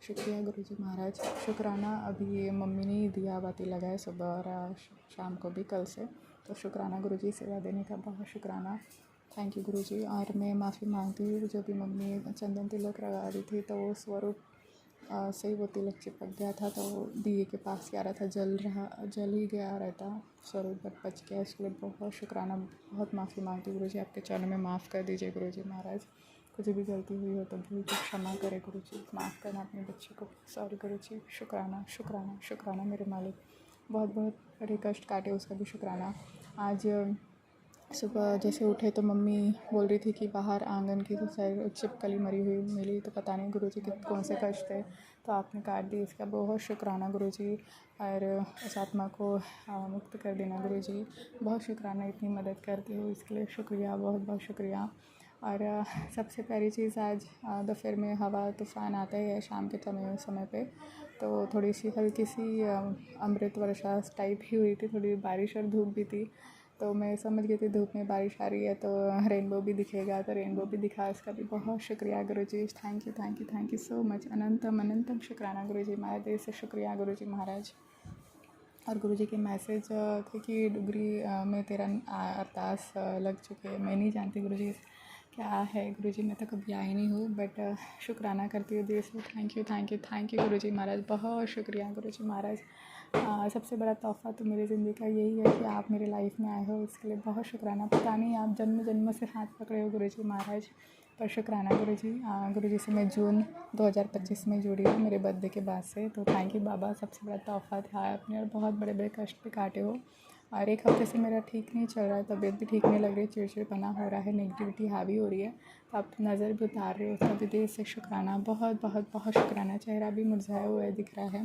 [SPEAKER 7] शुक्रिया गुरु जी महाराज। शुक्राना अभी ये मम्मी ने दिया बाती लगाए सुबह और शाम को भी कल से, तो शुक्राना गुरु जी, सेवा देने का बहुत शुक्राना। थैंक यू गुरु जी। और मैं माफ़ी मांगती हूँ, जो भी मम्मी चंदन तिलक लगा रही थी तो वो स्वरूप से ही वो तिलक चिपक गया था, तो वो दिए के पास ही आ रहा था, जल ही गया रहता स्वरूप, बट बच गया। इसके लिए बहुत शुक्राना, बहुत माफ़ी मांगती हूँ गुरु जी, आपके चरणों में माफ़ कर दीजिए गुरु जी महाराज। कुछ भी गलती हुई हो तो भूल को क्षमा करे गुरु जी, माफ़ करना अपने बच्चे को। सॉरी गुरु जी, शुक्राना शुक्राना शुक्राना मेरे मालिक। बहुत बहुत बड़े कष्ट काटे, उसका भी शुक्राना। आज सुबह जैसे उठे तो मम्मी बोल रही थी कि बाहर आंगन की तो साइड छिपकली मरी हुई मिली, तो पता नहीं गुरु जी के कौन से कष्ट थे, तो आपने काट दी। इसका बहुत शुक्राना गुरु जी, और उस आत्मा को मुक्त कर देना गुरु जी। बहुत शुक्राना, इतनी मदद करते हो इसके लिए शुक्रिया, बहुत बहुत शुक्रिया। और सबसे पहली चीज़, आज दोपहर में हवा तूफ़ान आता है शाम के समय पे, तो थोड़ी सी हल्की सी अमृत वर्षा टाइप ही हुई थी, थोड़ी बारिश और धूप भी थी, तो मैं समझ गई थी धूप में बारिश आ रही है तो रेनबो भी दिखेगा, तो रेनबो भी दिखा। इसका भी बहुत शुक्रिया guru ji, thank you thank you thank you so much. अनंतम अनंतम शुक्राना गुरु जी महाराज, दिल से शुक्रिया गुरु जी महाराज। और गुरु जी के मैसेज थे कि डुगरी में तेरा अरदास लग चुके, मैं नहीं जानती गुरु जी क्या है गुरु जी, मैं तो कभी आई नहीं हूँ, बट शुक्राना करती हूँ दिल से। थैंक यू गुरु जी महाराज, बहुत शुक्रिया गुरु जी महाराज। सबसे बड़ा तोहफ़ा तो मेरी ज़िंदगी का यही है कि आप मेरे लाइफ में आए हो, इसके लिए बहुत शुक्राना। पता नहीं आप जन्म जन्म से हाथ पकड़े हो गुरु जी महाराज, पर शुक्राना गुरु जी। गुरु जी से मैं जून 2025 में जुड़ी हूँ, मेरे बर्थडे के बाद से, तो थैंक यू बाबा, सबसे बड़ा तोहफ़ा था आपने, और बहुत बड़े बड़े कष्ट भी काटे हो। और एक हफ़्ते से मेरा ठीक नहीं चल रहा है, तबीयत भी ठीक नहीं लग रही है, चिड़चिड़पना हो रहा है, नेगेटिविटी हावी हो रही है, तो आप नज़र भी उतार रहे हो, उसका भी दिल से शुक्राना, बहुत बहुत बहुत शुक्राना। चेहरा भी मुरझाया हुआ है दिख रहा है,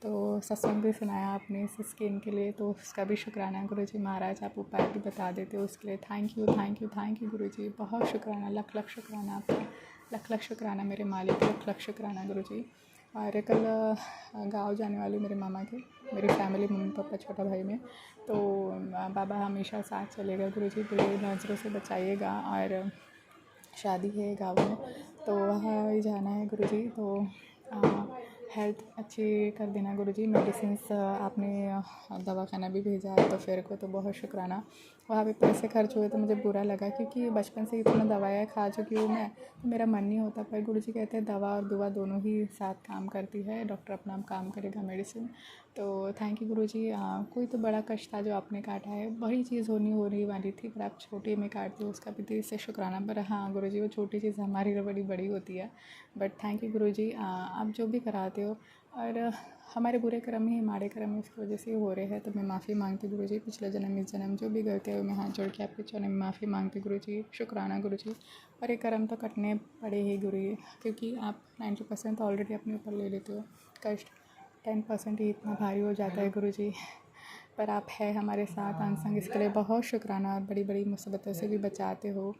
[SPEAKER 7] तो सत्संग भी सुनाया आपने इस स्किन के लिए, तो उसका भी शुक्राना गुरु जी महाराज। आप उपाय भी बता देते हो उसके लिए, थैंक यू गुरु जी, बहुत शुक्राना, लख लख शुक्राना आपका, लख लख शुक्राना मेरे मालिक, लख लख शुक्राना गुरु जी। और कल गाँव जाने वाली मेरे मामा के, मेरी फैमिली, मम्मी पापा छोटा भाई में, तो बाबा हमेशा साथ चलेगा गुरु जी, बुरे नज़रों से बचाइएगा, और शादी है गाँव में, तो वहाँ ही जाना है गुरु जी, तो हेल्थ अच्छी कर देना गुरु जी। मेडिसिन्स आपने दवाखाना भी भेजा है तो फिर को, तो बहुत शुक्राना। वहाँ पे पैसे खर्च हुए तो मुझे बुरा लगा, क्योंकि बचपन से इतना दवाइयाँ खा चुकी हूँ मैं, तो मेरा मन नहीं होता, पर गुरु जी कहते हैं दवा और दुआ दोनों ही साथ काम करती है, डॉक्टर अपना काम करेगा, मेडिसिन। तो थैंक यू गुरु जी। कोई तो बड़ा कष्ट था जो आपने काटा है, बड़ी चीज़ हो रही वाली थी, पर आप छोटी में काटते हो, उसका भी दिल से शुक्राना। पर हाँ गुरु जी, वो छोटी चीज़ हमारी बड़ी बड़ी होती है, बट थैंक यू गुरु जी। आप जो भी कराते हो, और हमारे बुरे कर्म ही हमारे कर्म इसकी वजह से हो रहे हैं, तो मैं माफ़ी मांगती गुरु जी, पिछले जन्म इस जन्म जो भी गलतियाँ हुई, मैं हाथ जोड़ के आपके चरणों में माफ़ी मांगती गुरु जी, शुक्राना गुरु जी। और ये कर्म तो कटने पड़े ही गुरु जी, क्योंकि आप 90% तो ऑलरेडी अपने ऊपर ले लेते हो, कष्ट 10% ही इतना भारी हो जाता है गुरु जी, पर आप है हमारे साथ अनसंग, इसके लिए बहुत शुक्राना। और बड़ी बड़ी मुसीबतों से भी बचाते हो,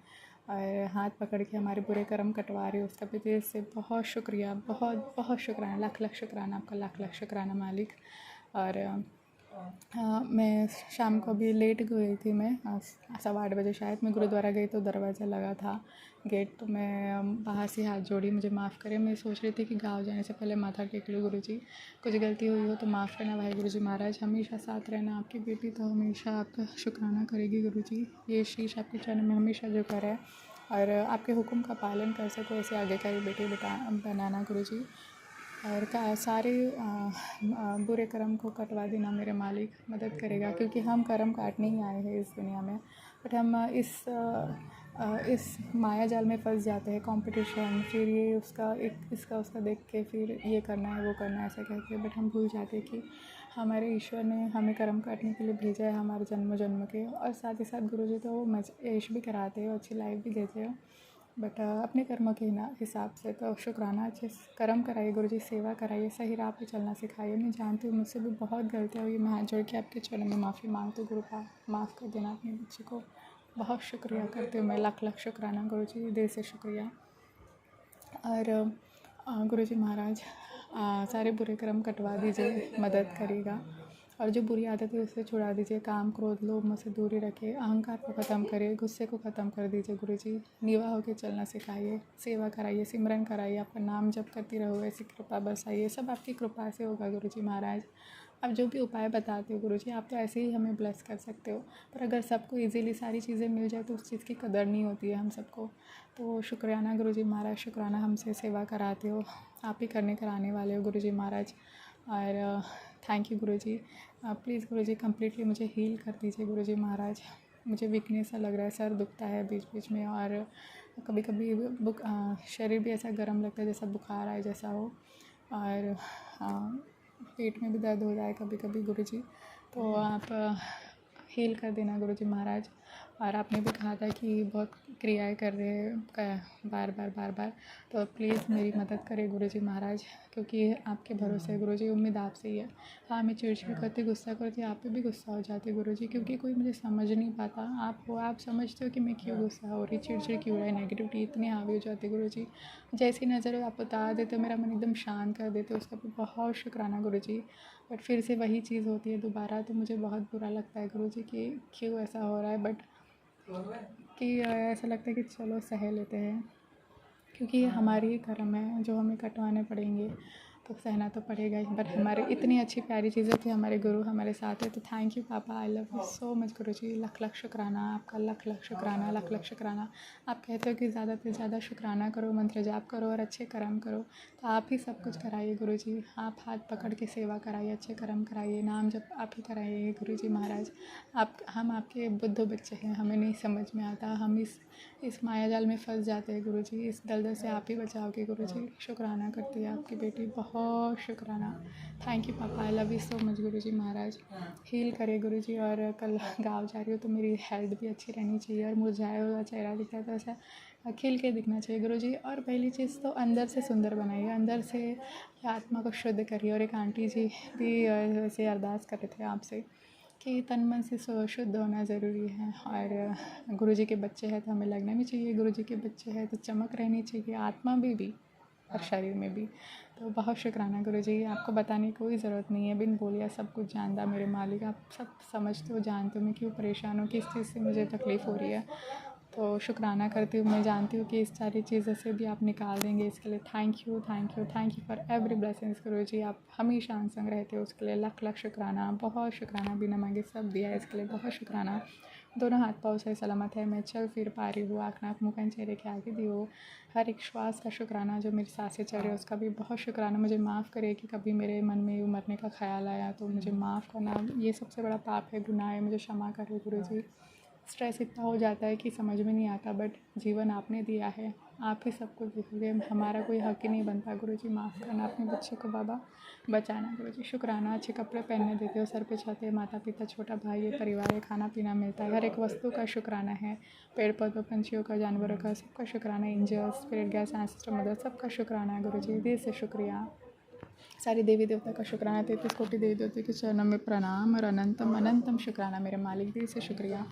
[SPEAKER 7] और हाथ पकड़ के हमारे बुरे कर्म कटवा रहे हो, उसका भी दिल से बहुत शुक्रिया, बहुत बहुत शुक्राना, लख लख शुक्राना आपका, लख लख शुक्राना मालिक। और मैं शाम को अभी लेट गई थी, मैं 8:15 बजे शायद, मैं गुरुद्वारा गई तो दरवाज़ा लगा था गेट, तो मैं बाहर से हाथ जोड़ी, मुझे माफ़ करें। मैं सोच रही थी कि गाँव जाने से पहले माथा टेक लूँ गुरु जी, कुछ गलती हुई हो तो माफ़ करना भाई गुरु जी महाराज, हमेशा साथ रहना। आपकी बेटी तो हमेशा आपका शुक्राना करेगी गुरु जी, ये शीश आपके चरण में हमेशा झुका रहे, और आपके हुक्म का पालन कर सको, ऐसे आगे का ही बेटी बनाना गुरु जी। और सारे बुरे कर्म को कटवा देना मेरे मालिक मदद करेगा, क्योंकि हम कर्म काटने ही आए हैं इस दुनिया में। बट हम इस माया जाल में फंस जाते हैं, कंपटीशन, फिर ये उसका एक इसका उसका देख के फिर ये करना है वो करना है ऐसा कहते हैं। बट हम भूल जाते हैं कि हमारे ईश्वर ने हमें कर्म काटने के लिए भेजा है हमारे जन्म जन्म के। और साथ ही साथ गुरुजी तो वो ऐश भी कराते हैं, अच्छी लाइफ भी देते हैं, बट अपने कर्मों के हिसाब से। तो शुक्राना, अच्छे कर्म कराइए गुरुजी, सेवा कराइए, सही राह पे चलना सिखाइए। मैं जानती हूँ मुझसे भी बहुत गलतियाँ हुई, मैं हाथ जोड़ के आपके चरणों में माफ़ी मांगती हूँ। गुरु का माफ़ कर देना अपने बच्चे को। बहुत शुक्रिया करती हूँ मैं, लाख लाख शुक्राना गुरुजी, दिल से शुक्रिया। और गुरुजी महाराज सारे बुरे कर्म कटवा दीजिए, मदद करिएगा। और जो बुरी आदत है उससे छुड़ा दीजिए, काम क्रोध लोभ मुझसे दूरी रखिए, अहंकार को ख़त्म करिए, गुस्से को ख़त्म कर दीजिए गुरुजी। निवा होकर चलना सिखाइए, सेवा कराइए, सिमरन कराइए, आपका नाम जप करती रहो, ऐसी कृपा बरसाइए। सब आपकी कृपा से होगा गुरुजी महाराज। आप जो भी उपाय बताते हो गुरुजी, आप तो ऐसे ही हमें ब्लेस कर सकते हो, पर अगर सबको इजीली सारी चीज़ें मिल जाए तो उस चीज़ की कदर नहीं होती है हम सबको। तो शुक्राना गुरुजी महाराज, शुक्राना हमसे सेवा कराते हो, आप ही करने कराने वाले हो गुरुजी महाराज। और thank you Guruji. Please Guruji completely मुझे हील कर दीजिए गुरुजी महाराज। मुझे वीकनेस सा लग रहा है, सर दुखता है बीच बीच में, और कभी कभी शरीर भी ऐसा गर्म लगता है जैसा बुखार आए जैसा हो, और पेट में भी दर्द हो रहा है कभी कभी गुरुजी। तो आप हील कर देना गुरुजी महाराज। और आपने भी कहा था कि बहुत क्रियाएं कर रहे हैं बार बार, तो प्लीज़ मेरी मदद करें गुरुजी महाराज, क्योंकि आपके भरोसे गुरुजी, उम्मीद आपसे ही है। हाँ, मैं चिड़चिड़ करती, गुस्सा करती, आप पे भी गुस्सा हो जाती गुरुजी, क्योंकि कोई मुझे समझ नहीं पाता। आप हो, आप समझते हो कि मैं क्यों गुस्सा हो रही, चिड़चिड़ क्यों रहा है, नेगेटिविटी इतनी हावी हो जाती गुरुजी। जैसी नज़र आप बता देते हो, मेरा मन एकदम शांत कर देते हो, उसका भी बहुत शुक्राना गुरुजी। बट फिर से वही चीज़ होती है दोबारा, तो मुझे बहुत बुरा लगता है गुरुजी कि क्यों ऐसा हो रहा है। बट कि ऐसा लगता है कि चलो सह लेते हैं, क्योंकि ये हमारी ही कर्म है जो हमें कटवाने पड़ेंगे, तो सहना तो पड़ेगा ही। बट हमारी इतनी अच्छी प्यारी चीज़ें थी, हमारे गुरु हमारे साथ है, तो थैंक यू पापा, I love you so much guruji. लख लख शुक्राना आपका, लख लख शुक्राना, लख लख शुक्राना। आप कहते हो कि ज़्यादा से ज़्यादा शुक्राना करो, मंत्र जाप करो और अच्छे कर्म करो, तो आप ही सब कुछ कराइए गुरुजी। आप हाथ पकड़ के सेवा कराइए, अच्छे कर्म कराइए, नाम जब आप ही कराइए गुरुजी महाराज। हम आपके बुद्धू बच्चे हैं, हमें नहीं समझ में आता, हम इस माया जाल में फंस जाते हैं गुरुजी। इस दलदल से आप ही बचाओगे गुरुजी। शुक्राना करती है आपकी बेटी, बहुत शुक्राना। थैंक यू पापा, I love you so much Guruji महाराज। हील करे गुरुजी। और कल गाँव जा रही हो तो मेरी हेल्थ भी अच्छी रहनी चाहिए, और मुरझाया हुआ चेहरा दिखता है तो ऐसा खिल के दिखना चाहिए गुरुजी। और पहली चीज़ तो अंदर से सुंदर बनाइए, अंदर से आत्मा को शुद्ध करिए। और एक आंटी जी भी वैसे अरदास कर रहे थे आपसे कि तन मन से शुद्ध होना ज़रूरी है। और गुरुजी के बच्चे हैं तो हमें लगना भी चाहिए, गुरुजी के बच्चे हैं तो चमक रहनी चाहिए, आत्मा में भी और शरीर में भी। तो बहुत शुक्राना गुरुजी, आपको बताने की कोई ज़रूरत नहीं है, बिन बोलिया सब कुछ जानता मेरे मालिक। आप सब समझते हो, जानते हो मैं क्यों परेशान हूँ, किस चीज़ से मुझे तकलीफ़ हो रही है। तो शुक्राना करती हूँ, मैं जानती हूँ कि इस सारी चीज़ों से भी आप निकाल देंगे। इसके लिए thank you, thank you, thank you for every blessings guruji. आप हमेशा संग रहते हो, उसके लिए लख लख शुक्राना, बहुत शुक्राना। बिना मांगे सब दिया है, इसके लिए बहुत शुक्राना। दोनों हाथ पाँव सही सलामत है, मैं चल फिर पा रही हूँ, आँख नाक मुँह कान चेहरे के आगे दी हो। हर एक श्वास का शुक्राना, जो मेरी सांसें चल रही है उसका भी बहुत शुक्राना। मुझे माफ़ करे कि कभी मेरे मन में यूँ मरने का ख्याल आया तो मुझे माफ़ करना, ये सबसे बड़ा पाप है, गुनाह है, मुझे क्षमा करे गुरुजी। स्ट्रेस इतना हो जाता है कि समझ में नहीं आता, बट जीवन आपने दिया है, आप ही सब कुछ देखोगे, हमारा कोई हक ही नहीं बनता गुरुजी। माफ़ करना अपने बच्चे को बाबा, बचाना गुरुजी। शुक्राना, अच्छे कपड़े पहनने देते हो, सर पे छत है, माता पिता छोटा भाई है, परिवार है, खाना पीना मिलता है, हर एक वस्तु का शुक्राना है। पेड़ पौधों, पंछियों का, जानवरों का, सबका शुक्राना। Angels, spirit guides, ancestor mother, सबका शुक्राना है गुरुजी, दिल से शुक्रिया। सारे देवी देवता का शुक्राना, 33 कोटि देवी देवता के चरणों में प्रणाम और अनंतम अनंतम शुक्राना मेरे मालिक, दिल से शुक्रिया।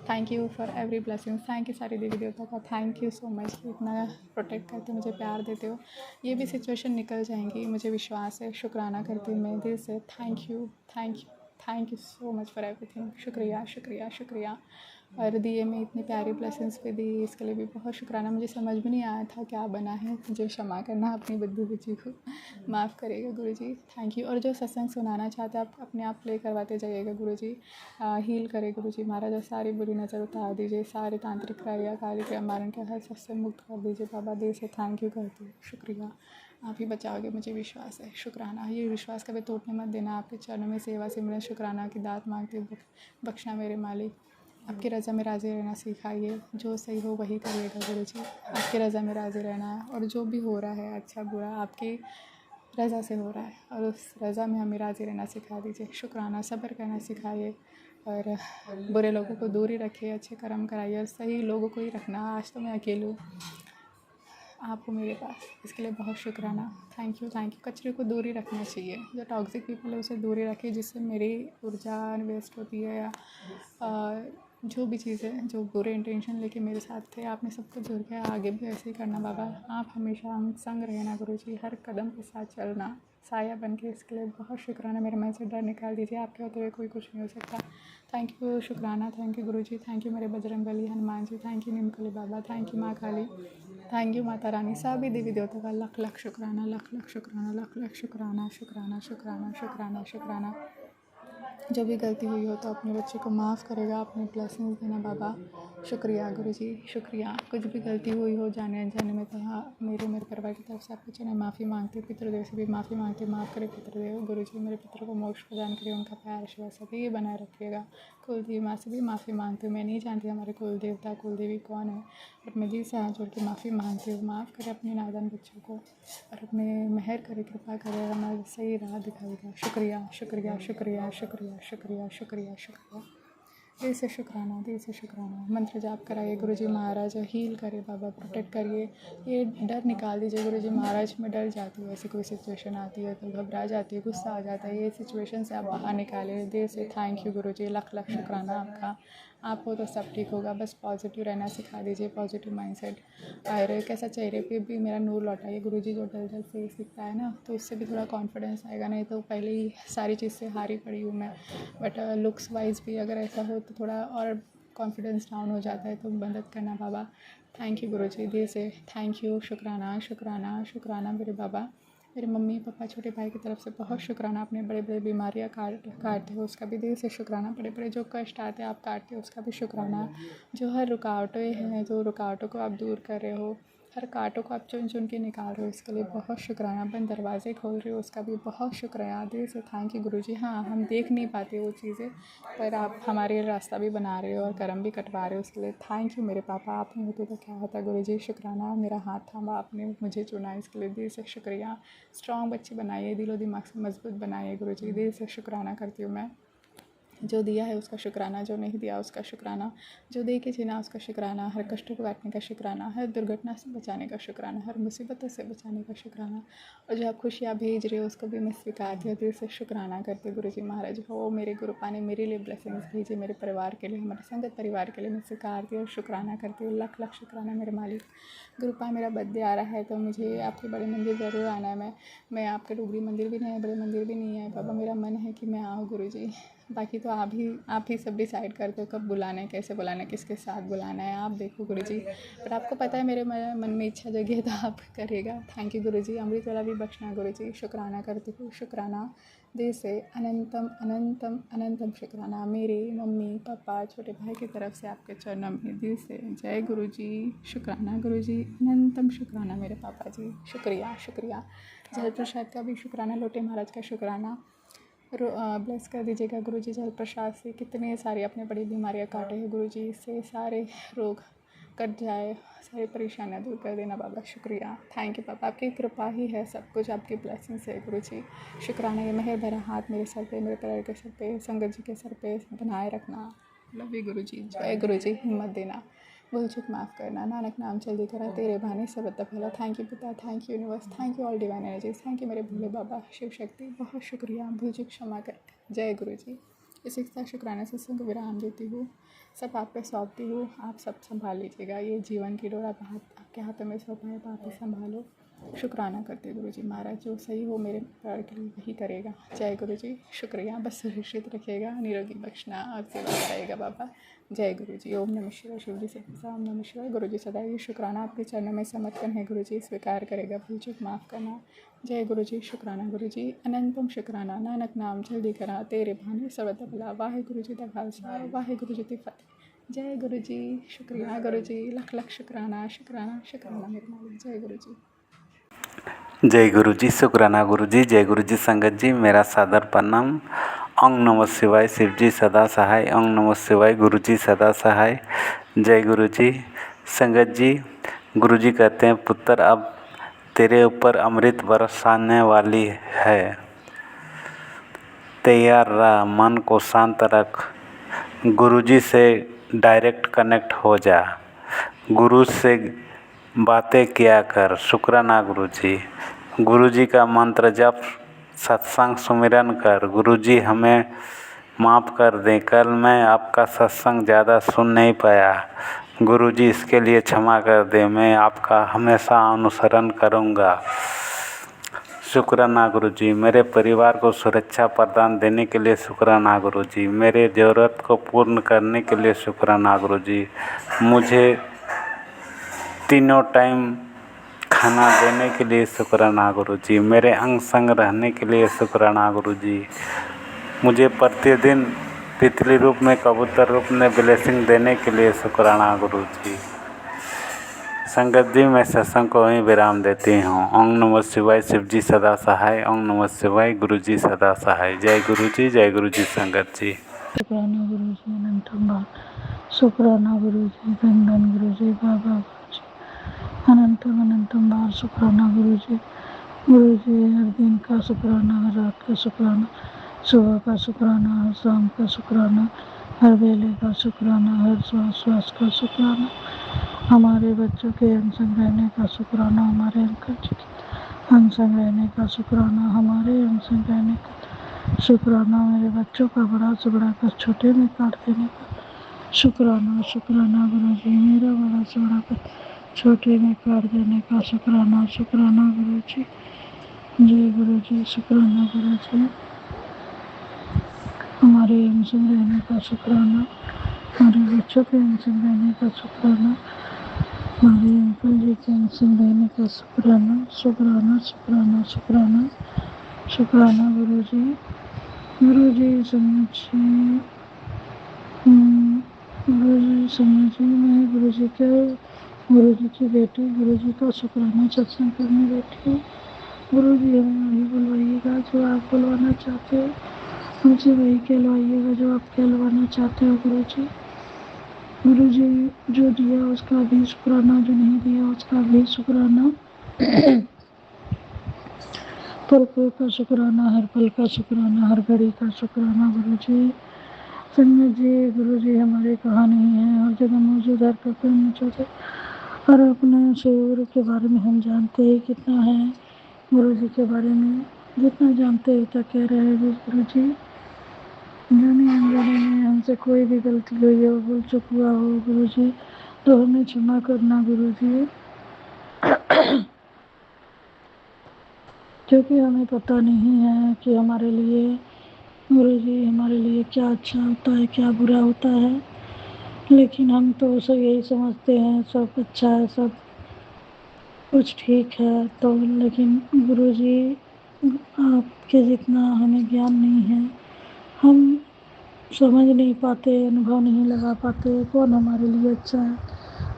[SPEAKER 7] Thank you for every blessing, thank you सारी देवी देवता का, थैंक यू सो मच कि इतना प्रोटेक्ट करते हो, मुझे प्यार देते हो। ये भी सिचुएशन निकल जाएंगी, मुझे विश्वास है। शुक्राना करती हूँ मैं दिल से, thank you, thank you, thank you so much for everything. शुक्रिया शुक्रिया शुक्रिया। और दिए में इतनी प्यारी ब्लेसिंग्स भी दी, इसके लिए भी बहुत शुक्राना। मुझे समझ में नहीं आया था क्या बना है, मुझे क्षमा करना, अपनी बुद्धू बच्ची को माफ़ करिएगा गुरुजी, थैंक यू। और जो सत्संग सुनाना चाहते हैं आप अपने आप प्ले करवाते जाइएगा गुरुजी। हील करे गुरुजी महाराज, और सारी बुरी नज़र उतार दीजिए, सारे तांत्रिक क्रिया कार्य के मारण के हर सबसे मुक्त कर दीजिए बाबा, दिल से थैंक यू करती हूँ, शुक्रिया। आप ही बचाओगे, मुझे विश्वास है। शुक्राना, ये विश्वास कभी टूटने मत देना। आपके चरणों में सेवा सिमरन शुक्राना की दात मांगती हूँ, बख्शना मेरे मालिक। आपकी रज़ा में राज़ी रहना सिखाइए, जो सही हो वही करिएगा गुरु जी। आपकी रज़ा में राज़ी रहना है, और जो भी हो रहा है अच्छा बुरा आपकी रज़ा से हो रहा है, और उस रज़ा में हमें राज़ी रहना सिखा दीजिए। शुक्राना, सब्र करना सिखाइए, और बुरे लोगों को दूर ही रखिए, अच्छे कर्म कराइए, और सही लोगों को ही रखना। आज तो मैं अकेली हूँ, आप हो मेरे पास, इसके लिए बहुत शुक्राना। Thank you, thank you. कचरे को दूर ही रखना चाहिए, जो टॉक्सिक पीपल है उसे दूर ही रखिए, जिससे मेरी ऊर्जा वेस्ट होती है, या जो भी चीज़ें जो बुरे इंटेंशन लेके मेरे साथ थे, आपने सबको जोड़ के आगे भी ऐसे ही करना बाबा। आप हमेशा हम संग रहना गुरु जी, हर कदम के साथ चलना साया बन के, इसके लिए बहुत शुक्राना। मेरे मन से डर निकाल दीजिए, आपके होते हुए कोई कुछ नहीं हो सकता। थैंक यू, शुक्राना। Thank you guru ji, thank you मेरे Bajrang Bali Hanuman ji, thank you Neemkali Baba, thank you Maa Kali, thank you Mata Rani, सभी देवी देवता का लख लख शुक्राना, लख लख शुक्राना, लख लख शुक्राना, शुक्राना शुक्राना शुक्राना शुक्राना। जो भी गलती हुई हो तो अपने बच्चे को माफ़ करेगा, अपने ब्लेसिंग्स देना बाबा। शुक्रिया गुरु जी, शुक्रिया। कुछ भी गलती हुई हो जाने अनजाने में, तो हाँ मेरे परिवार की तरफ से आपके चरण माफ़ी मांगती हूँ। पितृदेव से भी माफ़ी मांगती हूँ, माफ़ करे पितृदेव। गुरु जी मेरे पितरों को मोक्ष प्रदान करिए, उनका प्यार आशीर्वाद सभी बनाए रखिएगा। कुलदेवी माँ से भी माफ़ी मांगती हूँ, मैं नहीं जानती हमारे कुल देवता कुल देवी कौन है, और मैं दिल से हाथ जोड़ के माफ़ी मांगती हूँ। माफ़ करे अपने नादान बच्चों को, और अपने मेहर करे, कृपा करे, हमारे सही राह दिखाएगा। शुक्रिया शुक्रिया शुक्रिया शुक्रिया शुक्रिया शुक्रिया शुक्रिया। दिल से शुक्राना, दिल से शुक्राना। मंत्र जाप कराइए गुरुजी महाराज, हील करे बाबा, प्रोटेक्ट करिए, ये डर निकाल दीजिए गुरुजी महाराज। मैं डर जाती हूँ, ऐसी कोई सिचुएशन आती है तो घबरा जाती है, गुस्सा आ जाता है, ये सिचुएशन से आप बाहर निकालिए। दिल से थैंक यू गुरुजी, लख लख शुक्राना आपका। आप हो तो सब ठीक होगा, बस पॉजिटिव रहना सिखा दीजिए, पॉजिटिव माइंडसेट। और कैसा चेहरे पे भी मेरा नूर लौटाइए गुरुजी, जो डल डल से सीखता है ना, तो उससे भी थोड़ा कॉन्फिडेंस आएगा। नहीं तो पहले ही सारी चीज़ से हारी पड़ी हूँ मैं, बट लुक्स वाइज भी अगर ऐसा हो तो थोड़ा और कॉन्फिडेंस डाउन हो जाता है, तो मदद करना बाबा। थैंक यू गुरुजी, दिल से थैंक यू, शुक्राना शुक्राना शुक्राना मेरे बाबा। मेरे मम्मी पापा छोटे भाई की तरफ से बहुत शुक्राना। अपने बड़े बड़े बीमारियाँ काटते हो उसका भी दिल से शुक्राना। बड़े बड़े जो कष्ट आते हैं आप काटते हो उसका भी शुक्राना। जो हर रुकावटें हैं, जो रुकावटों को आप दूर कर रहे हो, हर कांटों को आप चुन चुन के निकाल रहे हो, इसके लिए बहुत शुक्राना। बंद दरवाजे खोल रहे हो उसका भी बहुत शुक्रिया, दिल से थैंक यू गुरुजी। हाँ हम देख नहीं पाते वो चीज़ें, पर आप हमारे रास्ता भी बना रहे हो और कर्म भी कटवा रहे हो, उसके लिए थैंक यू मेरे पापा। आप नहीं होते तो क्या होता गुरुजी, शुक्राना। मेरा हाथ थामा, आपने मुझे चुना, इसके लिए दिल से शुक्रिया। स्ट्रॉन्ग बच्चे बनाइए, दिलो दिमाग से मजबूत बनाइए गुरुजी, दिल से शुक्राना करती हूँ मैं। जो दिया है उसका शुक्राना, जो नहीं दिया उसका शुक्राना, जो दे के जीना उसका शुक्राना, हर कष्टों को काटने का शुक्राना, हर दुर्घटना से बचाने का शुक्राना, हर मुसीबतों से बचाने का शुक्राना, और जो आप खुशियाँ भेज रहे हो उसको भी मैं स्वीकारती हूँ, दिल से शुक्राना करती हूँ गुरुजी महाराज। हो मेरे गुरुपा ने मेरे लिए ब्लेसिंग्स भेजे, मेरे परिवार के लिए, हमारे संगत परिवार के लिए मैं स्वीकारती हूँ, शुक्राना करती हूँ। लख लख शुक्राना मेरे मालिक। गुरुपा मेरा बर्थडे आ रहा है तो मुझे आपके बड़े मंदिर ज़रूर आना है। मैं आपके डुगरी मंदिर भी नहीं है, बड़े मंदिर भी नहीं है बाबा, मेरा मन है कि मैं आऊँ गुरुजी। बाकी तो आप ही सब डिसाइड करते हो कब बुलाना है, कैसे बुलाना है, किसके साथ बुलाना है, आप देखो गुरुजी। पर आपको पता है मेरे मन में इच्छा जगी है तो आप करिएगा। थैंक यू गुरुजी। अमृत वाला भी बख्शना गुरुजी, शुक्राना करती हूँ, शुक्राना दिल से। अनंतम अनंतम अनंतम शुक्राना मेरे मम्मी पापा छोटे भाई की तरफ से आपके चरणों में दिल से जय गुरुजी, शुक्राना गुरुजी, अनंतम शुक्राना मेरे पापा जी, शुक्रिया शुक्रिया। जल प्रसाद का भी शुक्राना, लोटे महाराज का शुक्राना। ब्लेस कर दीजिएगा गुरुजी जल प्रसाद से। कितने सारी अपने बड़ी बीमारियां काटे हैं गुरुजी, इससे सारे रोग कट जाए, सारी परेशानियां दूर कर देना बाबा, शुक्रिया। थैंक यू पापा, आपकी कृपा ही है सब कुछ, आपकी ब्लेसिंग्स है गुरुजी, शुक्राना। ये मेहर भरा हाथ मेरे सर पे, मेरे पैर के सर पे, संगत जी के सर पे बनाए रखना। लव यू गुरुजी, जय गुरुजी। हिम्मत देना, भूल चूक माफ़ करना, नानक नाम चलती करा, तेरे बहाने सर्वत्र फैला। थैंक यू पिता, thank you universe, thank you all divine energies, thank you मेरे भोले बाबा शिव शक्ति, बहुत शुक्रिया। भूल चूक क्षमा कर, जय गुरु जी। इसी के साथ शुक्राना सत्संग को विराम देती हूँ, सब आप पे सौंपती हूँ, आप सब संभाल लीजिएगा। ये जीवन की डोर आपके हाथों में सौंपा है, आप ही संभालो। शुक्राना करते गुरु जी महाराज, जो सही हो मेरे प्यार के लिए वही करेगा। जय गुरु जी, शुक्रिया। बस सुरक्षित रखिएगा, निरोगी बख्शना और सेवा कराएगा बाबा। जय गुरु जी। ओम नमः शिवाय। शिव जी से ओम नमः शिवाय। गुरु जी सदा ये शुक्राना आपके चरणों में समर्पण है गुरु जी, स्वीकार करेगा, भूल चूक माफ़ करना। जय गुरु जी, शुक्राना गुरु जी, अनंतम शुक्राना। नानक नाम जल्दी करा, तेरे बहाने सर्वत्र भला। वाहे गुरु जी दा खालसा, वाहे गुरु जी दी फतेह। जय गुरु जी, शुक्रिया गुरु जी, लख लख शुक्राना शुक्राना शुक्राना मेरे मालिक। जय गुरु जी।
[SPEAKER 8] जय गुरु जी, शुक्राना गुरु जी। जय गुरु जी संगत जी, मेरा सादर प्रणाम। ओम नमः शिवाय, शिव जी सदा सहाय। ओम नमः शिवाय, गुरु जी सदा सहाय। जय गुरु जी संगत जी। गुरु जी कहते हैं, पुत्र अब तेरे ऊपर अमृत बरसाने वाली है, तैयार रह, मन को शांत रख, गुरु जी से डायरेक्ट कनेक्ट हो जा, गुरु से बातें किया कर। शुक्राना गुरु जी। गुरु जी का मंत्र जप, सत्संग सुमिरन कर। गुरु जी हमें माफ़ कर दें, कल मैं आपका सत्संग ज़्यादा सुन नहीं पाया, गुरु जी इसके लिए क्षमा कर दें, मैं आपका हमेशा अनुसरण करूँगा। शुक्राना गुरु जी। मेरे परिवार को सुरक्षा प्रदान देने के लिए शुक्राना गुरु जी। मेरे ज़रूरत को पूर्ण करने के लिए शुक्राना गुरु जी। मुझे तीनों टाइम खाना देने के लिए शुक्राना गुरु जी। मेरे अंग संग रहने के लिए शुक्राना गुरु जी। मुझे प्रतिदिन तितली रूप में, कबूतर रूप में ब्लेसिंग देने के लिए शुक्राना गुरु जी। संगत जी, मैं सत्संग को वहीं विराम देती हूँ। ओम नमः शिवाय, शिव जी सदा सहाय। ओम नमः शिवाय, गुरु जी सदा सहाय। जय गुरु जी, जय गुरु जी संगत जी।
[SPEAKER 9] शुक्राना गुरु जी अनंतम बार, शुक्राना गुरु जी धन धन गुरु जी बाबा गुरु जी अनंतम अनंतम बार, शुक्राना गुरु जी। गुरु जी हर दिन का शुक्राना, हर रात का शुक्राना, सुबह का शुक्राना, हर शाम का शुक्राना, हर वेले का शुक्राना, हर श्वास श्वास का शुक्राना, हमारे बच्चों के अनसंग रहने का शुक्राना, हमारे अंकल जी के अनसंग रहने का शुक्राना, हमारे अनसंग रहने का शुक्राना, मेरे बच्चों का बड़ा से बड़ा कष्ट छोटे में काट देने का शुक्राना। शुक्राना गुरु जी, मेरा बड़ा से बड़ा कष्ट छोटे में काट देने का शुक्राना। शुक्राना गुरु जी। जय गुरु जी। शुक्राना गुरु जी। हमारे अनसंग रहने का शुक्राना, हमारे बच्चों के अनसंग रहने का शुक्राना, हमारे अंकल जी के अनसंग रहने का शुक्राना। शुक्राना शुक्राना शुक्राना शुक्राना गुरु जी। गुरु जी समझिए, गुरु जी समझिए, मैं गुरु जी की बेटी, गुरु जी का शुक्राना सत्संग करने बैठी हूँ। गुरु जी हमें वही बुलवाइएगा जो आप बुलवाना चाहते हो, हमसे वही कहलवाइएगा जो आप कहलवाना चाहते हो। गुरु जी, गुरु जी जो दिया उसका भी शुक्राना, जो नहीं दिया उसका भी शुक्राना, पल पल का शुक्राना, हर पल का शुक्राना, हर घड़ी का शुक्राना। गुरु जी संगत जी, गुरु जी हमारे कहाँ नहीं है, हर जगह मौजूद, हर कदम मौजूद है, और अपने शूर के बारे में हम जानते हैं कितना है। गुरु जी के बारे में जितना जानते हैं उतना कह रहे हैं। गुरु जी, जाने अनजाने में हमसे कोई भी गलती हुई हो, भूल चुक हुआ हो गुरु जी, तो हमें क्षमा करना गुरु जी, क्योंकि हमें पता नहीं है कि हमारे लिए, गुरु जी हमारे लिए क्या अच्छा होता है, क्या बुरा होता है, लेकिन हम तो सब यही समझते हैं सब अच्छा है, सब कुछ ठीक है। तो लेकिन गुरु जी, आपके जितना हमें ज्ञान नहीं है, हम समझ नहीं पाते, अनुभव नहीं लगा पाते कौन हमारे लिए अच्छा है,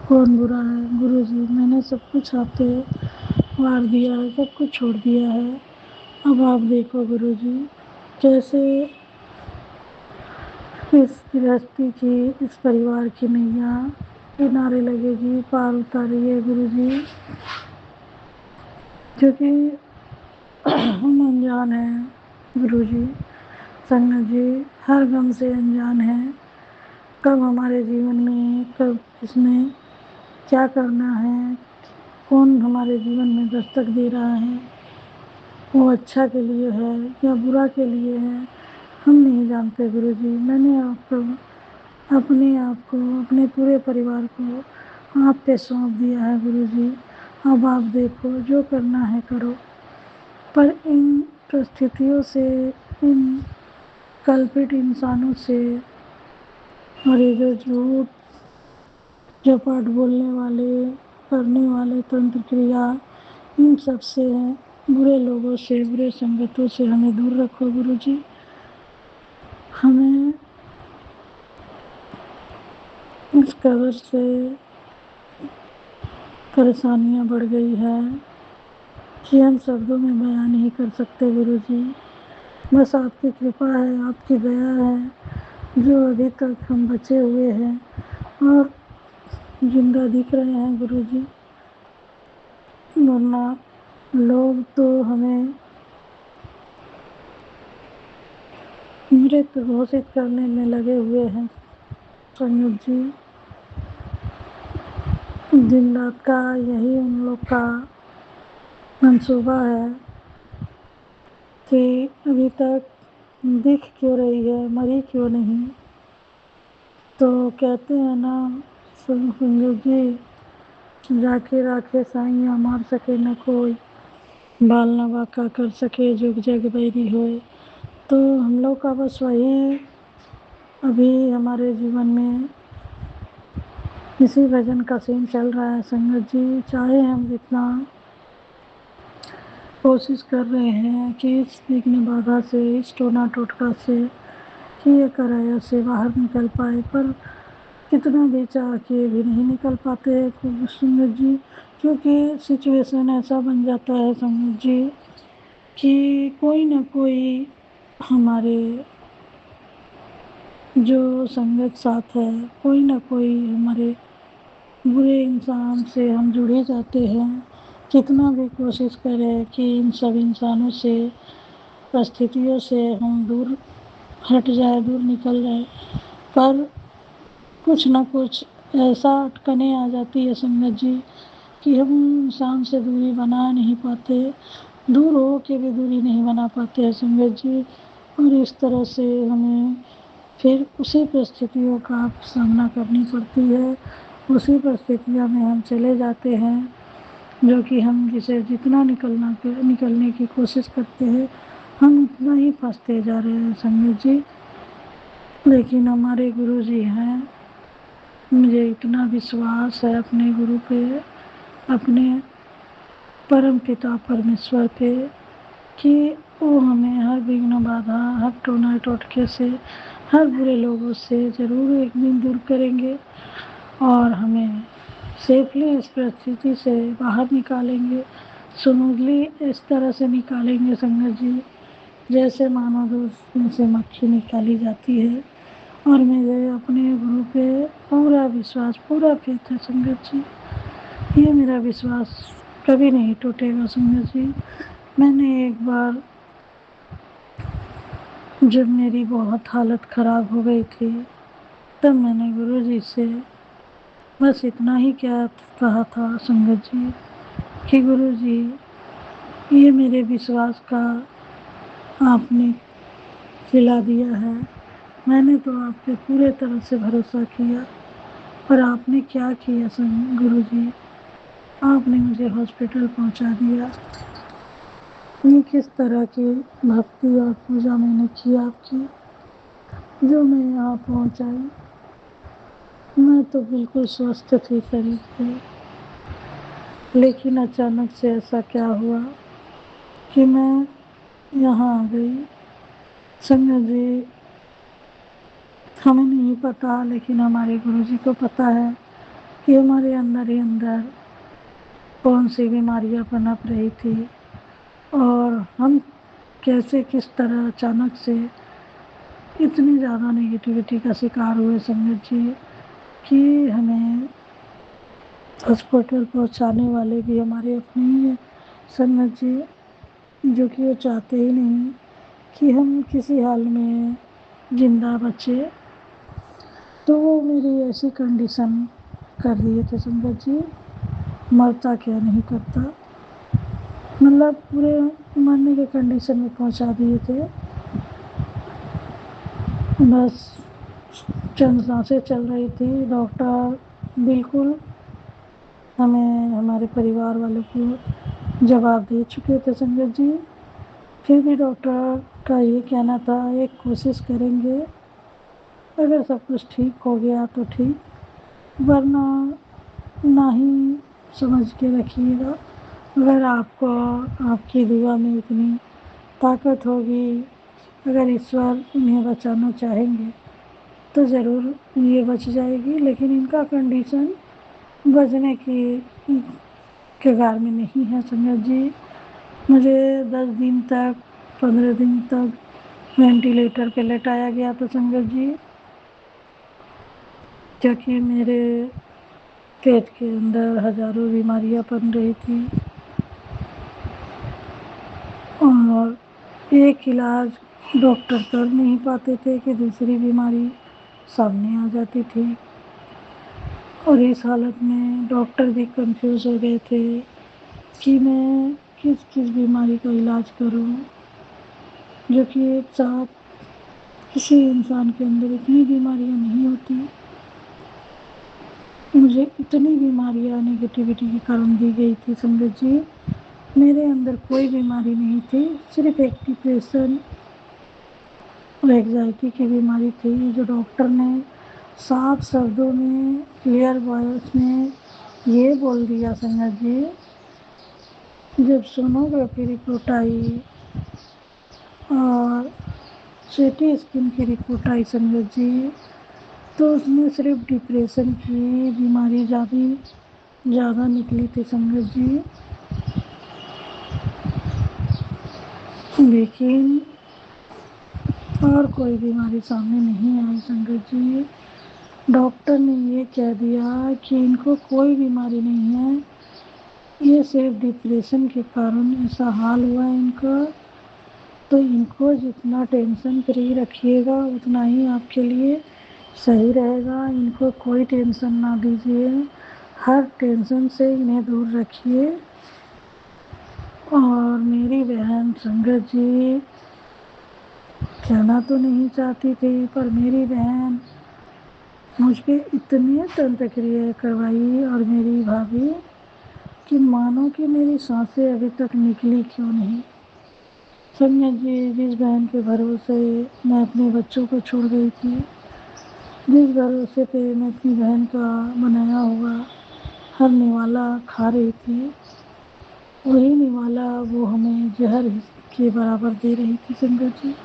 [SPEAKER 9] कौन बुरा है। गुरु जी, मैंने सब कुछ आपके वार दिया है, सब कुछ छोड़ दिया है। अब आप देखो गुरु जी, कैसे इस गृहस्थी की, इस परिवार की नैया किनारे लगेगी, पार उतारिए गुरु जी, क्योंकि हम अनजान हैं गुरु जी, संगत जी हर गम से अनजान है, कब हमारे जीवन में, कब किसमें क्या करना है, कौन हमारे जीवन में दस्तक दे रहा है, वो अच्छा के लिए है या बुरा के लिए है, हम नहीं जानते गुरु जी। मैंने आपको, अपने आप को, अपने पूरे परिवार को आप पे सौंप दिया है गुरु जी। अब आप देखो, जो करना है करो, पर इन परिस्थितियों से, इन कल्पित इंसानों से, और ये जो झूठ झपाट बोलने वाले, करने वाले तंत्र क्रिया, इन सब से, बुरे लोगों से, बुरे संगतों से हमें दूर रखो गुरु जी। हमें इस कदर से परेशानियां बढ़ गई है कि हम शब्दों में बयान नहीं कर सकते गुरु जी। बस आपकी कृपा है, आपकी दया है जो अभी तक हम बचे हुए हैं और जिंदा दिख रहे हैं गुरु जी। वरना लोग तो हमें मृत घोषित करने में लगे हुए हैं संगत जी। दिन रात का यही उन लोग का मंसूबा है कि अभी तक दिख क्यों रही है, मरी क्यों नहीं। तो कहते हैं ना संगत जी, जाके राखे साइयाँ मार सके न कोई, बाल न बांका कर सके जुग जग बैरी होए। तो हम लोग का बस वही अभी हमारे जीवन में इसी भजन का सीन चल रहा है संगत जी। चाहे हम जितना कोशिश कर रहे हैं कि इस विघ्न बाधा से, इस टोना टोटका से, किए कराया से बाहर निकल पाए, पर कितना भी चाह के भी नहीं निकल पाते हैं संगत जी। क्योंकि सिचुएशन ऐसा बन जाता है संगत जी कि कोई ना कोई हमारे जो संगत साथ है, कोई ना कोई हमारे बुरे इंसान से हम जुड़ ही जाते हैं। कितना भी कोशिश करें कि इन सब इंसानों से, परिस्थितियों से हम दूर हट जाए, दूर निकल जाए, पर कुछ ना कुछ ऐसा अटकनें आ जाती है संगत जी कि हम इंसान से दूरी बना नहीं पाते, दूर हो के भी दूरी नहीं बना पाते हैं संगत जी। और इस तरह से हमें फिर उसी परिस्थितियों का सामना करनी पड़ती है, उसी परिस्थितियों में हम चले जाते हैं जो कि हम जिसे जितना निकलने की कोशिश करते हैं हम उतना ही फंसते जा रहे हैं संगत जी। लेकिन हमारे गुरु जी हैं, मुझे इतना विश्वास है अपने गुरु पे, अपने परम पिता परमेश्वर पे, कि वो हमें हर विघ्न बाधा, हर टोना टोटके से, हर बुरे लोगों से ज़रूर एक दिन दूर करेंगे और हमें सेफली इस परिस्थिति से बाहर निकालेंगे, स्मूथली इस तरह से निकालेंगे संगत जी जैसे मानो दूध में से मक्खी निकाली जाती है। और मेरे अपने गुरु पे पूरा विश्वास, पूरा फेथ है संगत जी। ये मेरा विश्वास कभी नहीं टूटेगा संगत जी। मैंने एक बार जब मेरी बहुत हालत ख़राब हो गई थी तब मैंने गुरु जी से बस इतना ही क्या कहा था संगत जी कि गुरु जी, ये मेरे विश्वास का आपने खिला दिया है। मैंने तो आप पे पूरे तरह से भरोसा किया, पर आपने क्या किया गुरु जी, आपने मुझे हॉस्पिटल पहुंचा दिया। ये किस तरह की भक्ति और पूजा मैंने की आपकी, जो मैं यहाँ पहुँच आई। मैं तो बिल्कुल स्वस्थ थी शरीर से, लेकिन अचानक से ऐसा क्या हुआ कि मैं यहाँ आ गई। संगत जी, हमें नहीं पता, लेकिन हमारे गुरु जी को पता है कि हमारे अंदर ही अंदर कौन सी बीमारियाँ पनप रही थी और हम कैसे किस तरह अचानक से इतनी ज़्यादा नेगेटिविटी का शिकार हुए संगत जी कि हमें हॉस्पिटल पहुंचाने वाले भी हमारे अपने ही हैं संगत जी, जो कि वो चाहते ही नहीं कि हम किसी हाल में जिंदा बचे। तो वो मेरी ऐसी कंडीशन कर दिए थे संगत जी, मरता क्या नहीं करता, मतलब पूरे मरने के कंडीशन में पहुंचा दिए थे। बस चंद सांसें चल रही थी, डॉक्टर बिल्कुल हमें हमारे परिवार वालों को जवाब दे चुके थे संगत जी। फिर भी डॉक्टर का ये कहना था, एक कोशिश करेंगे, अगर सब कुछ ठीक हो गया तो ठीक, वरना ना ही समझ के रखिएगा। अगर आपको आपकी दुआ में इतनी ताकत होगी, अगर ईश्वर इन्हें बचाना चाहेंगे तो ज़रूर ये बच जाएगी, लेकिन इनका कंडीशन बचने की कगार में नहीं है संगत जी। मुझे 10 दिन तक 15 दिन तक वेंटिलेटर पे लेटाया गया था संगत जी, क्योंकि मेरे पेट के अंदर हजारों बीमारियां पन रही थी और एक इलाज डॉक्टर कर नहीं पाते थे कि दूसरी बीमारी सामने आ जाती थी। और इस हालत में डॉक्टर भी कंफ्यूज हो गए थे कि मैं किस किस बीमारी का इलाज करूं, जो कि एक साथ किसी इंसान के अंदर इतनी बीमारियां नहीं होती। मुझे इतनी बीमारियां नेगेटिविटी के कारण दी गई थी संगत जी, मेरे अंदर कोई बीमारी नहीं थी, सिर्फ एक डिप्रेशन और एग्जाइटी की बीमारी थी, जो डॉक्टर ने साफ शब्दों में क्लियर वॉइस में ये बोल दिया संगत जी। जब सोनोग्राफी रिपोर्ट आई और सीटी स्कैन की रिपोर्ट आई संगत जी, तो उसमें सिर्फ डिप्रेशन की बीमारी ज़्यादा निकली थी संगत जी। लेकिन और कोई बीमारी सामने नहीं आई संगत जी। डॉक्टर ने ये कह दिया कि इनको कोई बीमारी नहीं है, ये सिर्फ डिप्रेशन के कारण ऐसा हाल हुआ है इनका, तो इनको जितना टेंशन फ्री रखिएगा उतना ही आपके लिए सही रहेगा। इनको कोई टेंशन ना दीजिए, हर टेंशन से इन्हें दूर रखिए। और मेरी बहन संगत जी कहना तो नहीं चाहती थी, पर मेरी बहन मुझ पे इतनी तंत्र क्रिया करवाई और मेरी भाभी कि मानो कि मेरी सांसें अभी तक निकली क्यों नहीं। संगत जी, जिस बहन के भरोसे मैं अपने बच्चों को छोड़ गई थी, जिस भरोसे पे मैं अपनी बहन का बनाया हुआ हर निवाला खा रही थी, वही निवाला वो हमें जहर के बराबर दे रही थी संगत जी।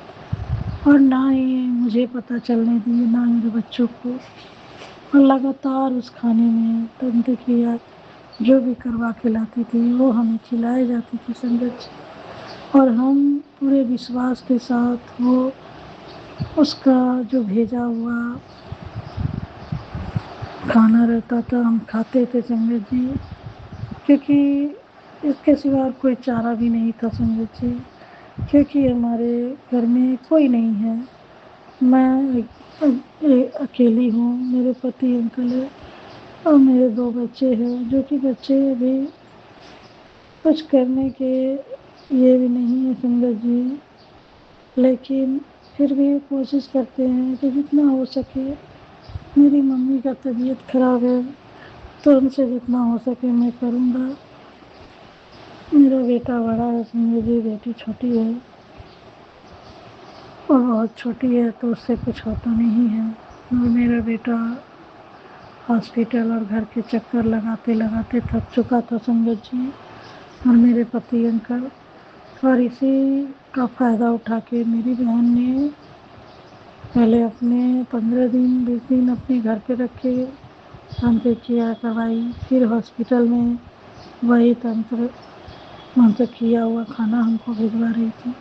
[SPEAKER 9] और ना ही मुझे पता चलने दी, ना मेरे बच्चों को। और लगातार उस खाने में तंत्र क्रिया जो भी करवा के लाती थी वो हमें खिलाई जाती थी संगत जी। और हम पूरे विश्वास के साथ वो उसका जो भेजा हुआ खाना रहता था हम खाते थे संगत जी, क्योंकि इसके सिवा कोई चारा भी नहीं था संगत जी, क्योंकि हमारे घर में कोई नहीं है। मैं अकेली हूँ, मेरे पति अंकल है और मेरे 2 बच्चे हैं, जो कि बच्चे भी कुछ करने के ये भी नहीं है संगत जी, लेकिन फिर भी कोशिश करते हैं कि जितना हो सके। मेरी मम्मी का तबीयत खराब है तो उनसे जितना हो सके मैं करूँगा। मेरा बेटा बड़ा है संगत जी, बेटी छोटी है और बहुत छोटी है, तो उससे कुछ होता नहीं है। और मेरा बेटा हॉस्पिटल और घर के चक्कर लगाते लगाते थक चुका था संगत जी, और मेरे पति अंकल। और इसी का फ़ायदा उठा के मेरी बहन ने पहले अपने 15 दिन 20 दिन अपने घर पे रखे, तंत्र क्रिया करवाई, फिर हॉस्पिटल में वही तंत्र किया हुआ खाना हमको भिजवा रही थी,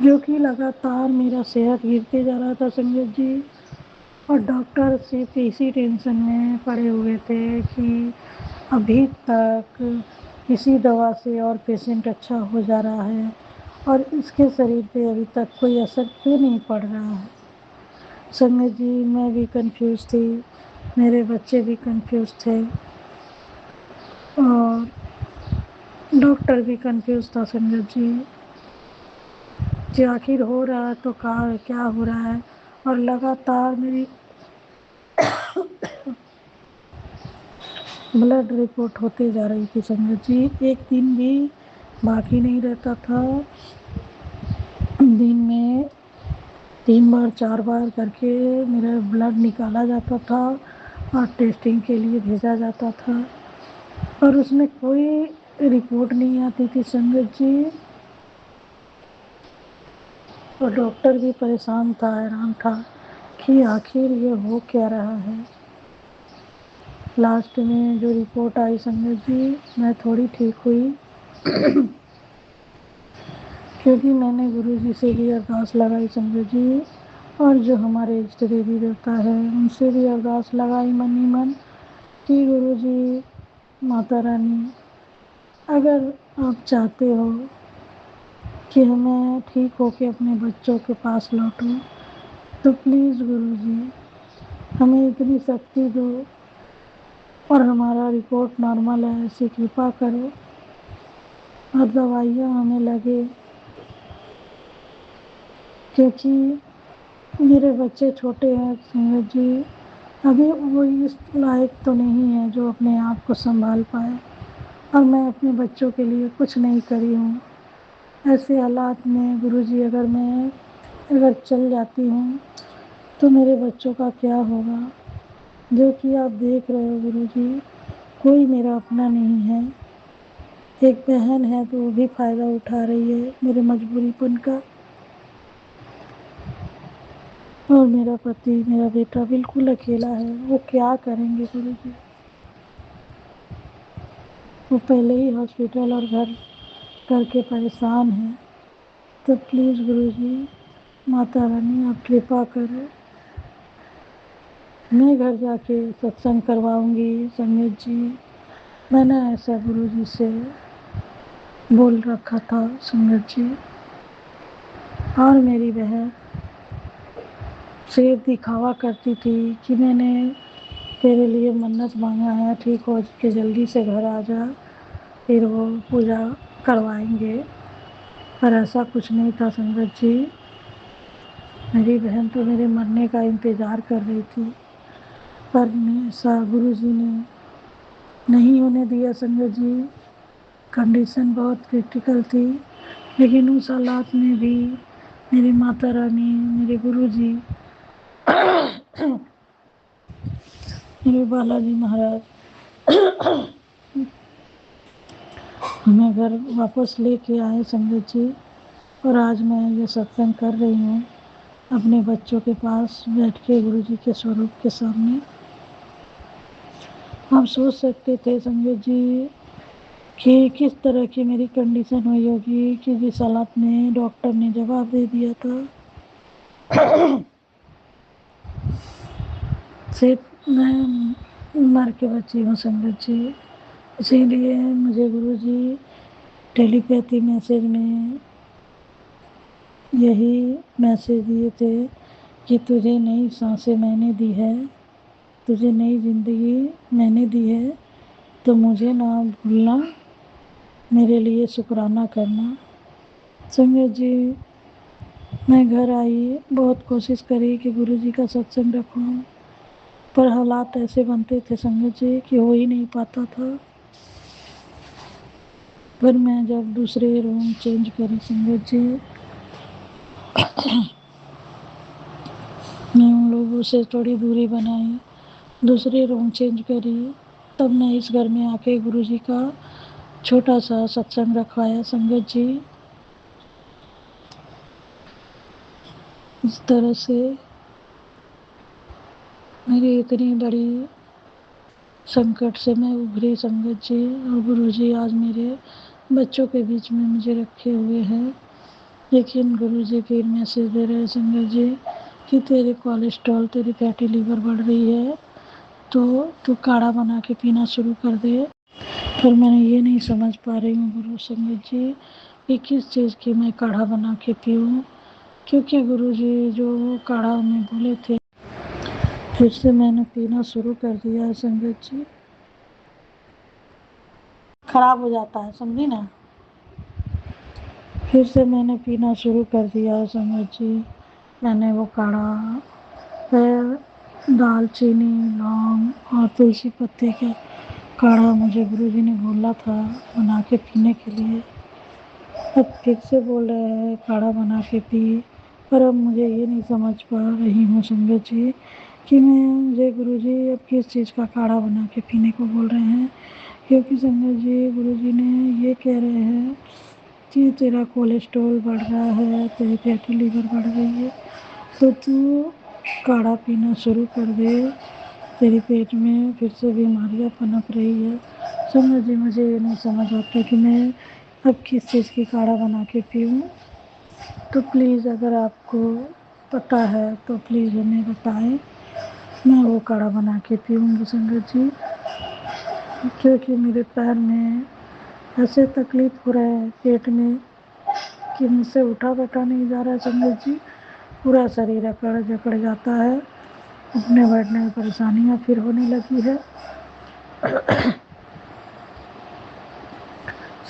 [SPEAKER 9] जो कि लगातार मेरा सेहत गिरते जा रहा था संगत जी। और डॉक्टर सिर्फ इसी टेंशन में पड़े हुए थे कि अभी तक इसी दवा से और पेशेंट अच्छा हो जा रहा है और इसके शरीर पे अभी तक कोई असर क्यों नहीं पड़ रहा है। संगत जी, मैं भी कंफ्यूज थी, मेरे बच्चे भी कंफ्यूज थे और डॉक्टर भी कंफ्यूज था संगत जी कि आखिर हो रहा है तो क्या हो रहा है। और लगातार मेरी ब्लड रिपोर्ट होते जा रही थी संगत जी, एक दिन भी बाकी नहीं रहता था। दिन में 3 बार 4 बार करके मेरा ब्लड निकाला जाता था और टेस्टिंग के लिए भेजा जाता था, और उसमें कोई रिपोर्ट नहीं आती थी संगत जी। और डॉक्टर भी परेशान था, हैरान था कि आखिर ये हो क्या रहा है। लास्ट में जो रिपोर्ट आई संगत जी, मैं थोड़ी ठीक हुई क्योंकि मैंने गुरु जी से भी अरदास लगाई संगत जी, और जो हमारे इष्ट देवी देवता है उनसे भी अरदास लगाई मन ही मन कि गुरु जी माता रानी, अगर आप चाहते हो कि मैं ठीक होके अपने बच्चों के पास लौटूं, तो प्लीज़ गुरु जी हमें इतनी शक्ति दो और हमारा रिपोर्ट नॉर्मल है ऐसी कृपा करो, और दवाइयाँ हमें लगे, क्योंकि मेरे बच्चे छोटे हैं संगत जी, अभी वो इस लायक तो नहीं है जो अपने आप को संभाल पाए, और मैं अपने बच्चों के लिए कुछ नहीं करी हूँ। ऐसे हालात में गुरुजी अगर चल जाती हूँ तो मेरे बच्चों का क्या होगा, जो कि आप देख रहे हो गुरुजी, कोई मेरा अपना नहीं है। एक बहन है तो वो भी फ़ायदा उठा रही है मेरे मजबूरीपन का, और मेरा पति मेरा बेटा बिल्कुल अकेला है। वो क्या करेंगे गुरुजी, वो पहले ही हॉस्पिटल और घर करके परेशान है। तो प्लीज़ गुरुजी माता रानी आप कृपा करें, मैं घर जाके सत्संग करवाऊंगी संगत जी। मैंने ऐसा गुरुजी से बोल रखा था संगत जी, और मेरी बहन सिर्फ दिखावा करती थी कि मैंने तेरे लिए मन्नत मांगा है, ठीक हो के जल्दी से घर आ जा, फिर वो पूजा करवाएंगे। पर ऐसा कुछ नहीं था संगत जी, मेरी बहन तो मेरे मरने का इंतज़ार कर रही थी, पर ऐसा गुरुजी ने नहीं होने दिया संगत जी। कंडीशन बहुत क्रिटिकल थी, लेकिन उस हालात में भी मेरी माता रानी, मेरे गुरुजी, मेरे बालाजी महाराज हमें घर वापस लेके आए संगत जी। और आज मैं ये सत्संग कर रही हूँ अपने बच्चों के पास बैठ के गुरुजी के स्वरूप के सामने। आप सोच सकते थे संगत जी कि किस तरह की मेरी कंडीशन हुई होगी, कि जिस हालत में डॉक्टर ने जवाब दे दिया था सिर्फ मैं मर के बची हूँ संगत जी। इसीलिए मुझे गुरुजी टेलीपैथी मैसेज में यही मैसेज दिए थे कि तुझे नई सांसें मैंने दी है, तुझे नई ज़िंदगी मैंने दी है, तो मुझे ना भूलना, मेरे लिए शुक्राना करना। संगत जी मैं घर आई, बहुत कोशिश करी कि गुरुजी का सत्संग रखूं, पर हालात ऐसे बनते थे संगत जी कि हो ही नहीं पाता था। पर मैं जब दूसरे रूम चेंज करी संगत जी, मैं उन लोगों से थोड़ी दूरी बनाई, दूसरे रूम चेंज करी, तब मैं इस घर में आके गुरुजी का छोटा सा सत्संग रखवाया संगत जी। इस तरह से मेरी इतनी बड़ी संकट से मैं उभरी संगत जी, और गुरुजी आज मेरे बच्चों के बीच में मुझे रखे हुए हैं। लेकिन गुरुजी फिर मैसेज दे रहे हैं संगत जी कि तेरे कोलेस्ट्रॉल, तेरी फैटी लीवर बढ़ रही है, तो तू काढ़ा बना के पीना शुरू कर दे। पर मैं ये नहीं समझ पा रही हूँ गुरु संगत जी कि किस चीज़ की मैं काढ़ा बना के पीऊँ, क्योंकि गुरुजी जो काढ़ा हमें बोले थे फिर से मैंने पीना शुरू कर दिया है संगत जी। खराब हो जाता है, समझी ना। फिर से मैंने पीना शुरू कर दिया है संगत जी। मैंने वो काढ़ा दालचीनी, लौंग और तुलसी पत्ते के काढ़ा मुझे गुरुजी ने बोला था बना के पीने के लिए। अब फिर से बोल रहे हैं काढ़ा बना के पी, पर अब मुझे ये नहीं समझ पा रही हूँ संगत जी कि मुझे गुरुजी अब किस चीज़ का काढ़ा बना के पीने को बोल रहे हैं। क्योंकि संगत जी गुरुजी ने ये कह रहे हैं कि तेरा कोलेस्ट्रॉल बढ़ रहा है, तेरी फैटी लीवर बढ़ रही है, तो तू काढ़ा पीना शुरू कर दे, तेरे पेट में फिर से बीमारियां पनप रही है। संगत जी मुझे ये नहीं समझ आता कि मैं अब किस चीज़ की काढ़ा बना के पीऊँ। तो प्लीज़ अगर आपको पता है तो प्लीज़ हमें बताएं, मैं वो काढ़ा बना के पीऊँगी संगत जी, क्योंकि मेरे पैर में ऐसे तकलीफ़ हो रहा है पेट में कि मुझसे उठा बैठा नहीं जा रहा है संगत जी। पूरा शरीर अकड़ जकड़ जाता है, उठने बैठने में परेशानियाँ फिर होने लगी है।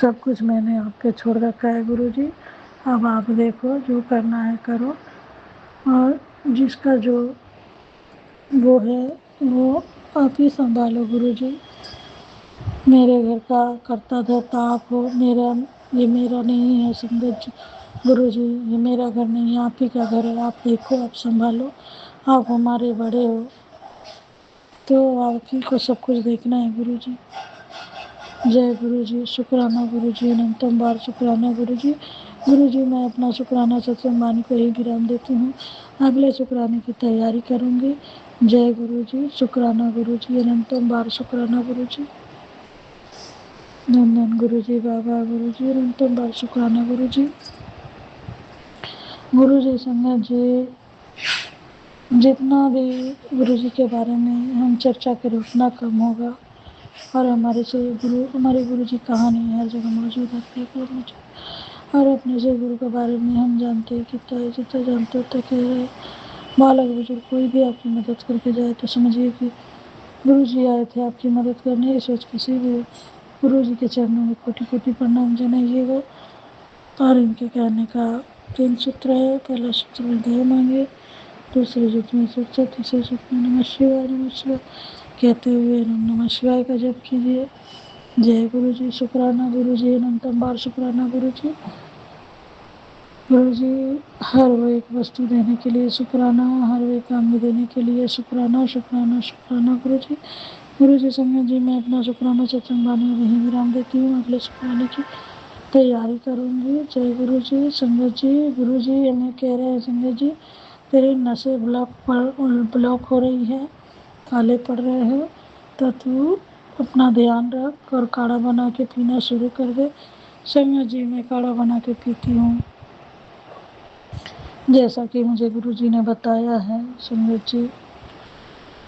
[SPEAKER 9] सब कुछ मैंने आपके छोड़ रखा है गुरुजी, अब आप देखो जो करना है करो, और जिसका जो वो है वो आप ही संभालो गुरुजी। मेरे घर का करता धरता आप हो, ये मेरा नहीं है संगत जी। गुरुजी ये मेरा घर नहीं है, आप ही का घर है, आप देखो आप संभालो, आप हमारे बड़े हो तो आप ही को सब कुछ देखना है गुरुजी। जय गुरुजी, शुक्राना गुरुजी, अनंतम बार शुक्राना गुरुजी। गुरुजी मैं अपना शुक्राना सत्संग वाणी को ही विराम देती हूँ, अगले शुक्राने की तैयारी करूँगी। जय गुरुजी, शुक्राना गुरुजी, अनंतम बार शुक्राना गुरुजी। नंदन गुरुजी, बाबा गुरुजी, अनंतम बार शुक्राना गुरुजी। गुरुजी संगत जी, जितना भी गुरुजी के बारे में हम चर्चा करें उतना कम होगा, और हमारे गुरु जी कहाँ नहीं हर जगह मौजूद है मुझे, और अपने से गुरु के बारे में हम जानते हैं कितना है, जितना जानते उतना कह रहे। बालक बुजुर्ग कोई भी आपकी मदद करके जाए तो समझिए कि गुरु जी आए थे आपकी मदद करने, इस सोच किसी भी गुरु जी के चरणों में कोटि कोटि प्रणाम जनाइएगा। और इनके कहने का 3 सूत्र है, पहला सूत्र में दया मांगे, दूसरे सूत्र में सच्चा, तीसरे सूत्र में नमः शिवाय कहते हुए नमः शिवाय का जप कीजिए। जय गुरु जी, शुक्राना गुरु जी, अनंतम बार शुक्राना गुरु जी। गुरु जी हर वो एक वस्तु देने के लिए शुक्राना, हर वो एक काम देने के लिए शुक्राना शुक्राना शुक्राना गुरु जी। गुरु जी संगत जी मैं अपना शुक्राना सत्संग वाणी वहीं विराम देती हूँ, अगले शुक्राने की तैयारी करूँगी। जय गुरु जी। संगत जी गुरु जी हमें कह रहे हैं संगत जी तेरे नसें ब्लॉक हो रही है, काले पड़ रहे हैं, तो तू अपना ध्यान रख और काढ़ा बना के पीना शुरू कर दे। संगत जी मैं काढ़ा बना के पीती हूँ जैसा कि मुझे गुरुजी ने बताया है। संगत जी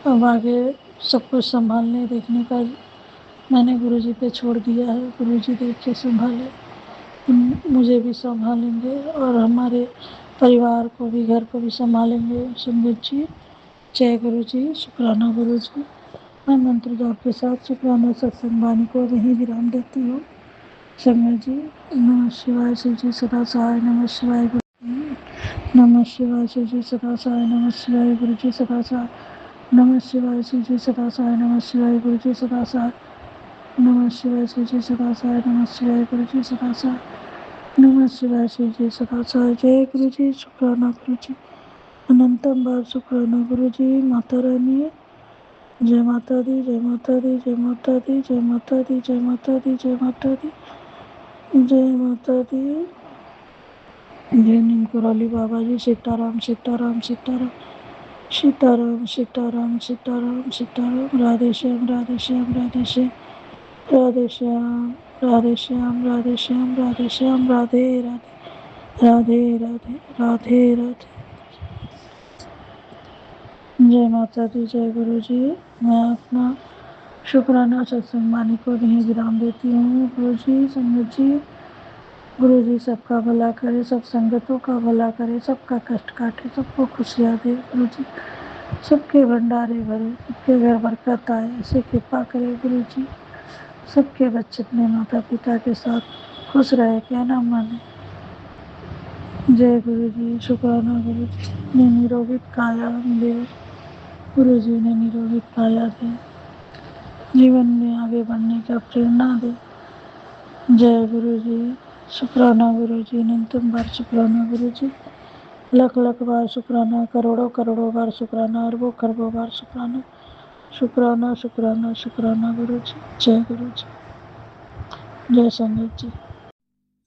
[SPEAKER 9] अब आगे सब कुछ संभालने देखने का मैंने गुरुजी पे छोड़ दिया है, गुरुजी देख के संभाले, मुझे भी संभालेंगे और हमारे परिवार को भी घर को भी संभालेंगे। संगत जी जय गुरु जी, शुक्राना गुरु जी। मैं मंत्र जाप के साथ शुक्राना सत्संग वाणी को वहीं विराम देती हूँ। संगत जी नमः शिवाय शिव जी सदा सहाय, नमः शिवाय नमः शिवाय शिव जी सदा सहाय, नमः शिवाय गुरु जी सदा सहाय, नमः शिवाय शिव जी सदा सहाय, नमः शिवाय गुरु जी सदा सहाय, नमः शिवाय शिव जी सदा सहाय, नमः शिवाय गुरु जी सदा सहाय, नमः शिवाय शिव जी सदा सहाय। जय गुरु जी, शुक्राना गुरु जी, अनंतम बार शुक्राना गुरु जी। माता रानी जय माता दी, जय माता दी, जय माता दी, जय माता दी, जय माता दी, जय माता दी, जय माता दी। जय नीम करौली बाबा जी। सीताराम सीताराम सीताराम सीताराम सीताराम सीताराम सीताराम। राधे श्याम राधे श्याम राधे श्याम राधे श्याम राधे श्याम राधे श्याम राधे श्याम। राधे राधे राधे राधे राधे राधे। जय माता दी, जय गुरु जी। मैं अपना शुक्राना सत्संग वाणी को यहीं विराम देती हूँ। गुरु जी संगत जी, गुरु जी सबका भला करे, सब संगतों का भला करे, सबका कष्ट काटे, सबको खुशियाँ दे। गुरु जी सबके भंडारे भरे, सबके घर बरकत आए, ऐसे कृपा करे गुरु जी। सबके बच्चे अपने माता पिता के साथ खुश रहे, कहना माने। जय गुरु जी, शुक्राना गुरु जी ने निरोगित काया दे, गुरु जी ने निरोगित काया दे, जीवन में आगे बढ़ने का प्रेरणा दे। जय गुरु जी, शुक्राना गुरु जी, अनंतम बार शुक्राना गुरु जी, लख लख बार शुक्राना, करोड़ों करोड़ों बार शुक्राना, अरबों खरबों बार शुक्राना, शुक्राना शुक्राना शुक्राना गुरु जी। जय गुरु जी, जय संगत जी।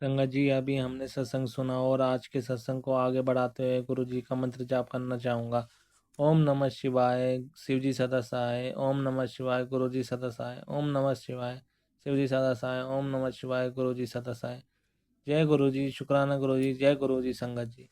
[SPEAKER 1] संगत जी अभी हमने सत्संग सुना और आज के सत्संग को आगे बढ़ाते हुए गुरु जी का मंत्र जाप करना चाहूँगा। ओम नमः शिवाय शिव जी सदा सहाय, ओम नमः शिवाय गुरु जी सदा सहाय, ओम नमः शिवाय शिव जी सदा सहाय, ओम नमः शिवाय गुरु जी सदा सहाय। जय गुरु जी, शुक्राना गुरु जी, जय गुरु जी संगत जी।